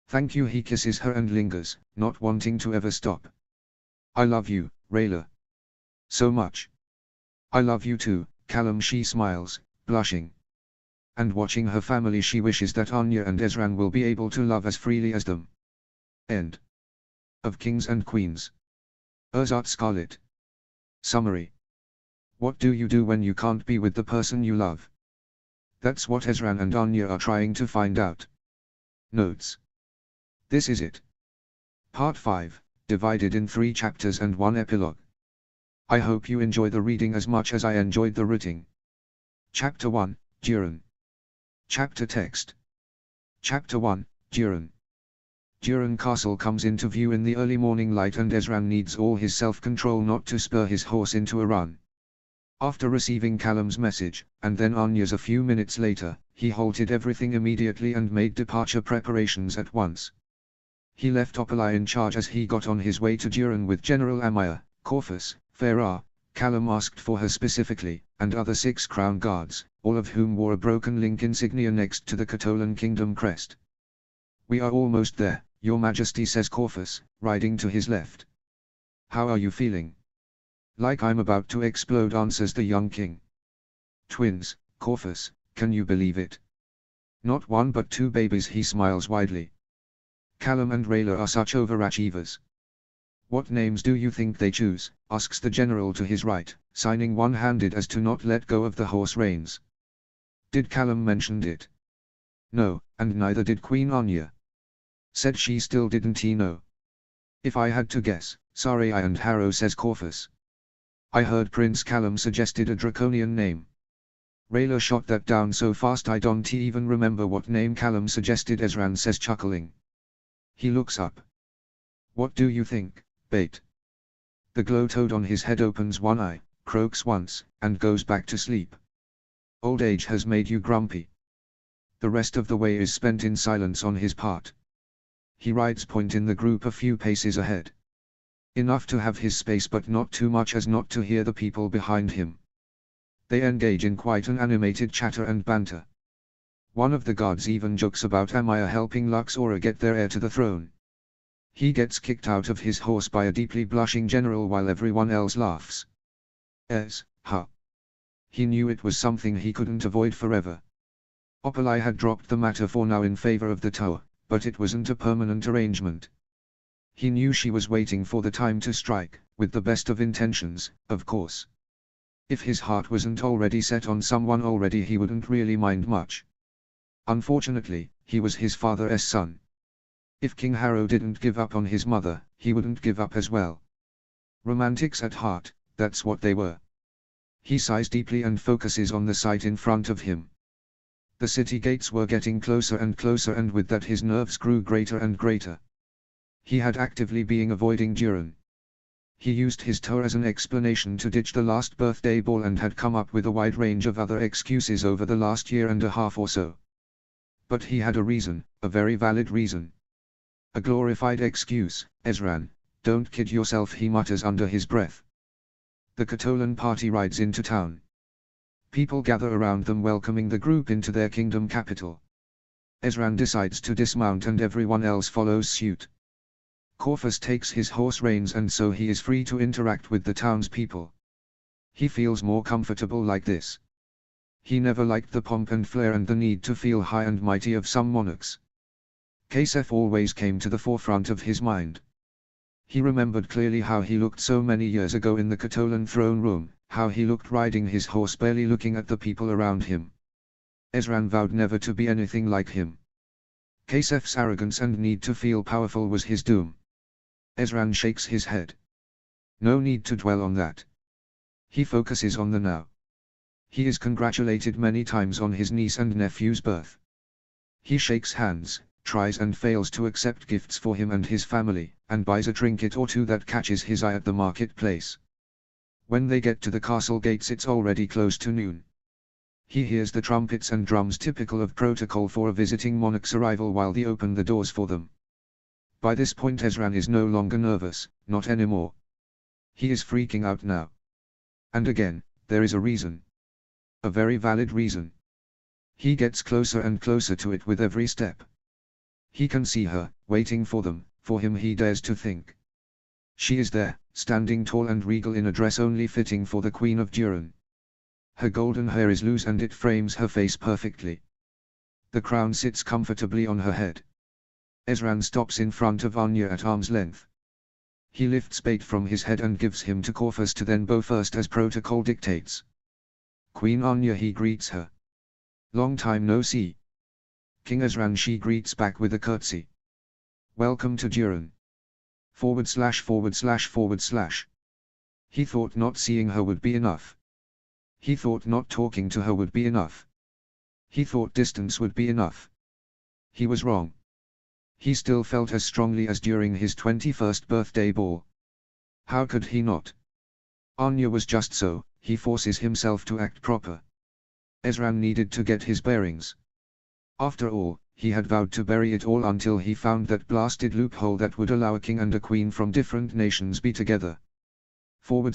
Thank you, he kisses her and lingers, not wanting to ever stop. I love you, Rayla. So much. I love you too, Callum, she smiles, blushing. And watching her family, she wishes that Anya and Ezran will be able to love as freely as them. End of Kings and Queens. Urzat Scarlet. Summary. What do you do when you can't be with the person you love? That's what Ezran and Anya are trying to find out. Notes. This is it. Part 5, divided in 3 chapters and 1 epilogue. I hope you enjoy the reading as much as I enjoyed the writing. Chapter 1, Duran. Chapter text. Chapter 1, Duran. Duran Castle comes into view in the early morning light, and Ezran needs all his self-control not to spur his horse into a run. After receiving Callum's message, and then Anya's a few minutes later, he halted everything immediately and made departure preparations at once. He left Opalai in charge as he got on his way to Duran with General Amaya, Corfus, Farah, Callum asked for her specifically, and other 6 crown guards, all of whom wore a broken link insignia next to the Katolan kingdom crest. We are almost there, Your Majesty, says Corfus, riding to his left. How are you feeling? Like I'm about to explode, answers the young king. Twins, Corfus, can you believe it? Not 1 but 2 babies, he smiles widely. Callum and Rayla are such overachievers. What names do you think they choose, asks the general to his right, signing one-handed as to not let go of the horse reins. Did Callum mention it? No, and neither did Queen Anya. Said she still didn't he know. If I had to guess, Sarai and Harrow, says Corfus. I heard Prince Callum suggested a draconian name. Rayla shot that down so fast I don't even remember what name Callum suggested, Ezran says, chuckling. He looks up. What do you think, Bait? The glow toad on his head opens one eye, croaks once, and goes back to sleep. Old age has made you grumpy. The rest of the way is spent in silence on his part. He rides point in the group a few paces ahead. Enough to have his space, but not too much as not to hear the people behind him. They engage in quite an animated chatter and banter. One of the guards even jokes about Amaya helping Luxora get their heir to the throne. He gets kicked out of his horse by a deeply blushing general while everyone else laughs. Ha! He knew it was something he couldn't avoid forever. Opalai had dropped the matter for now in favor of the tower, but it wasn't a permanent arrangement. He knew she was waiting for the time to strike, with the best of intentions, of course. If his heart wasn't already set on someone already, he wouldn't really mind much. Unfortunately, he was his father's son. If King Harrow didn't give up on his mother, he wouldn't give up as well. Romantics at heart, that's what they were. He sighs deeply and focuses on the sight in front of him. The city gates were getting closer and closer, and with that his nerves grew greater and greater. He had actively been avoiding Duran. He used his tour as an explanation to ditch the last birthday ball and had come up with a wide range of other excuses over the last year and a half or so. But he had a reason, a very valid reason. A glorified excuse. Ezran, don't kid yourself, he mutters under his breath. The Katolan party rides into town. People gather around them, welcoming the group into their kingdom capital. Ezran decides to dismount and everyone else follows suit. Corvus takes his horse reins, and so he is free to interact with the townspeople. He feels more comfortable like this. He never liked the pomp and flair and the need to feel high and mighty of some monarchs. Kasef always came to the forefront of his mind. He remembered clearly how he looked so many years ago in the Katolan throne room, how he looked riding his horse, barely looking at the people around him. Ezran vowed never to be anything like him. Kasef's arrogance and need to feel powerful was his doom. Ezran shakes his head. No need to dwell on that. He focuses on the now. He is congratulated many times on his niece and nephew's birth. He shakes hands, tries and fails to accept gifts for him and his family, and buys a trinket or two that catches his eye at the marketplace. When they get to the castle gates, it's already close to noon. He hears the trumpets and drums typical of protocol for a visiting monarch's arrival while they open the doors for them. By this point Ezran is no longer nervous, not anymore. He is freaking out now. And again, there is a reason. A very valid reason. He gets closer and closer to it with every step. He can see her, waiting for them, for him he dares to think. She is there, standing tall and regal in a dress only fitting for the Queen of Duran. Her golden hair is loose and it frames her face perfectly. The crown sits comfortably on her head. Ezran stops in front of Anya at arm's length. He lifts Bate from his head and gives him to Corvus to then bow first as protocol dictates. Queen Anya, he greets her. Long time no see. King Ezran, she greets back with a curtsy. Welcome to Duran. .. He thought not seeing her would be enough. He thought not talking to her would be enough. He thought distance would be enough. He was wrong. He still felt as strongly as during his 21st birthday ball. How could he not? Anya was just so, he forces himself to act proper. Ezran needed to get his bearings. After all, he had vowed to bury it all until he found that blasted loophole that would allow a king and a queen from different nations be together. .. 1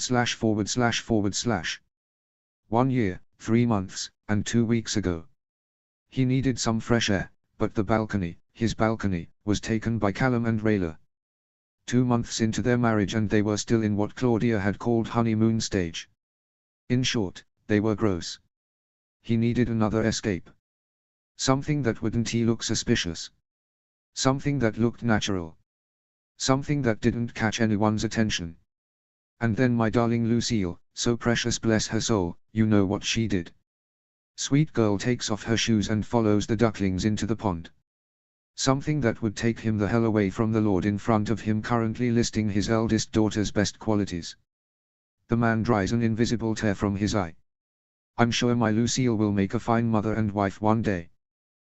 year, 3 months, and 2 weeks ago. He needed some fresh air, but the balcony, his balcony, was taken by Callum and Rayla. 2 months into their marriage and they were still in what Claudia had called honeymoon stage. In short, they were gross. He needed another escape. Something that wouldn't look suspicious. Something that looked natural. Something that didn't catch anyone's attention. And then my darling Lucille, so precious, bless her soul, you know what she did. Sweet girl takes off her shoes and follows the ducklings into the pond. Something that would take him the hell away from the lord in front of him, currently listing his eldest daughter's best qualities. The man dries an invisible tear from his eye. I'm sure my Lucille will make a fine mother and wife one day.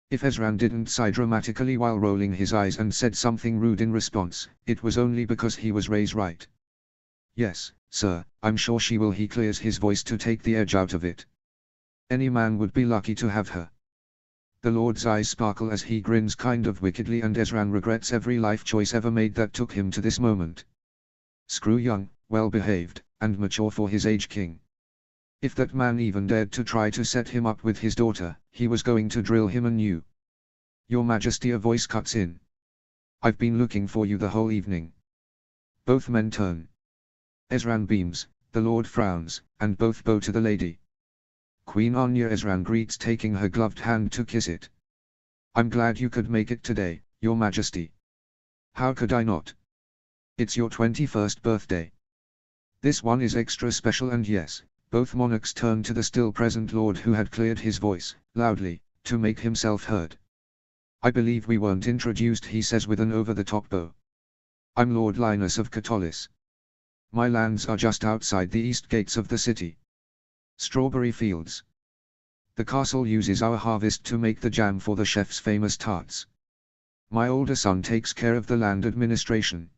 If Ezran didn't sigh dramatically while rolling his eyes and said something rude in response, it was only because he was raised right. Yes, sir, I'm sure she will. He clears his voice to take the edge out of it. Any man would be lucky to have her. The Lord's eyes sparkle as he grins kind of wickedly, and Ezran regrets every life choice ever made that took him to this moment. Screw young, well-behaved, and mature for his age king. If that man even dared to try to set him up with his daughter, he was going to drill him anew. Your Majesty, a voice cuts in. I've been looking for you the whole evening. Both men turn. Ezran beams, the Lord frowns, and both bow to the lady. Queen Anya, Ezran greets, taking her gloved hand to kiss it. I'm glad you could make it today, Your Majesty. How could I not? It's your 21st birthday. This one is extra special, and yes, both monarchs turned to the still present lord, who had cleared his voice, loudly, to make himself heard. I believe we weren't introduced, he says with an over-the-top bow. I'm Lord Linus of Katolis. My lands are just outside the east gates of the city. Strawberry fields. The castle uses our harvest to make the jam for the chef's famous tarts. My older son takes care of the land administration.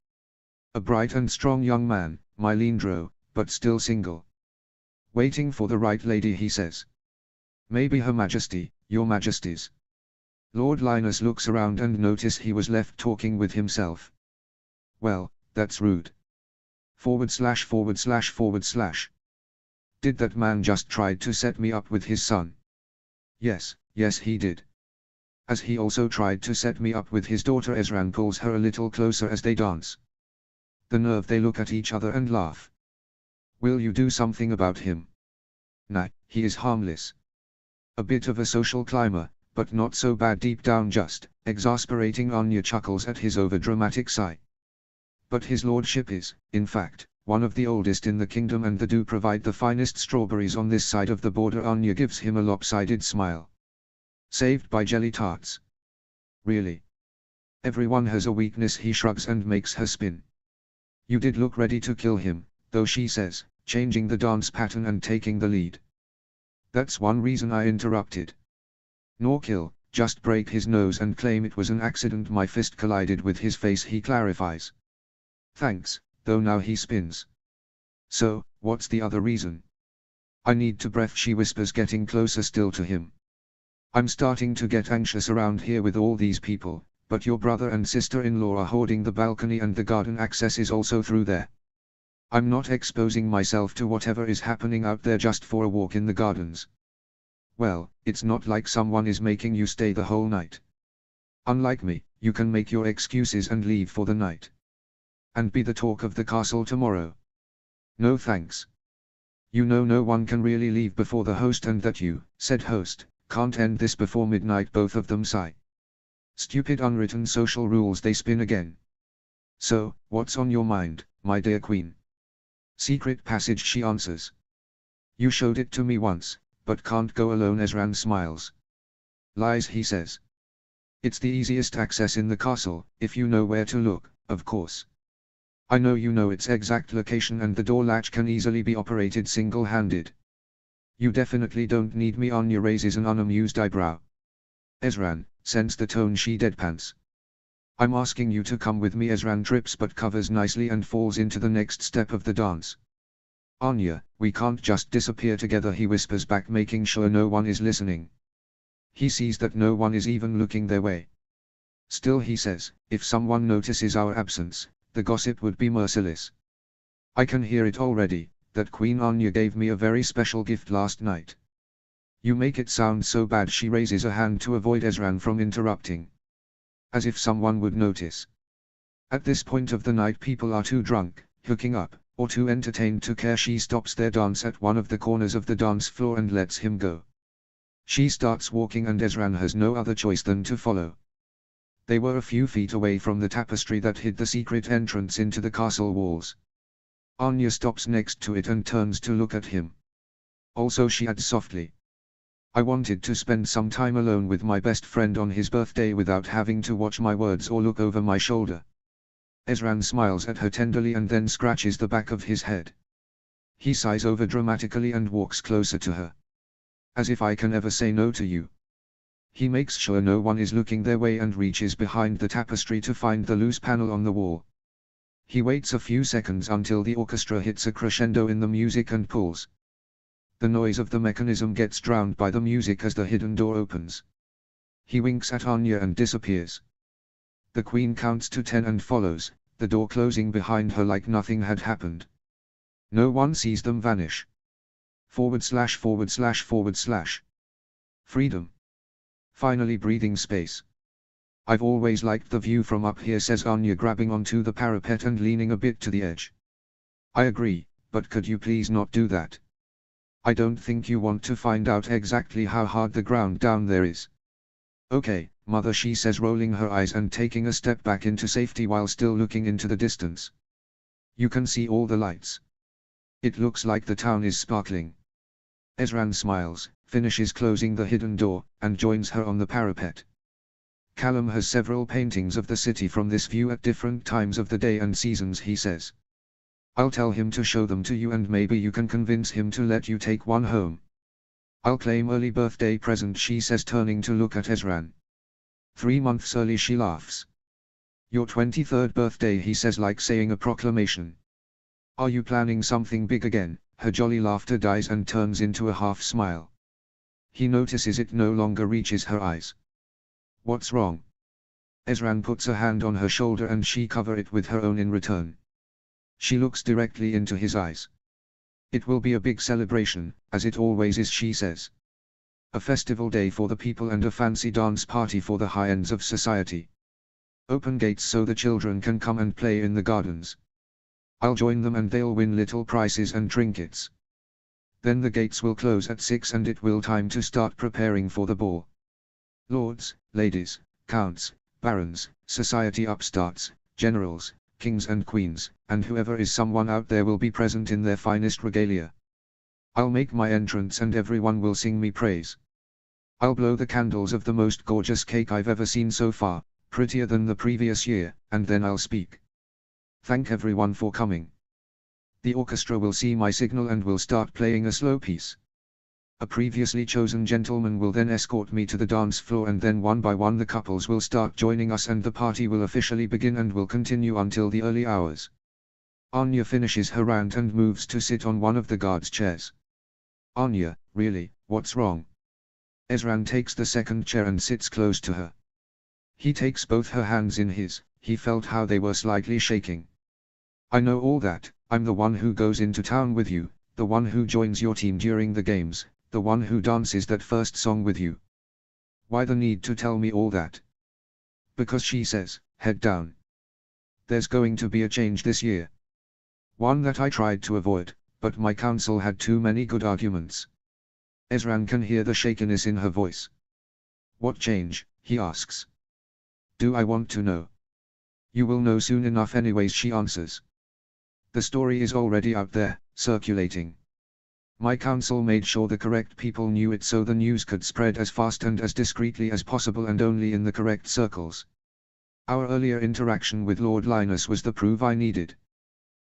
A bright and strong young man, Mylindro, but still single. Waiting for the right lady, he says. Maybe Her Majesty, Your Majesties. Lord Linus looks around and notice he was left talking with himself. Well, that's rude. /////. Did that man just try to set me up with his son? Yes, he did. As he also tried to set me up with his daughter. Ezran pulls her a little closer as they dance. The nerve, they look at each other and laugh. Will you do something about him? Nah, he is harmless. A bit of a social climber, but not so bad deep down, just exasperating. Anya chuckles at his overdramatic sigh. But his lordship is, in fact, one of the oldest in the kingdom, and they do provide the finest strawberries on this side of the border. Anya gives him a lopsided smile. Saved by jelly tarts. Really? Everyone has a weakness. He shrugs and makes her spin. You did look ready to kill him, though, she says, changing the dance pattern and taking the lead. That's one reason I interrupted. Nor kill, just break his nose and claim it was an accident. My fist collided with his face, he clarifies. Thanks, though now he spins. So, what's the other reason? I need to breath, she whispers, getting closer still to him. I'm starting to get anxious around here with all these people, but your brother and sister-in-law are hoarding the balcony and the garden access is also through there. I'm not exposing myself to whatever is happening out there just for a walk in the gardens. Well, it's not like someone is making you stay the whole night. Unlike me, you can make your excuses and leave for the night. And be the talk of the castle tomorrow. No thanks. You know no one can really leave before the host, and that you, said host, can't end this before midnight. Both of them sigh. Stupid unwritten social rules, they spin again. So, what's on your mind, my dear queen? Secret passage, she answers. You showed it to me once, but can't go alone. Ezran smiles. Lies, he says. It's the easiest access in the castle, if you know where to look, of course. I know you know its exact location, and the door latch can easily be operated single-handed. You definitely don't need me. Anya raises an unamused eyebrow. Ezran, sense the tone, she deadpans. I'm asking you to come with me. Ezran trips but covers nicely and falls into the next step of the dance. Anya, we can't just disappear together, he whispers back, making sure no one is listening. He sees that no one is even looking their way. Still, he says, if someone notices our absence, the gossip would be merciless. I can hear it already, that Queen Anya gave me a very special gift last night. You make it sound so bad. She raises a hand to avoid Ezran from interrupting. As if someone would notice. At this point of the night, people are too drunk, hooking up, or too entertained to care. She stops their dance at one of the corners of the dance floor and lets him go. She starts walking and Ezran has no other choice than to follow. They were a few feet away from the tapestry that hid the secret entrance into the castle walls. Anya stops next to it and turns to look at him. Also, she adds softly. I wanted to spend some time alone with my best friend on his birthday without having to watch my words or look over my shoulder. Ezran smiles at her tenderly and then scratches the back of his head. He sighs overdramatically and walks closer to her. As if I can ever say no to you. He makes sure no one is looking their way and reaches behind the tapestry to find the loose panel on the wall. He waits a few seconds until the orchestra hits a crescendo in the music and pulls. The noise of the mechanism gets drowned by the music as the hidden door opens. He winks at Anya and disappears. The queen counts to 10 and follows, the door closing behind her like nothing had happened. No one sees them vanish. / Freedom. Finally breathing space. I've always liked the view from up here, says Anya, grabbing onto the parapet and leaning a bit to the edge. I agree, but could you please not do that? I don't think you want to find out exactly how hard the ground down there is. Okay, mother, she says, rolling her eyes and taking a step back into safety while still looking into the distance. You can see all the lights. It looks like the town is sparkling. Ezran smiles, finishes closing the hidden door, and joins her on the parapet. Callum has several paintings of the city from this view at different times of the day and seasons, he says. I'll tell him to show them to you and maybe you can convince him to let you take one home. I'll claim early birthday present, she says, turning to look at Ezran. 3 months early, she laughs. Your 23rd birthday, he says, like saying a proclamation. Are you planning something big again? Her jolly laughter dies and turns into a half smile. He notices it no longer reaches her eyes. What's wrong? Ezran puts a hand on her shoulder and she covers it with her own in return. She looks directly into his eyes. It will be a big celebration, as it always is, she says. A festival day for the people and a fancy dance party for the high ends of society. Open gates so the children can come and play in the gardens. I'll join them and they'll win little prizes and trinkets. Then the gates will close at 6 and it will time to start preparing for the ball. Lords, ladies, counts, barons, society upstarts, generals, kings and queens, and whoever is someone out there will be present in their finest regalia. I'll make my entrance and everyone will sing me praise. I'll blow the candles of the most gorgeous cake I've ever seen so far, prettier than the previous year, and then I'll speak. Thank everyone for coming. The orchestra will see my signal and will start playing a slow piece. A previously chosen gentleman will then escort me to the dance floor and then one by one the couples will start joining us and the party will officially begin and will continue until the early hours. Anya finishes her rant and moves to sit on one of the guards' chairs. Anya, really, what's wrong? Ezran takes the second chair and sits close to her. He takes both her hands in his, he felt how they were slightly shaking. I know all that, I'm the one who goes into town with you, the one who joins your team during the games, the one who dances that first song with you. Why the need to tell me all that? Because, she says, head down. There's going to be a change this year. One that I tried to avoid, but my counsel had too many good arguments. Ezran can hear the shakiness in her voice. What change? He asks. Do I want to know? You will know soon enough anyways, she answers. The story is already out there, circulating. My council made sure the correct people knew it so the news could spread as fast and as discreetly as possible and only in the correct circles. Our earlier interaction with Lord Linus was the proof I needed.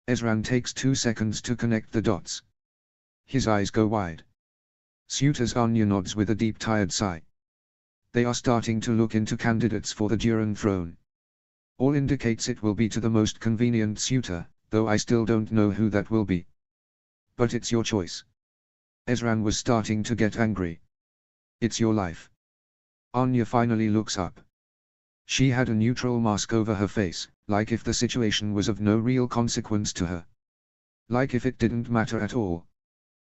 Ezran takes 2 seconds to connect the dots. His eyes go wide. Suitors. Anya nods with a deep tired sigh. They are starting to look into candidates for the Duran throne. All indicates it will be to the most convenient suitor, though I still don't know who that will be. But it's your choice. Ezran was starting to get angry. It's your life. Anya finally looks up. She had a neutral mask over her face, like if the situation was of no real consequence to her. Like if it didn't matter at all.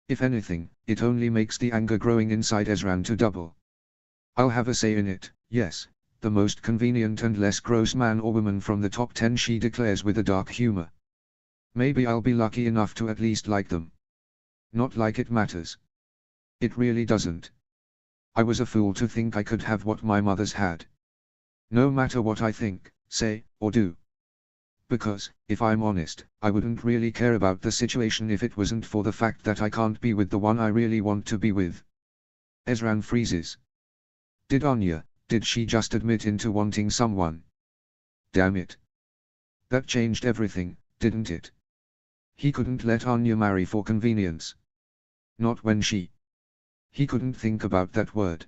If anything, it only makes the anger growing inside Ezran to double. I'll have a say in it, yes, the most convenient and less gross man or woman from the top 10, she declares with a dark humor. Maybe I'll be lucky enough to at least like them. Not like it matters. It really doesn't. I was a fool to think I could have what my mother's had. No matter what I think, say, or do. Because, if I'm honest, I wouldn't really care about the situation if it wasn't for the fact that I can't be with the one I really want to be with. Ezran freezes. Did she just admit into wanting someone? Damn it. That changed everything, didn't it? He couldn't let Anya marry for convenience. Not when she. He couldn't think about that word.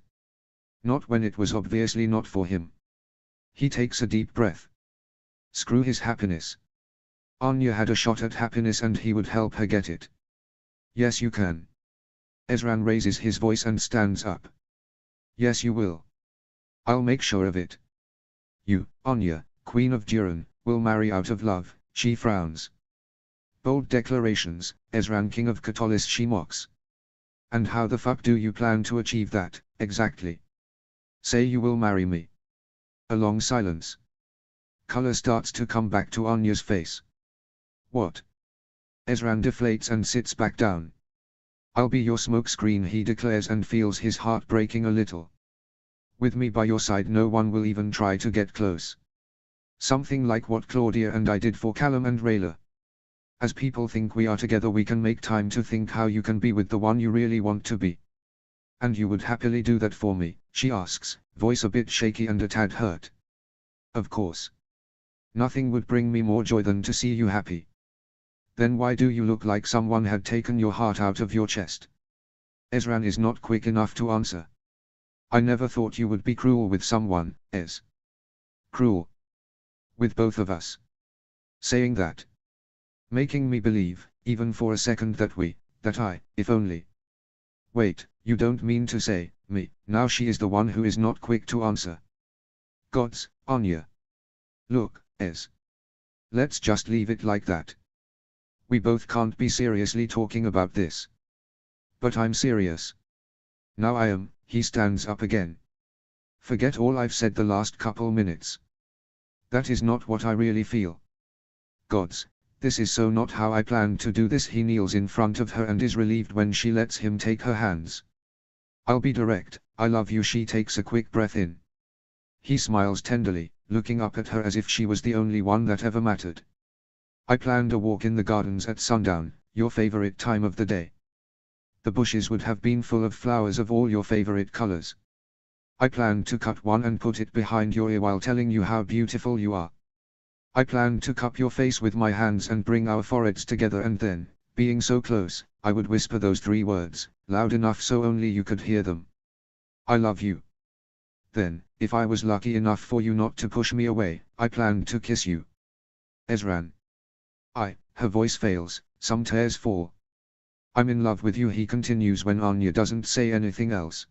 Not when it was obviously not for him. He takes a deep breath. Screw his happiness. Anya had a shot at happiness and he would help her get it. Yes, you can. Ezran raises his voice and stands up. Yes, you will. I'll make sure of it. You, Anya, Queen of Duran, will marry out of love, she frowns. Bold declarations, Ezran, King of Katolis, she mocks. And how the fuck do you plan to achieve that, exactly? Say you will marry me. A long silence. Color starts to come back to Anya's face. What? Ezran deflates and sits back down. I'll be your smokescreen, he declares and feels his heart breaking a little. With me by your side no one will even try to get close. Something like what Claudia and I did for Callum and Rayla. As people think we are together we can make time to think how you can be with the one you really want to be. And you would happily do that for me, she asks, voice a bit shaky and a tad hurt. Of course. Nothing would bring me more joy than to see you happy. Then why do you look like someone had taken your heart out of your chest? Ezran is not quick enough to answer. I never thought you would be cruel with someone, Ez. Cruel. With both of us. Saying that. Making me believe, even for a second that I, if only. Wait, you don't mean to say, me, now she is the one who is not quick to answer. Gods, Anya. Look, Ez. Let's just leave it like that. We both can't be seriously talking about this. But I'm serious. Now I am. He stands up again. Forget all I've said the last couple minutes. That is not what I really feel. Gods, this is so not how I planned to do this. He kneels in front of her and is relieved when she lets him take her hands. I'll be direct, I love you. She takes a quick breath in. He smiles tenderly, looking up at her as if she was the only one that ever mattered. I planned a walk in the gardens at sundown, your favorite time of the day. The bushes would have been full of flowers of all your favorite colors. I planned to cut one and put it behind your ear while telling you how beautiful you are. I planned to cup your face with my hands and bring our foreheads together, and then, being so close, I would whisper those 3 words, loud enough so only you could hear them. I love you. Then, if I was lucky enough for you not to push me away, I planned to kiss you. Ezran. Her voice fails, some tears fall. I'm in love with you, he continues when Anya doesn't say anything else.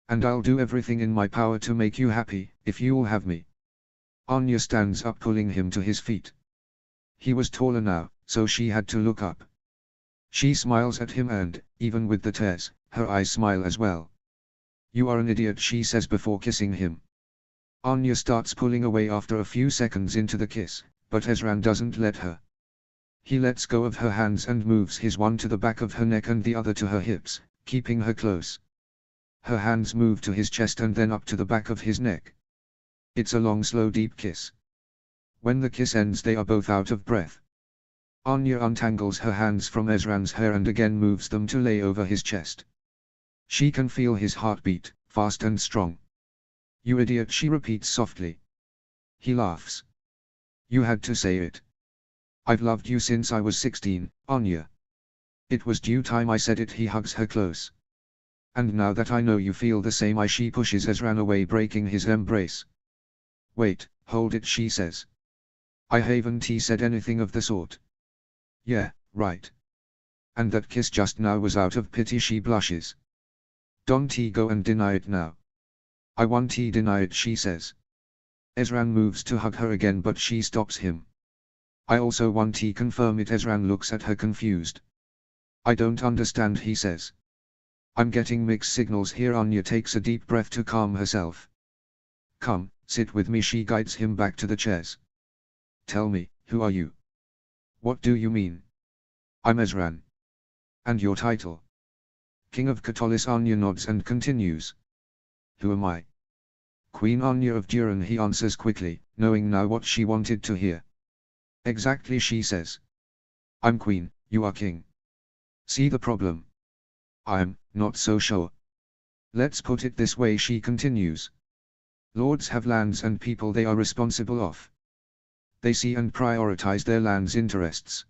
And I'll do everything in my power to make you happy, if you'll have me. Anya stands up, pulling him to his feet. He was taller now, so she had to look up. She smiles at him and, even with the tears, her eyes smile as well. You are an idiot, she says before kissing him. Anya starts pulling away after a few seconds into the kiss, but Ezran doesn't let her. He lets go of her hands and moves his one to the back of her neck and the other to her hips, keeping her close. Her hands move to his chest and then up to the back of his neck. It's a long, slow, deep kiss. When the kiss ends, they are both out of breath. Anya untangles her hands from Ezran's hair and again moves them to lay over his chest. She can feel his heartbeat, fast and strong. You idiot, she repeats softly. He laughs. You had to say it. I've loved you since I was 16, Anya. It was due time I said it. He hugs her close. And now that I know you feel the same, she pushes Ezran away, breaking his embrace. Wait, hold it, she says. I haven't said anything of the sort. Yeah, right. And that kiss just now was out of pity, she blushes. Don't go and deny it now. I won't deny it, she says. Ezran moves to hug her again, but she stops him. I also won't confirm it. Ezran looks at her confused. I don't understand, he says. I'm getting mixed signals here. Anya takes a deep breath to calm herself. Come, sit with me, she guides him back to the chairs. Tell me, who are you? What do you mean? I'm Ezran. And your title? King of Katolis. Anya nods and continues. Who am I? Queen Anya of Duran, he answers quickly, knowing now what she wanted to hear. Exactly, she says. I'm queen, you are king. See the problem? I'm not so sure. Let's put it this way, she continues. Lords have lands and people they are responsible of. They see and prioritize their land's interests.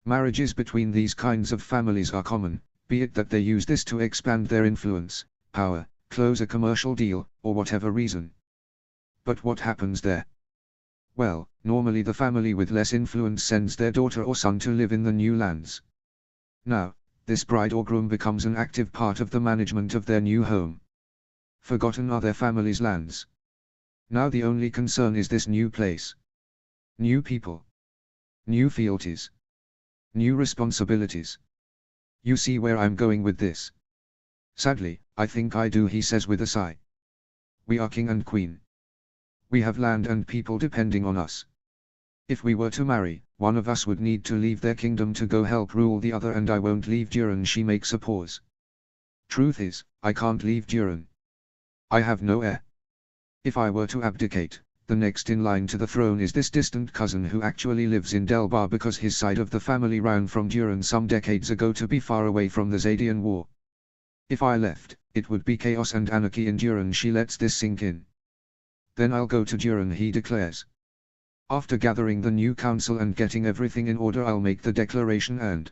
Marriages between these kinds of families are common, be it that they use this to expand their influence, power, close a commercial deal, or whatever reason. But what happens there? Well, normally the family with less influence sends their daughter or son to live in the new lands. Now, this bride or groom becomes an active part of the management of their new home. Forgotten are their family's lands. Now the only concern is this new place. New people. New fealties. New responsibilities. You see where I'm going with this? Sadly, I think I do, he says with a sigh. We are king and queen. We have land and people depending on us. If we were to marry, one of us would need to leave their kingdom to go help rule the other, and I won't leave Duran. She makes a pause. Truth is, I can't leave Duran. I have no heir. If I were to abdicate, the next in line to the throne is this distant cousin who actually lives in Delbar because his side of the family ran from Duran some decades ago to be far away from the Zadian war. If I left, it would be chaos and anarchy in Duran. She lets this sink in. Then I'll go to Duran, he declares. After gathering the new council and getting everything in order, I'll make the declaration and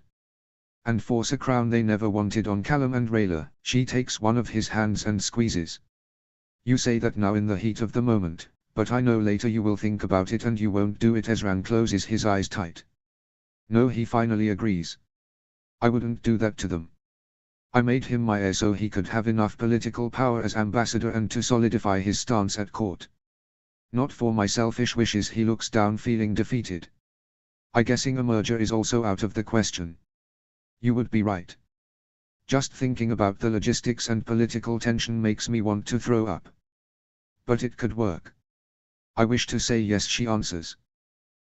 and force a crown they never wanted on Callum and Rayla. She takes one of his hands and squeezes. You say that now in the heat of the moment, but I know later you will think about it and you won't do it. Ezran closes his eyes tight. No, he finally agrees. I wouldn't do that to them. I made him my heir so he could have enough political power as ambassador and to solidify his stance at court. Not for my selfish wishes. He looks down feeling defeated. I guessing a merger is also out of the question. You would be right. Just thinking about the logistics and political tension makes me want to throw up. But it could work. I wish to say yes, she answers.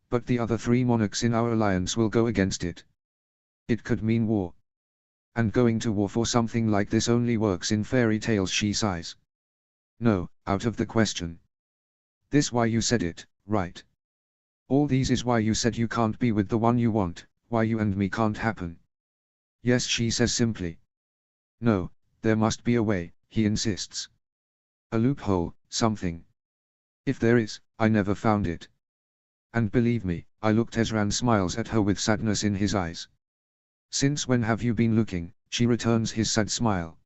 But the other 3 monarchs in our alliance will go against it. It could mean war. And going to war for something like this only works in fairy tales, she sighs. No, out of the question. This why you said it, right? All these is why you said you can't be with the one you want, why you and me can't happen. Yes, she says simply. No, there must be a way, he insists. A loophole, something. If there is, I never found it. And believe me, I looked. Ezran smiles at her with sadness in his eyes. Since when have you been looking? She returns his sad smile.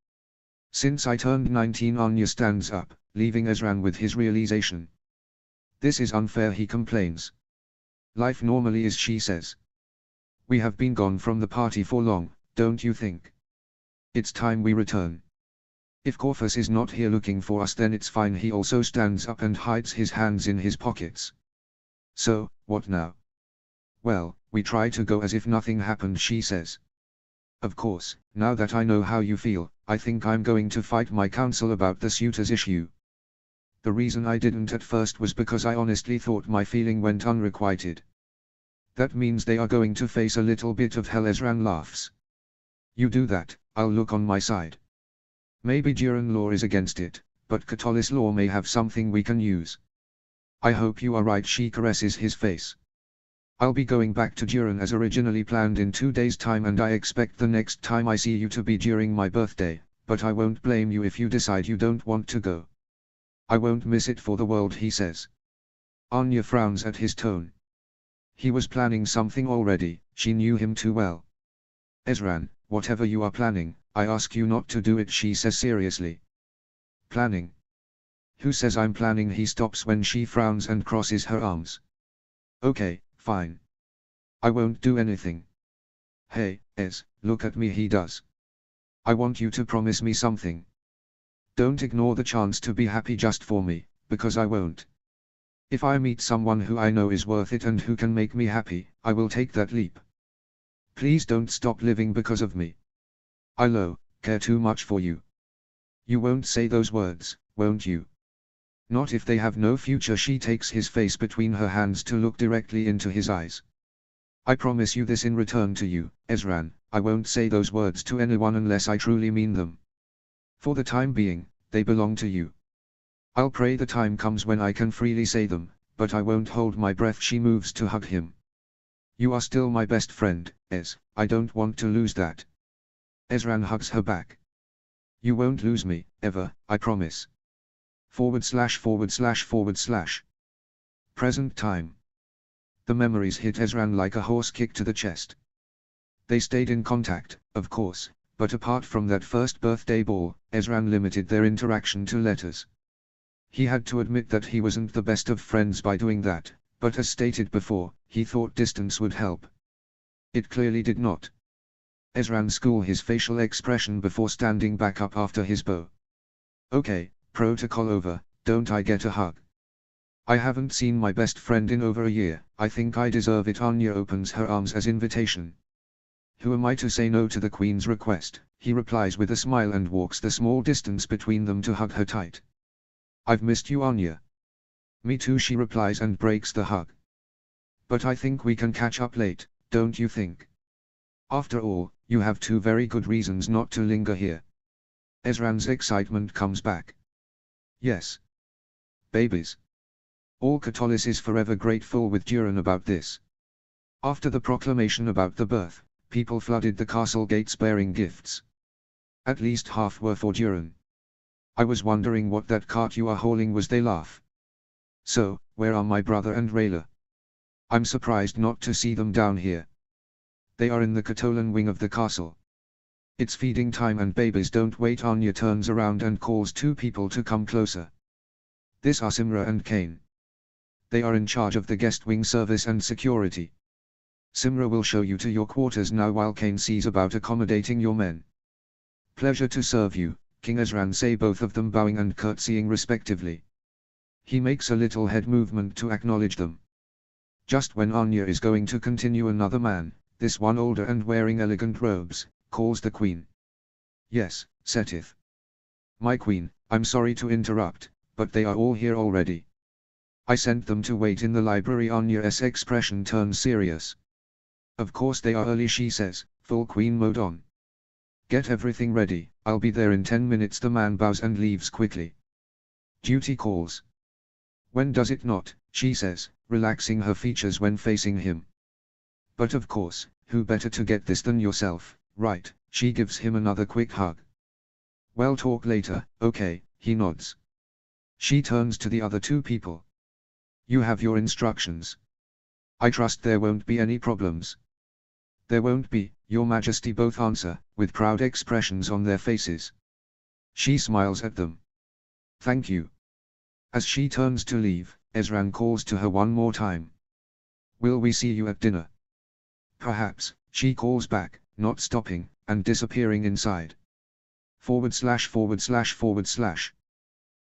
Since I turned 19. Anya stands up, leaving Ezran with his realization. This is unfair, he complains. Life normally is, she says. We have been gone from the party for long, don't you think? It's time we return. If Corvus is not here looking for us, then it's fine. He also stands up and hides his hands in his pockets. So, what now? Well, we try to go as if nothing happened, she says. Of course, now that I know how you feel, I think I'm going to fight my council about the suitors issue. The reason I didn't at first was because I honestly thought my feeling went unrequited. That means they are going to face a little bit of hell. Ezran laughs. You do that, I'll look on my side. Maybe Duran law is against it, but Catullus law may have something we can use. I hope you are right, she caresses his face. I'll be going back to Duran as originally planned in 2 days' time, and I expect the next time I see you to be during my birthday, but I won't blame you if you decide you don't want to go. I won't miss it for the world, he says. Anya frowns at his tone. He was planning something already, she knew him too well. Ezran, whatever you are planning, I ask you not to do it, she says seriously. Planning? Who says I'm planning? He stops when she frowns and crosses her arms. Okay, fine. I won't do anything. Hey, Ez, look at me, he does. I want you to promise me something. Don't ignore the chance to be happy just for me, because I won't. If I meet someone who I know is worth it and who can make me happy, I will take that leap. Please don't stop living because of me. I care too much for you. You won't say those words, won't you? Not if they have no future. She takes his face between her hands to look directly into his eyes. I promise you this in return to you, Ezran, I won't say those words to anyone unless I truly mean them. For the time being, they belong to you. I'll pray the time comes when I can freely say them, but I won't hold my breath. She moves to hug him. You are still my best friend, Ez, I don't want to lose that. Ezran hugs her back. You won't lose me, ever, I promise. // Present time. The memories hit Ezran like a horse kick to the chest. They stayed in contact, of course, but apart from that first birthday ball, Ezran limited their interaction to letters. He had to admit that he wasn't the best of friends by doing that, but as stated before, he thought distance would help. It clearly did not. Ezran schooled his facial expression before standing back up after his bow. Okay, protocol over, don't I get a hug? I haven't seen my best friend in over a year, I think I deserve it. Anya opens her arms as invitation. Who am I to say no to the Queen's request? He replies with a smile and walks the small distance between them to hug her tight. I've missed you, Anya. Me too, she replies and breaks the hug. But I think we can catch up late, don't you think? After all, you have 2 very good reasons not to linger here. Ezran's excitement comes back. Yes. Babies. All Catullus is forever grateful with Duran about this. After the proclamation about the birth, people flooded the castle gates bearing gifts. At least half were for Duran. I was wondering what that cart you are hauling was, they laugh. So, where are my brother and Rayla? I'm surprised not to see them down here. They are in the Katolan wing of the castle. It's feeding time and babies don't wait. Anya turns around and calls two people to come closer. This are Simra and Kane. They are in charge of the guest wing service and security. Simra will show you to your quarters now while Kane sees about accommodating your men. Pleasure to serve you, King Ezran, say both of them, bowing and curtsying respectively. He makes a little head movement to acknowledge them. Just when Anya is going to continue, another man, this one older and wearing elegant robes, calls the queen. Yes, Setith. My queen, I'm sorry to interrupt, but they are all here already. I sent them to wait in the library. Anya's expression turns serious. Of course they are early, she says, full queen mode on. Get everything ready, I'll be there in 10 minutes. The man bows and leaves quickly. Duty calls. When does it not, she says, relaxing her features when facing him. But of course, who better to get this than yourself, right? She gives him another quick hug. Well, talk later, okay, he nods. She turns to the other two people. You have your instructions. I trust there won't be any problems. There won't be, Your Majesty, both answer, with proud expressions on their faces. She smiles at them. Thank you. As she turns to leave, Ezran calls to her one more time. Will we see you at dinner? Perhaps, she calls back, not stopping, and disappearing inside. //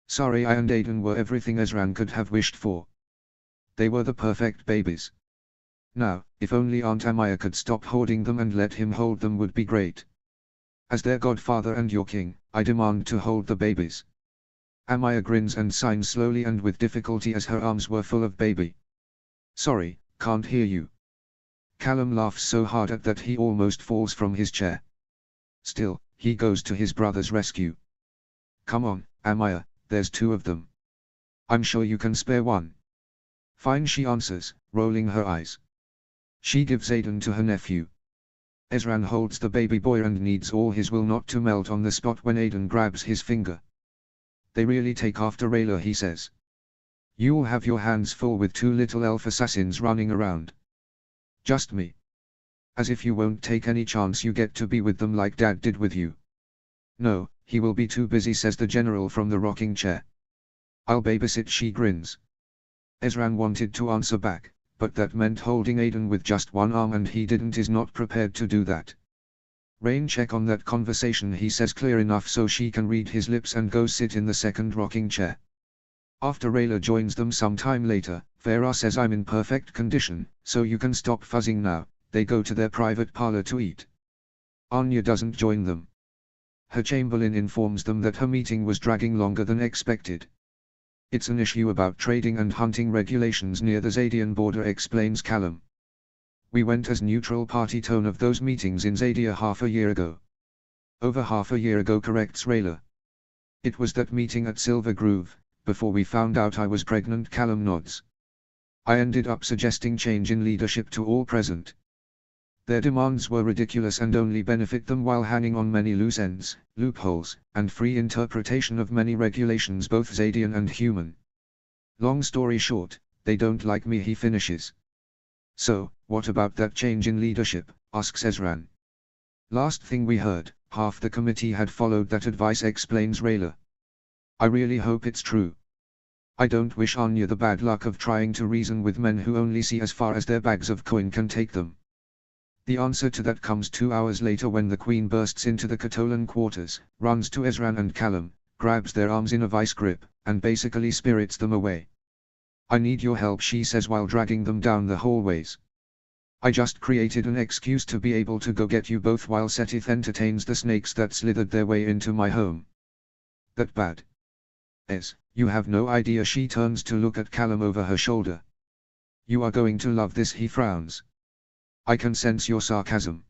Sarai and Aiden were everything Ezran could have wished for. They were the perfect babies. Now, if only Aunt Amaya could stop hoarding them and let him hold them would be great. As their godfather and your king, I demand to hold the babies. Amaya grins and signs slowly and with difficulty as her arms were full of baby. Sorry, can't hear you. Callum laughs so hard at that he almost falls from his chair. Still, he goes to his brother's rescue. Come on, Amaya, there's two of them. I'm sure you can spare one. Fine, she answers, rolling her eyes. She gives Aiden to her nephew. Ezran holds the baby boy and needs all his will not to melt on the spot when Aiden grabs his finger. They really take after Rayla, he says. You'll have your hands full with two little elf assassins running around. Just me. As if you won't take any chance you get to be with them like Dad did with you. No, he will be too busy, says the general from the rocking chair. I'll babysit, she grins. Ezran wanted to answer back, but that meant holding Aiden with just one arm and he is not prepared to do that. Rain, check on that conversation, he says clear enough so she can read his lips and go sit in the second rocking chair. After Rayla joins them some time later, Farah says I'm in perfect condition, so you can stop fuzzing now. They go to their private parlor to eat. Anya doesn't join them. Her chamberlain informs them that her meeting was dragging longer than expected. It's an issue about trading and hunting regulations near the Zadian border, explains Callum. We went as neutral party tone of those meetings in Zadia half a year ago. Over half a year ago, corrects Rayla. It was that meeting at Silver Groove, before we found out I was pregnant, Callum nods. I ended up suggesting change in leadership to all present. Their demands were ridiculous and only benefit them while hanging on many loose ends, loopholes, and free interpretation of many regulations, both Zadian and human. Long story short, they don't like me, he finishes. So, what about that change in leadership, asks Ezran. Last thing we heard, half the committee had followed that advice, explains Rayla. I really hope it's true. I don't wish Anya the bad luck of trying to reason with men who only see as far as their bags of coin can take them. The answer to that comes 2 hours later when the Queen bursts into the Katolan quarters, runs to Ezran and Callum, grabs their arms in a vice grip, and basically spirits them away. I need your help, she says while dragging them down the hallways. I just created an excuse to be able to go get you both while Setith entertains the snakes that slithered their way into my home. That bad? You have no idea. She turns to look at Callum over her shoulder. You are going to love this, he frowns. I can sense your sarcasm.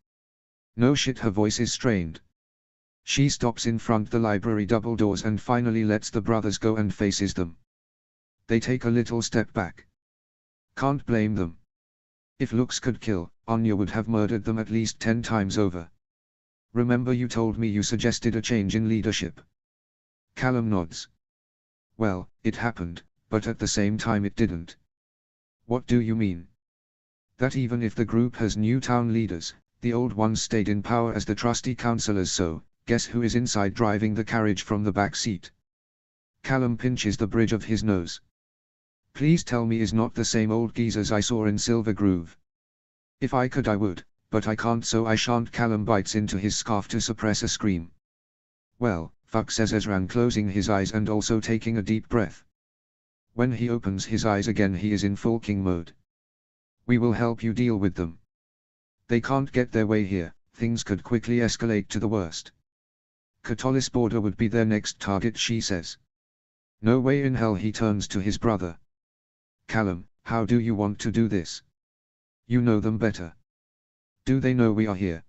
No shit, her voice is strained. She stops in front the library double doors and finally lets the brothers go and faces them. They take a little step back. Can't blame them. If looks could kill, Anya would have murdered them at least 10 times over. Remember you told me you suggested a change in leadership? Callum nods. Well, it happened, but at the same time it didn't. What do you mean? That even if the group has new town leaders, The old ones stayed in power as the trusty councillors, so guess who is inside driving the carriage from the back seat? Callum pinches the bridge of his nose. Please tell me is not the same old geezers I saw in Silver Groove. If I could I would, but I can't, so I shan't. Callum bites into his scarf to suppress a scream. Well, fuck, says Ezran, closing his eyes and also taking a deep breath. When he opens his eyes again he is in full king mode. We will help you deal with them. They can't get their way here, things could quickly escalate to the worst. Katolis border would be their next target, she says. No way in hell. He turns to his brother. Callum, how do you want to do this? You know them better. Do they know we are here?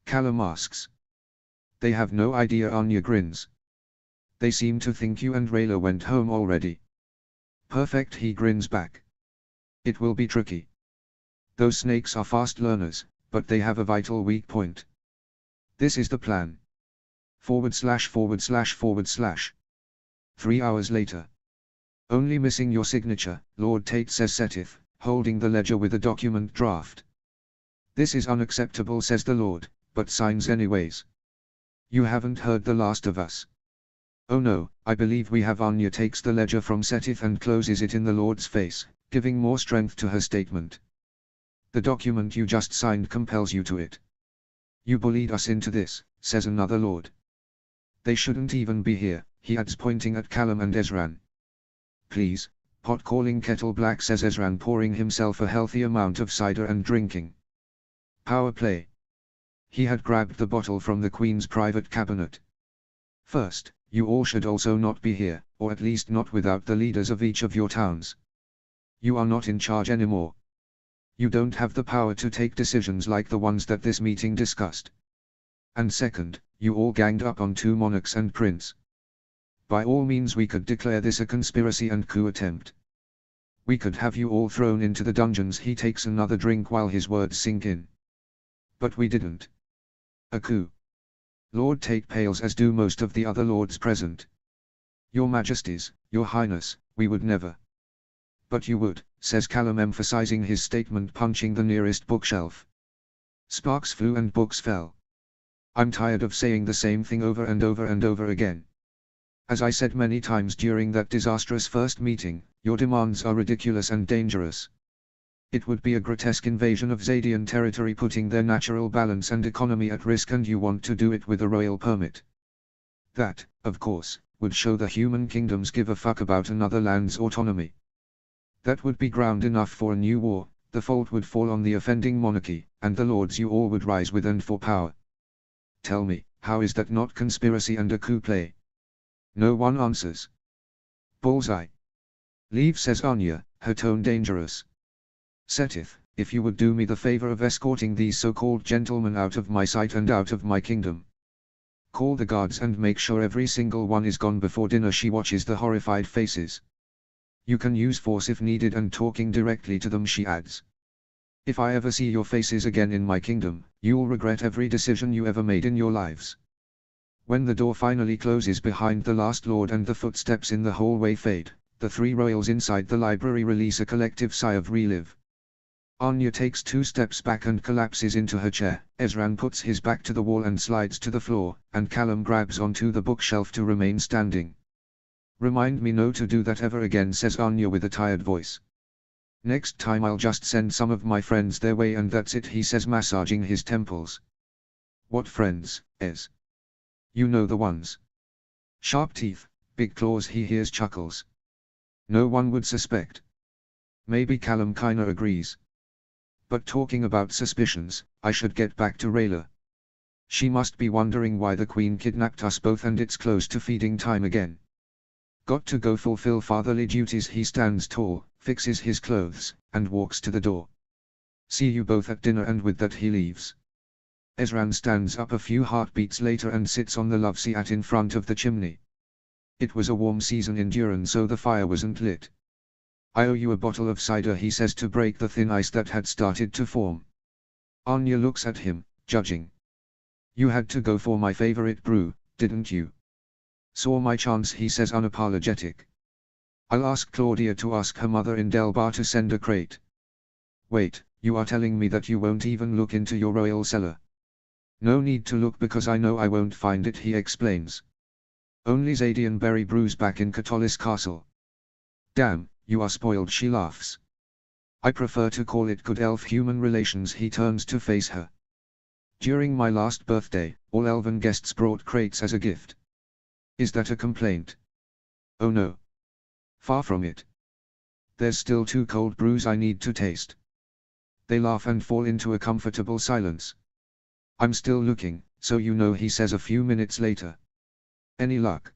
Callum asks. They have no idea. Anya grins. They seem to think you and Rayla went home already. Perfect, he grins back. It will be tricky. Those snakes are fast learners, but they have a vital weak point. This is the plan. /////. 3 hours later. Only missing your signature, Lord Tate, says Setith, holding the ledger with a document draft. This is unacceptable, says the Lord, but signs anyways. You haven't heard the last of us. Oh no, I believe we have. Anya takes the ledger from Setith and closes it in the Lord's face, giving more strength to her statement. The document you just signed compels you to it. You bullied us into this, says another Lord. They shouldn't even be here, he adds, pointing at Callum and Ezran. Please, pot calling kettle black, says Ezran, pouring himself a healthy amount of cider and drinking. Power play. He had grabbed the bottle from the Queen's private cabinet. First, you all should also not be here, or at least not without the leaders of each of your towns. You are not in charge anymore. You don't have the power to take decisions like the ones that this meeting discussed. And second, you all ganged up on 2 monarchs and prince. By all means we could declare this a conspiracy and coup attempt. We could have you all thrown into the dungeons. He takes another drink while his words sink in. But we didn't. A coup. Lord Tate pales, as do most of the other lords present. Your Majesties, your Highness, we would never. But you would, says Callum, emphasizing his statement, punching the nearest bookshelf. Sparks flew and books fell. I'm tired of saying the same thing over and over and over again. As I said many times during that disastrous first meeting, your demands are ridiculous and dangerous. It would be a grotesque invasion of Zadian territory, putting their natural balance and economy at risk, and you want to do it with a royal permit. That, of course, would show the human kingdoms give a fuck about another land's autonomy. That would be ground enough for a new war. The fault would fall on the offending monarchy, and the lords you all would rise with and for power. Tell me, how is that not conspiracy and a coup play? No one answers. Bullseye. Leave, says Anya, her tone dangerous. Setith, if you would do me the favor of escorting these so-called gentlemen out of my sight and out of my kingdom. Call the guards and make sure every single one is gone before dinner. She watches the horrified faces. You can use force if needed, and talking directly to them, she adds. If I ever see your faces again in my kingdom, you'll regret every decision you ever made in your lives. When the door finally closes behind the last lord and the footsteps in the hallway fade, the 3 royals inside the library release a collective sigh of relief. Anya takes 2 steps back and collapses into her chair. Ezran puts his back to the wall and slides to the floor, and Callum grabs onto the bookshelf to remain standing. Remind me no to do that ever again, says Anya with a tired voice. Next time I'll just send some of my friends their way and that's it, he says, massaging his temples. What friends, Ez? You know the ones. Sharp teeth, big claws, he hears chuckles. No one would suspect. Maybe Callum kinda agrees. But talking about suspicions, I should get back to Rayla. She must be wondering why the Queen kidnapped us both, and it's close to feeding time again. Got to go fulfill fatherly duties. He stands tall, fixes his clothes, and walks to the door. See you both at dinner, and with that he leaves. Ezran stands up a few heartbeats later and sits on the love seat in front of the chimney. It was a warm season in Duran, so the fire wasn't lit. I owe you a bottle of cider, he says to break the thin ice that had started to form. Anya looks at him, judging. You had to go for my favorite brew, didn't you? Saw my chance, he says, unapologetic. I'll ask Claudia to ask her mother in Delbar to send a crate. Wait, You are telling me that you won't even look into your royal cellar. No need to look because I know I won't find it, he explains. Only Zadie and Berry brews back in Catullus Castle. Damn, you are spoiled, she laughs. I prefer to call it good elf-human relations. He turns to face her. During my last birthday, all elven guests brought crates as a gift. Is that a complaint? Oh no. Far from it. There's still 2 cold brews I need to taste. They laugh and fall into a comfortable silence. I'm still looking, so you know, he says a few minutes later. Any luck?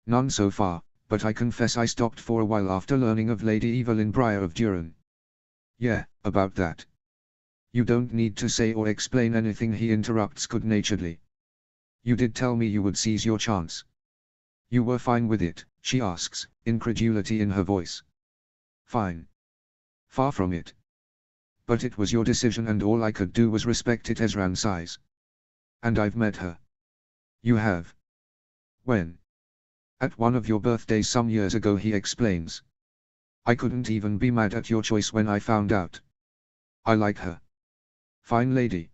None so far, but I confess I stopped for a while after learning of Lady Evelyn Briar of Duran. Yeah, about that. You don't need to say or explain anything, he interrupts good-naturedly. You did tell me you would seize your chance. You were fine with it, she asks, incredulity in her voice. Fine. Far from it. But it was your decision and all I could do was respect it. Ezran sighs. And I've met her. You have? When? At one of your birthdays some years ago, he explains. I couldn't even be mad at your choice when I found out. I like her. Fine lady.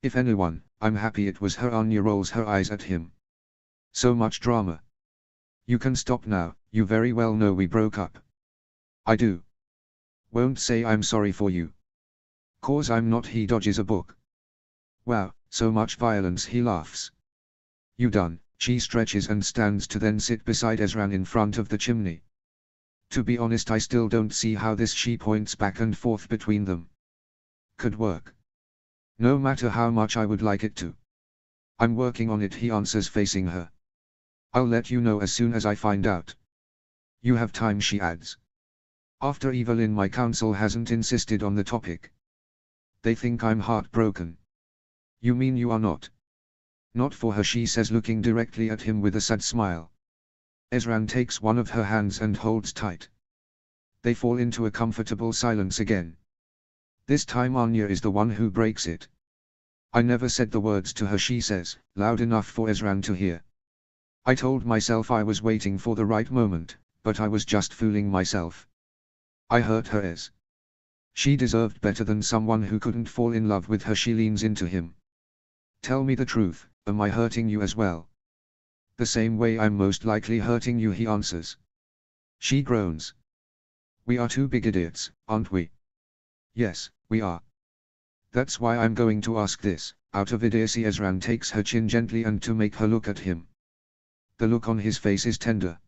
If anyone, I'm happy it was her. Anya rolls her eyes at him. So much drama. You can stop now, you very well know we broke up. I do. Won't say I'm sorry for you. Cause I'm not. He dodges a book. Wow, so much violence, he laughs. You done? She stretches and stands to then sit beside Ezran in front of the chimney. To be honest, I still don't see how this, she points back and forth between them, could work. No matter how much I would like it to. I'm working on it, he answers, facing her. I'll let you know as soon as I find out. You have time, she adds. After Evelyn, my counsel hasn't insisted on the topic. They think I'm heartbroken. You mean you are not? Not for her, she says, looking directly at him with a sad smile. Ezran takes one of her hands and holds tight. They fall into a comfortable silence again. This time Anya is the one who breaks it. I never said the words to her, she says, loud enough for Ezran to hear. I told myself I was waiting for the right moment, but I was just fooling myself. I hurt her, Ez. She deserved better than someone who couldn't fall in love with her. She leans into him. Tell me the truth, am I hurting you as well? The same way I'm most likely hurting you, he answers. She groans. We are 2 big idiots, aren't we? Yes, we are. That's why I'm going to ask this, out of idiocy. Ezran takes her chin gently and to make her look at him. The look on his face is tender.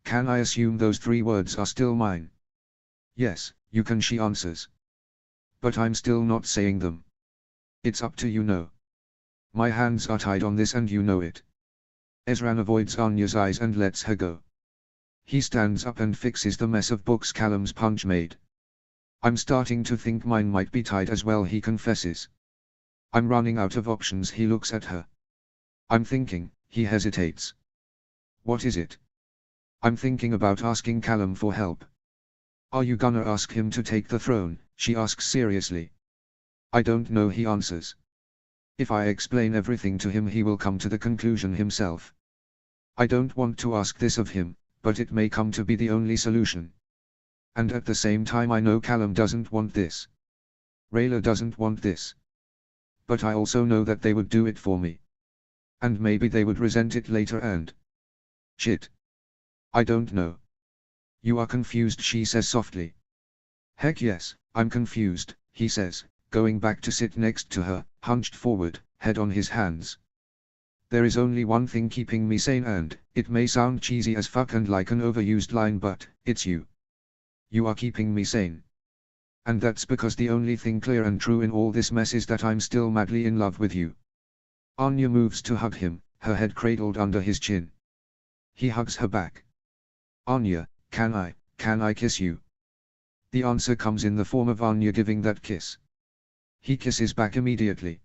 Can I assume those 3 words are still mine? Yes, you can, she answers. But I'm still not saying them. It's up to you, no. My hands are tied on this and you know it. Ezran avoids Anya's eyes and lets her go. He stands up and fixes the mess of books Callum's punch made. I'm starting to think mine might be tied as well, he confesses. I'm running out of options. He looks at her. I'm thinking, he hesitates. What is it? I'm thinking about asking Callum for help. Are you gonna ask him to take the throne? She asks seriously. I don't know, he answers. If I explain everything to him, he will come to the conclusion himself. I don't want to ask this of him, but it may come to be the only solution. And at the same time I know Callum doesn't want this. Rayla doesn't want this. But I also know that they would do it for me. And maybe they would resent it later and... Shit. I don't know. You are confused, she says softly. Heck yes, I'm confused, he says, going back to sit next to her, hunched forward, head on his hands. There is only one thing keeping me sane, and it may sound cheesy as fuck and like an overused line, but it's you. You are keeping me sane. And that's because the only thing clear and true in all this mess is that I'm still madly in love with you. Anya moves to hug him, her head cradled under his chin. He hugs her back. Anya, can I kiss you? The answer comes in the form of Anya giving that kiss. He kisses back immediately.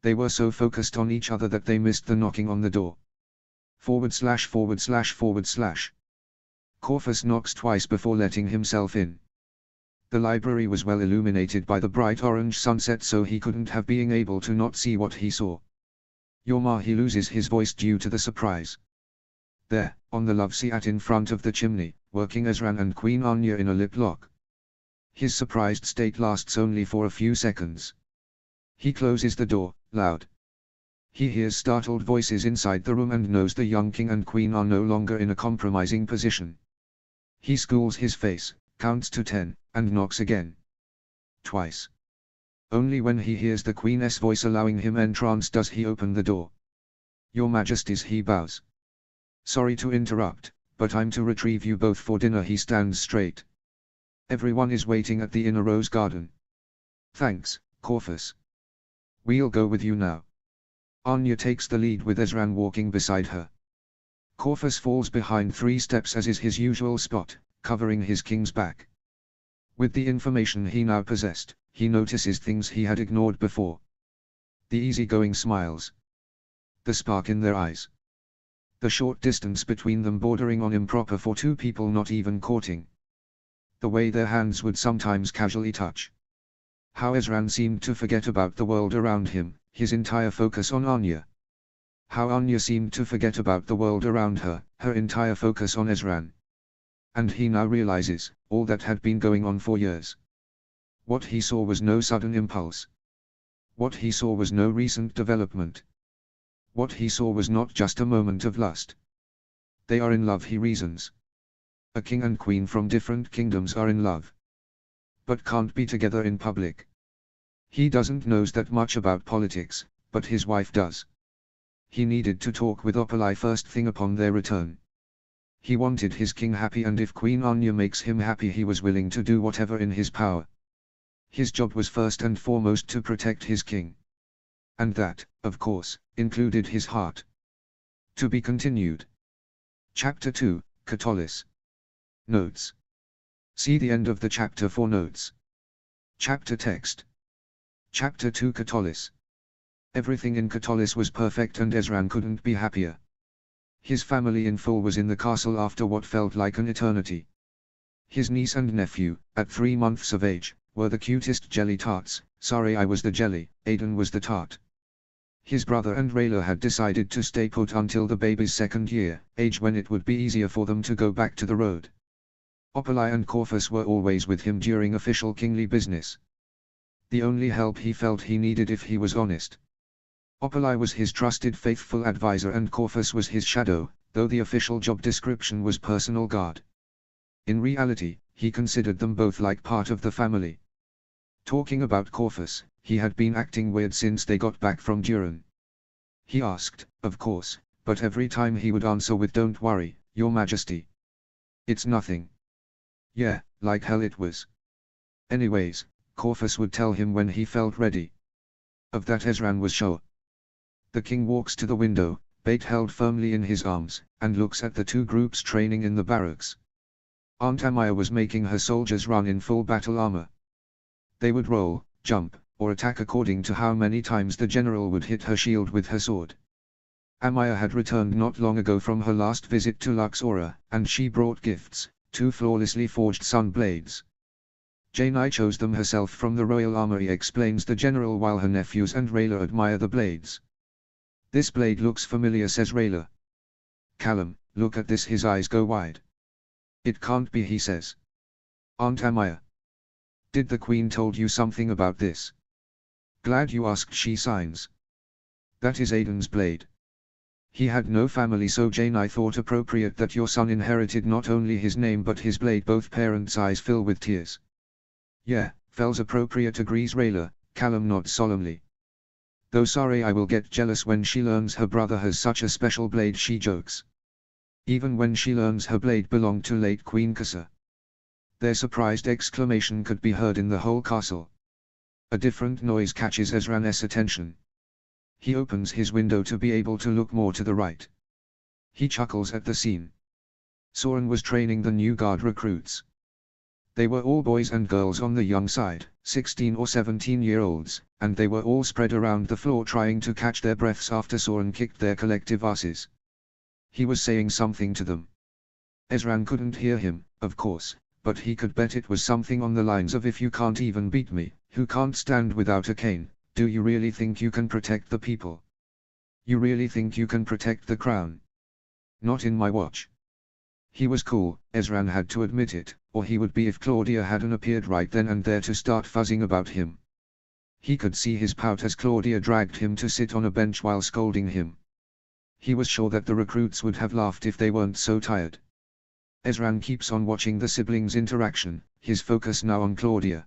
They were so focused on each other that they missed the knocking on the door. // Corvus knocks twice before letting himself in. The library was well illuminated by the bright orange sunset, so he couldn't have been able to not see what he saw. Your ma, he loses his voice due to the surprise. There, on the love seat in front of the chimney, working Ezran and Queen Anya in a lip lock. His surprised state lasts only for a few seconds. He closes the door, loud. He hears startled voices inside the room and knows the young king and queen are no longer in a compromising position. He schools his face, counts to 10, and knocks again. Twice. Only when he hears the queen's voice allowing him entrance does he open the door. Your Majesties, he bows. Sorry to interrupt, but I'm to retrieve you both for dinner. He stands straight. Everyone is waiting at the inner rose garden. Thanks, Corphus. We'll go with you now. Anya takes the lead with Ezran walking beside her. Corphus falls behind 3 steps as is his usual spot, covering his king's back. With the information he now possessed, he notices things he had ignored before. The easygoing smiles. The spark in their eyes. The short distance between them bordering on improper for 2 people not even courting. The way their hands would sometimes casually touch. How Ezran seemed to forget about the world around him, his entire focus on Anya. How Anya seemed to forget about the world around her, her entire focus on Ezran. And he now realizes, all that had been going on for years. What he saw was no sudden impulse. What he saw was no recent development. What he saw was not just a moment of lust. They are in love, he reasons. A king and queen from different kingdoms are in love. But can't be together in public. He doesn't knows that much about politics, but his wife does. He needed to talk with Opalai first thing upon their return. He wanted his king happy, and if Queen Anya makes him happy he was willing to do whatever in his power. His job was first and foremost to protect his king. And that, of course, included his heart. To be continued. Chapter 2, Catullus. Notes. See the end of the chapter for notes. Chapter text. Chapter 2, Catullus. Everything in Catullus was perfect and Ezran couldn't be happier. His family in full was in the castle after what felt like an eternity. His niece and nephew, at 3 months of age, were the cutest jelly tarts. Sorry, I was the jelly, Aiden was the tart. His brother and Rayla had decided to stay put until the baby's 2nd year, age when it would be easier for them to go back to the road. Opalai and Corphus were always with him during official kingly business. The only help he felt he needed if he was honest. Opalai was his trusted faithful advisor and Corphus was his shadow, though the official job description was personal guard. In reality, he considered them both like part of the family. Talking about Corphus, he had been acting weird since they got back from Duran. He asked, of course, but every time he would answer with "Don't worry, Your Majesty. It's nothing." Yeah, like hell it was. Anyways, Corphus would tell him when he felt ready. Of that Ezran was sure. The king walks to the window, bait held firmly in his arms, and looks at the 2 groups training in the barracks. Aunt Amaya was making her soldiers run in full battle armor. They would roll, jump, or attack according to how many times the general would hit her shield with her sword. Amaya had returned not long ago from her last visit to Luxora, and she brought gifts, 2 flawlessly forged sun blades. Janai chose them herself from the royal armory, explains the general while her nephews and Rayla admire the blades. This blade looks familiar, says Rayla. Callum, look at this, his eyes go wide. It can't be, he says. Aunt Amaya. Did the queen told you something about this? Glad you asked, she signs. That is Aiden's blade. He had no family, so Janai thought appropriate that your son inherited not only his name but his blade. Both parents' eyes fill with tears. Yeah, fell's appropriate, agrees Rayla. Callum nods solemnly. Though sorry, I will get jealous when she learns her brother has such a special blade, she jokes. Even when she learns her blade belonged to late Queen Kassa. Their surprised exclamation could be heard in the whole castle. A different noise catches Ezran's attention. He opens his window to be able to look more to the right. He chuckles at the scene. Soren was training the new guard recruits. They were all boys and girls on the young side, 16 or 17-year-olds, and they were all spread around the floor trying to catch their breaths after Soren kicked their collective asses. He was saying something to them. Ezran couldn't hear him, of course, but he could bet it was something on the lines of, if you can't even beat me, who can't stand without a cane, do you really think you can protect the people? You really think you can protect the crown? Not in my watch. He was cool, Ezran had to admit it, or he would be if Claudia hadn't appeared right then and there to start fuzzing about him. He could see his pout as Claudia dragged him to sit on a bench while scolding him. He was sure that the recruits would have laughed if they weren't so tired. Ezran keeps on watching the siblings' interaction, his focus now on Claudia.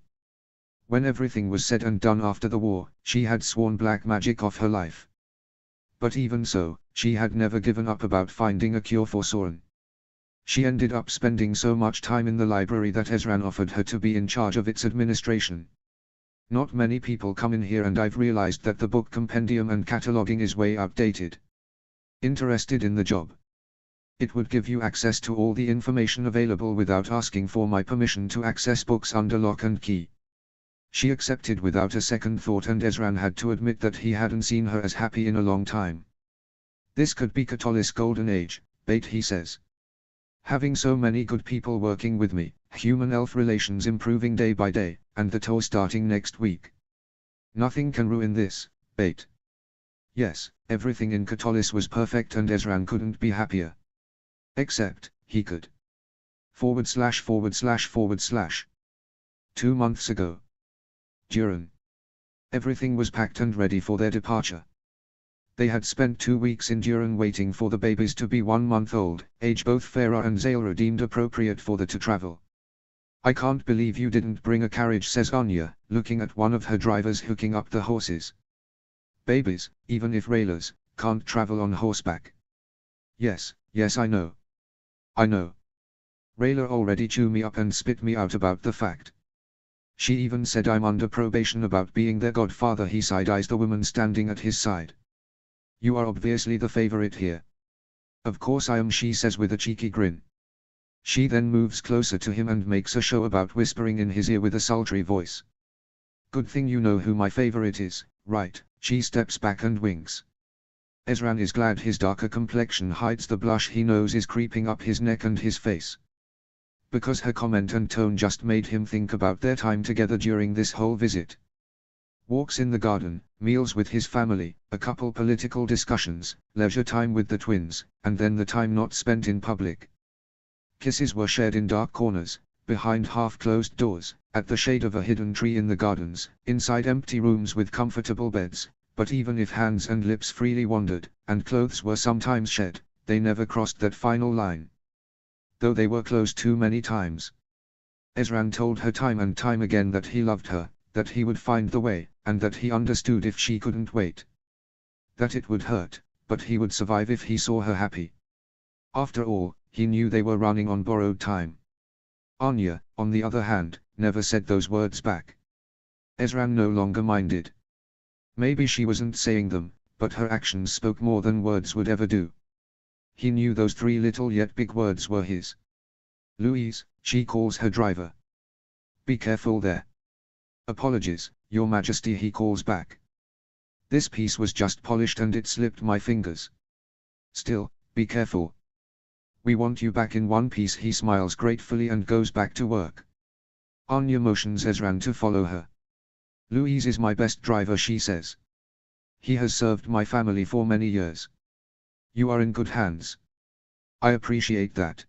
When everything was said and done after the war, she had sworn black magic off her life. But even so, she had never given up about finding a cure for Soren. She ended up spending so much time in the library that Ezran offered her to be in charge of its administration. Not many people come in here and I've realized that the book compendium and cataloging is way outdated. Interested in the job? It would give you access to all the information available without asking for my permission to access books under lock and key. She accepted without a second thought and Ezran had to admit that he hadn't seen her as happy in a long time. This could be Catullus' golden age, Bait he says. Having so many good people working with me, human-elf relations improving day by day, and the tour starting next week. Nothing can ruin this, Bait. Yes, everything in Catullus was perfect and Ezran couldn't be happier. Except, he could. /////. 2 months ago. Duran. Everything was packed and ready for their departure. They had spent 2 weeks in Duran waiting for the babies to be 1 month old, age both Farah and Zailra deemed appropriate for the to travel. I can't believe you didn't bring a carriage, says Anya, looking at one of her drivers hooking up the horses. Babies, even if Raylas, can't travel on horseback. Yes, I know. I know. Rayla already chewed me up and spit me out about the fact. She even said I'm under probation about being their godfather. He side-eyes the woman standing at his side. You are obviously the favorite here. Of course I am, she says with a cheeky grin. She then moves closer to him and makes a show about whispering in his ear with a sultry voice. Good thing you know who my favorite is, right? She steps back and winks. Ezran is glad his darker complexion hides the blush he knows is creeping up his neck and his face. Because her comment and tone just made him think about their time together during this whole visit. Walks in the garden, meals with his family, a couple political discussions, leisure time with the twins, and then the time not spent in public. Kisses were shared in dark corners, behind half-closed doors, at the shade of a hidden tree in the gardens, inside empty rooms with comfortable beds, but even if hands and lips freely wandered, and clothes were sometimes shed, they never crossed that final line. Though they were close too many times. Ezran told her time and time again that he loved her, that he would find the way, and that he understood if she couldn't wait. That it would hurt, but he would survive if he saw her happy. After all, he knew they were running on borrowed time. Anya, on the other hand, never said those words back. Ezran no longer minded. Maybe she wasn't saying them, but her actions spoke more than words would ever do. He knew those 3 little yet big words were his. Louise, she calls her driver. Be careful there. Apologies, Your Majesty, he calls back. This piece was just polished and it slipped my fingers. Still, be careful. We want you back in one piece. He smiles gratefully and goes back to work. Anya motions Ezran to follow her. Louise is my best driver, she says. He has served my family for many years. You are in good hands. I appreciate that.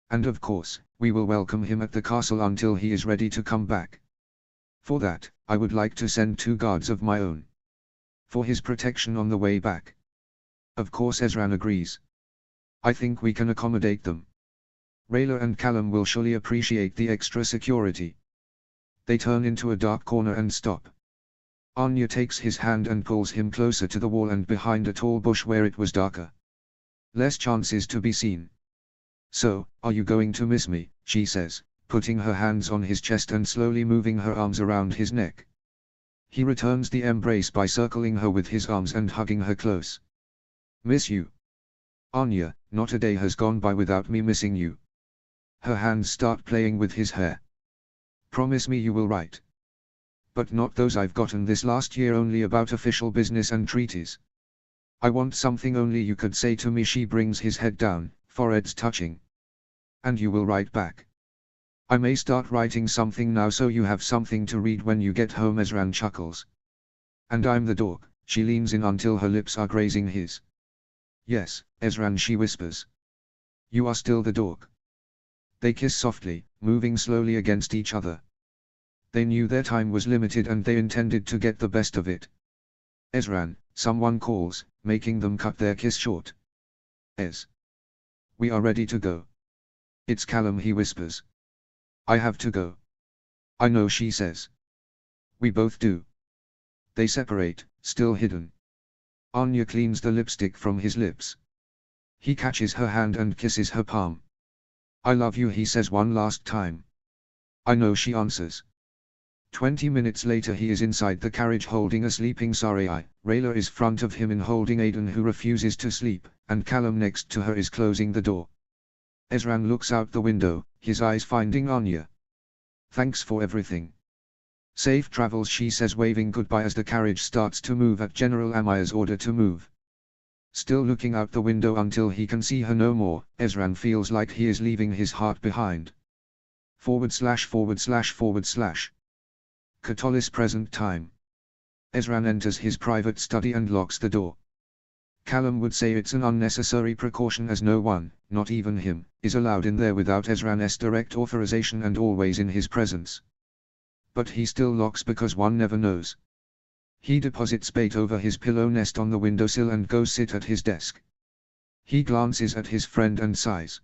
And of course, we will welcome him at the castle until he is ready to come back. For that, I would like to send 2 guards of my own. For his protection on the way back. Of course Ezran agrees. I think we can accommodate them. Rayla and Callum will surely appreciate the extra security. They turn into a dark corner and stop. Anya takes his hand and pulls him closer to the wall and behind a tall bush where it was darker. Less chances to be seen. So, are you going to miss me, she says, putting her hands on his chest and slowly moving her arms around his neck. He returns the embrace by circling her with his arms and hugging her close. Miss you. Anya, not a day has gone by without me missing you. Her hands start playing with his hair. Promise me you will write. But not those I've gotten this last year, only about official business and treaties. I want something only you could say to me. She brings his head down, foreheads touching. And you will write back. I may start writing something now so you have something to read when you get home. Ezran chuckles. And I'm the dog. She leans in until her lips are grazing his. Yes, Ezran, she whispers. You are still the dork. They kiss softly, moving slowly against each other. They knew their time was limited and they intended to get the best of it. Ezran, someone calls, making them cut their kiss short. Ez. We are ready to go. It's Callum, he whispers. I have to go. I know, she says. We both do. They separate, still hidden. Anya cleans the lipstick from his lips. He catches her hand and kisses her palm. I love you, he says one last time. I know, she answers. 20 minutes later he is inside the carriage holding a sleeping Sarai. Rayla is front of him and holding Aiden, who refuses to sleep, and Callum next to her is closing the door. Ezran looks out the window, his eyes finding Anya. Thanks for everything. Safe travels, she says, waving goodbye as the carriage starts to move at General Amir's order to move. Still looking out the window until he can see her no more, Ezran feels like he is leaving his heart behind. / Catullus present time. Ezran enters his private study and locks the door. Callum would say it's an unnecessary precaution as no one, not even him, is allowed in there without Ezran's direct authorization and always in his presence. But he still locks because one never knows. He deposits bait over his pillow nest on the windowsill and goes sit at his desk. He glances at his friend and sighs.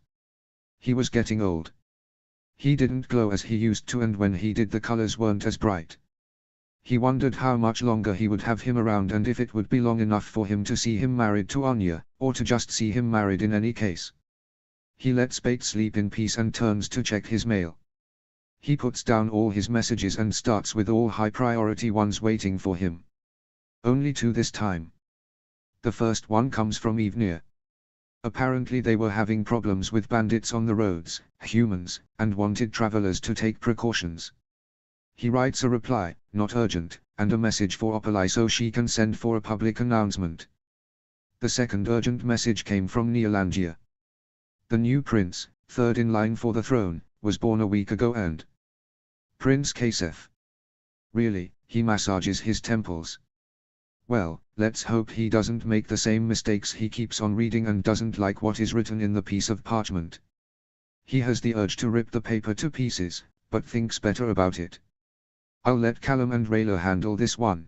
He was getting old. He didn't glow as he used to, and when he did the colors weren't as bright. He wondered how much longer he would have him around and if it would be long enough for him to see him married to Anya, or to just see him married in any case. He lets Bate sleep in peace and turns to check his mail. He puts down all his messages and starts with all high-priority ones waiting for him. Only two this time. The first one comes from Evnir. Apparently they were having problems with bandits on the roads, humans, and wanted travelers to take precautions. He writes a reply, not urgent, and a message for Opali so she can send for a public announcement. The second urgent message came from Neolandia. The new prince, third in line for the throne, was born a week ago and Prince Kasef. Really, he massages his temples. Well, let's hope he doesn't make the same mistakes he keeps on reading and doesn't like what is written in the piece of parchment. He has the urge to rip the paper to pieces, but thinks better about it. I'll let Callum and Rayla handle this one.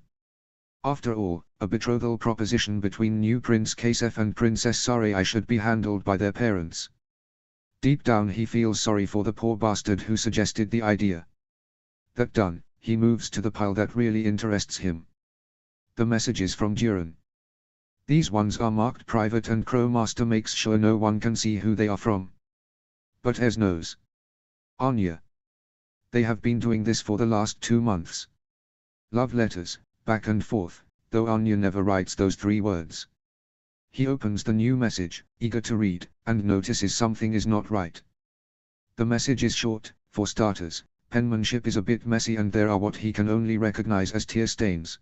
After all, a betrothal proposition between new Prince Kasef and Princess Sarai should be handled by their parents. Deep down he feels sorry for the poor bastard who suggested the idea. That done, he moves to the pile that really interests him. The messages from Duran. These ones are marked private and Crowmaster makes sure no one can see who they are from. But Ez knows. Anya. They have been doing this for the last 2 months. Love letters, back and forth, though Anya never writes those 3 words. He opens the new message, eager to read, and notices something is not right. The message is short, for starters, penmanship is a bit messy and there are what he can only recognize as tear stains.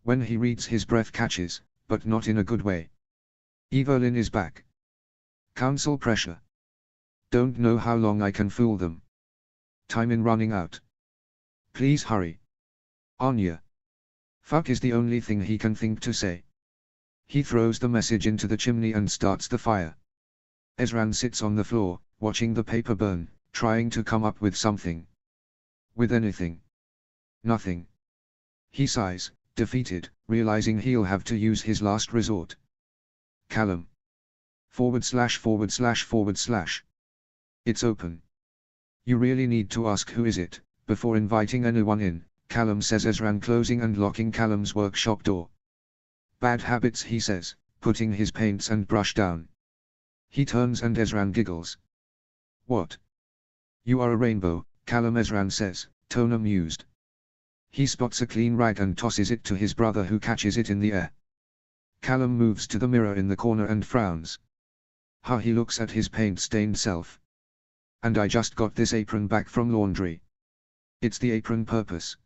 When he reads his breath catches, but not in a good way. Evelyn is back. Council pressure. Don't know how long I can fool them. Time in running out. Please hurry. Anya. Fuck is the only thing he can think to say. He throws the message into the chimney and starts the fire. Ezran sits on the floor, watching the paper burn, trying to come up with something. With anything. Nothing. He sighs, defeated, realizing he'll have to use his last resort. Callum. / It's open. You really need to ask who is it, before inviting anyone in, Callum says, Ezran closing and locking Callum's workshop door. Bad habits, he says, putting his paints and brush down. He turns and Ezran giggles. What? You are a rainbow, Callum, Ezran says, tone amused. He spots a clean rag and tosses it to his brother, who catches it in the air. Callum moves to the mirror in the corner and frowns. How he looks at his paint-stained self. And I just got this apron back from laundry. It's the apron purpose.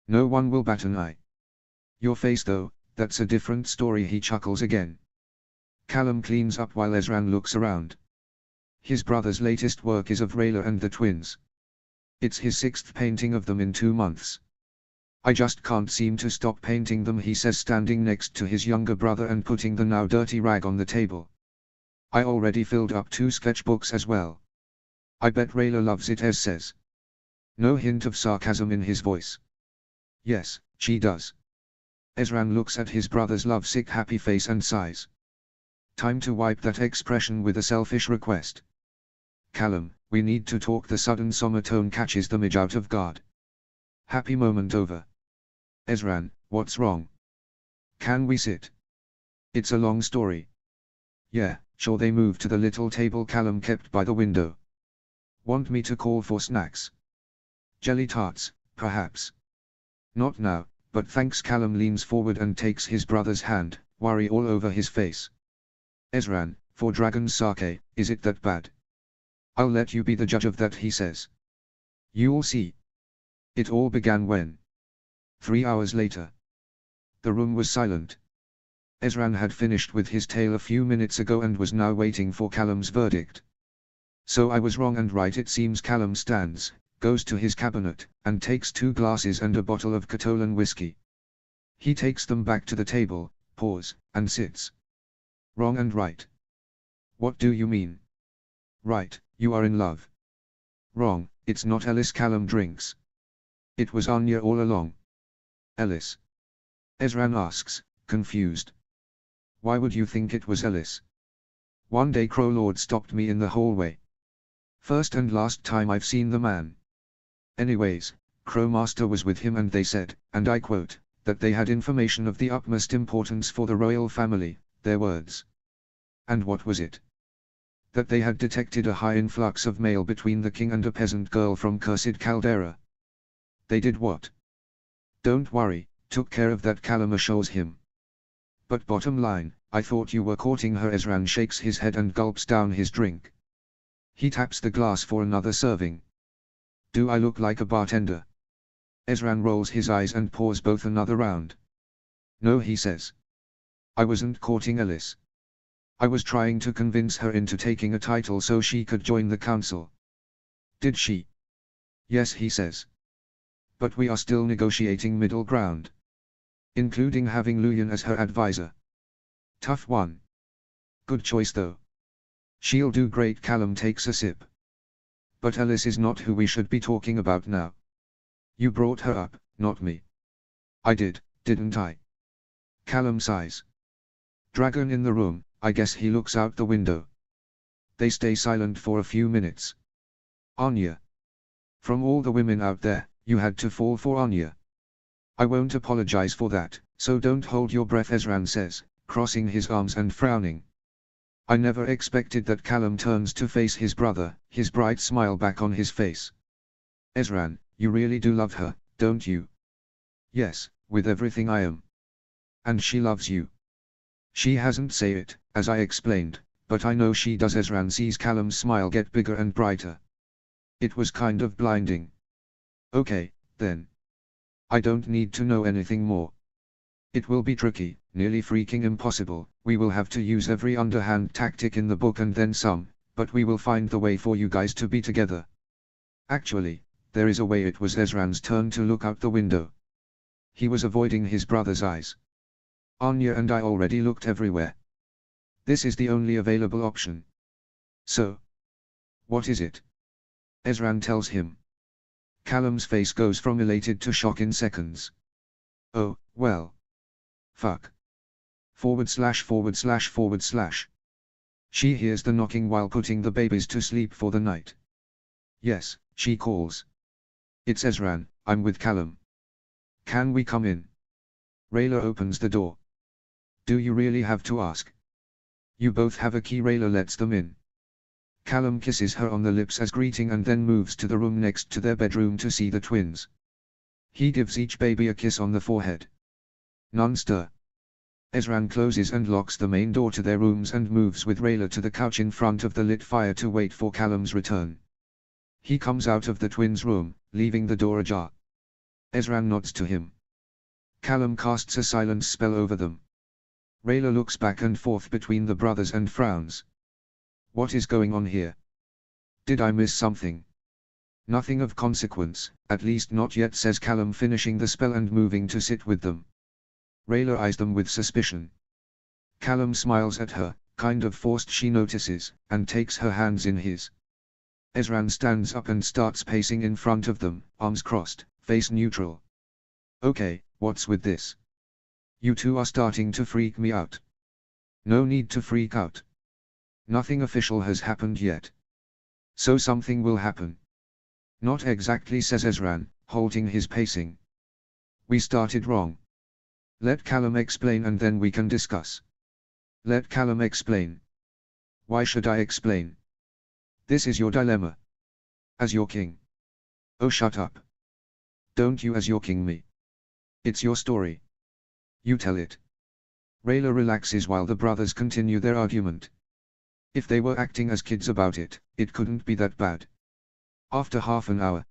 No one will bat an eye. Your face though, that's a different story, he chuckles again. Callum cleans up while Ezran looks around. His brother's latest work is of Rayla and the twins. It's his 6th painting of them in 2 months. I just can't seem to stop painting them, he says, standing next to his younger brother and putting the now dirty rag on the table. I already filled up 2 sketchbooks as well. I bet Rayla loves it, Ez says. No hint of sarcasm in his voice. Yes, she does. Ezran looks at his brother's lovesick happy face and sighs. Time to wipe that expression with a selfish request. Callum, we need to talk. The sudden somber tone catches the midge out of guard. Happy moment over. Ezran, what's wrong? Can we sit? It's a long story. Yeah, sure. They move to the little table Callum kept by the window. Want me to call for snacks? Jelly tarts, perhaps. Not now, but thanks. Callum leans forward and takes his brother's hand, worry all over his face. Ezran, for dragon's sake, is it that bad? I'll let you be the judge of that, he says. You'll see. It all began when. 3 hours later. The room was silent. Ezran had finished with his tale a few minutes ago and was now waiting for Callum's verdict. So I was wrong and right, it seems. Callum stands, goes to his cabinet, and takes 2 glasses and a bottle of Catalan whiskey. He takes them back to the table, pours, and sits. Wrong and right. What do you mean? Right, you are in love. Wrong, it's not Ellis. Callum drinks. It was Anya all along. Ellis? Ezran asks, confused. Why would you think it was Ellis? One day Crowlord stopped me in the hallway. First and last time I've seen the man. Anyways, Crowmaster was with him and they said, and I quote, that they had information of the utmost importance for the royal family, their words. And what was it? That they had detected a high influx of mail between the king and a peasant girl from cursed Caldera. They did what? Don't worry, took care of that, Callum assures him. But bottom line, I thought you were courting her. Ezran shakes his head and gulps down his drink. He taps the glass for another serving. Do I look like a bartender? Ezran rolls his eyes and pours both another round. No, he says. I wasn't courting Ellis. I was trying to convince her into taking a title so she could join the council. Did she? Yes, he says. But we are still negotiating middle ground. Including having Luyan as her advisor. Tough one. Good choice though. She'll do great. Callum takes a sip. But Ellis is not who we should be talking about now. You brought her up, not me. I did, didn't I? Callum sighs. Dragon in the room, I guess. He looks out the window. They stay silent for a few minutes. Anya. From all the women out there, you had to fall for Anya. I won't apologize for that, so don't hold your breath, Ezran says, crossing his arms and frowning. I never expected that. Callum turns to face his brother, his bright smile back on his face. Ezran, you really do love her, don't you? Yes, with everything I am. And she loves you. She hasn't say it, as I explained, but I know she does. Ezran sees Callum's smile get bigger and brighter. It was kind of blinding. Okay, then. I don't need to know anything more. It will be tricky, nearly freaking impossible. We will have to use every underhand tactic in the book and then some, but we will find the way for you guys to be together. Actually, there is a way. It was Ezran's turn to look out the window. He was avoiding his brother's eyes. Anya and I already looked everywhere. This is the only available option. So? What is it? Ezran tells him. Callum's face goes from elated to shock in seconds. Oh, well. Fuck. ////. She hears the knocking while putting the babies to sleep for the night. Yes, she calls. It's Ezran, I'm with Callum. Can we come in? Rayla opens the door. Do you really have to ask? You both have a key. Rayla lets them in. Callum kisses her on the lips as greeting and then moves to the room next to their bedroom to see the twins. He gives each baby a kiss on the forehead. None stir. Ezran closes and locks the main door to their rooms and moves with Rayla to the couch in front of the lit fire to wait for Callum's return. He comes out of the twins' room, leaving the door ajar. Ezran nods to him. Callum casts a silence spell over them. Rayla looks back and forth between the brothers and frowns. What is going on here? Did I miss something? Nothing of consequence, at least not yet, says Callum, finishing the spell and moving to sit with them. Rayla eyes them with suspicion. Callum smiles at her, Kind of forced, she notices, and takes her hands in his. Ezran stands up and starts pacing in front of them, arms crossed, face neutral. Okay, what's with this? You two are starting to freak me out. No need to freak out. Nothing official has happened yet. So something will happen. Not exactly, says Ezran, halting his pacing. We started wrong. Let Callum explain and then we can discuss. Let Callum explain. Why should I explain? This is your dilemma. As your king. Oh, shut up. Don't you as your king me. It's your story. You tell it. Rayla relaxes while the brothers continue their argument. If they were acting as kids about it, it couldn't be that bad. After half an hour,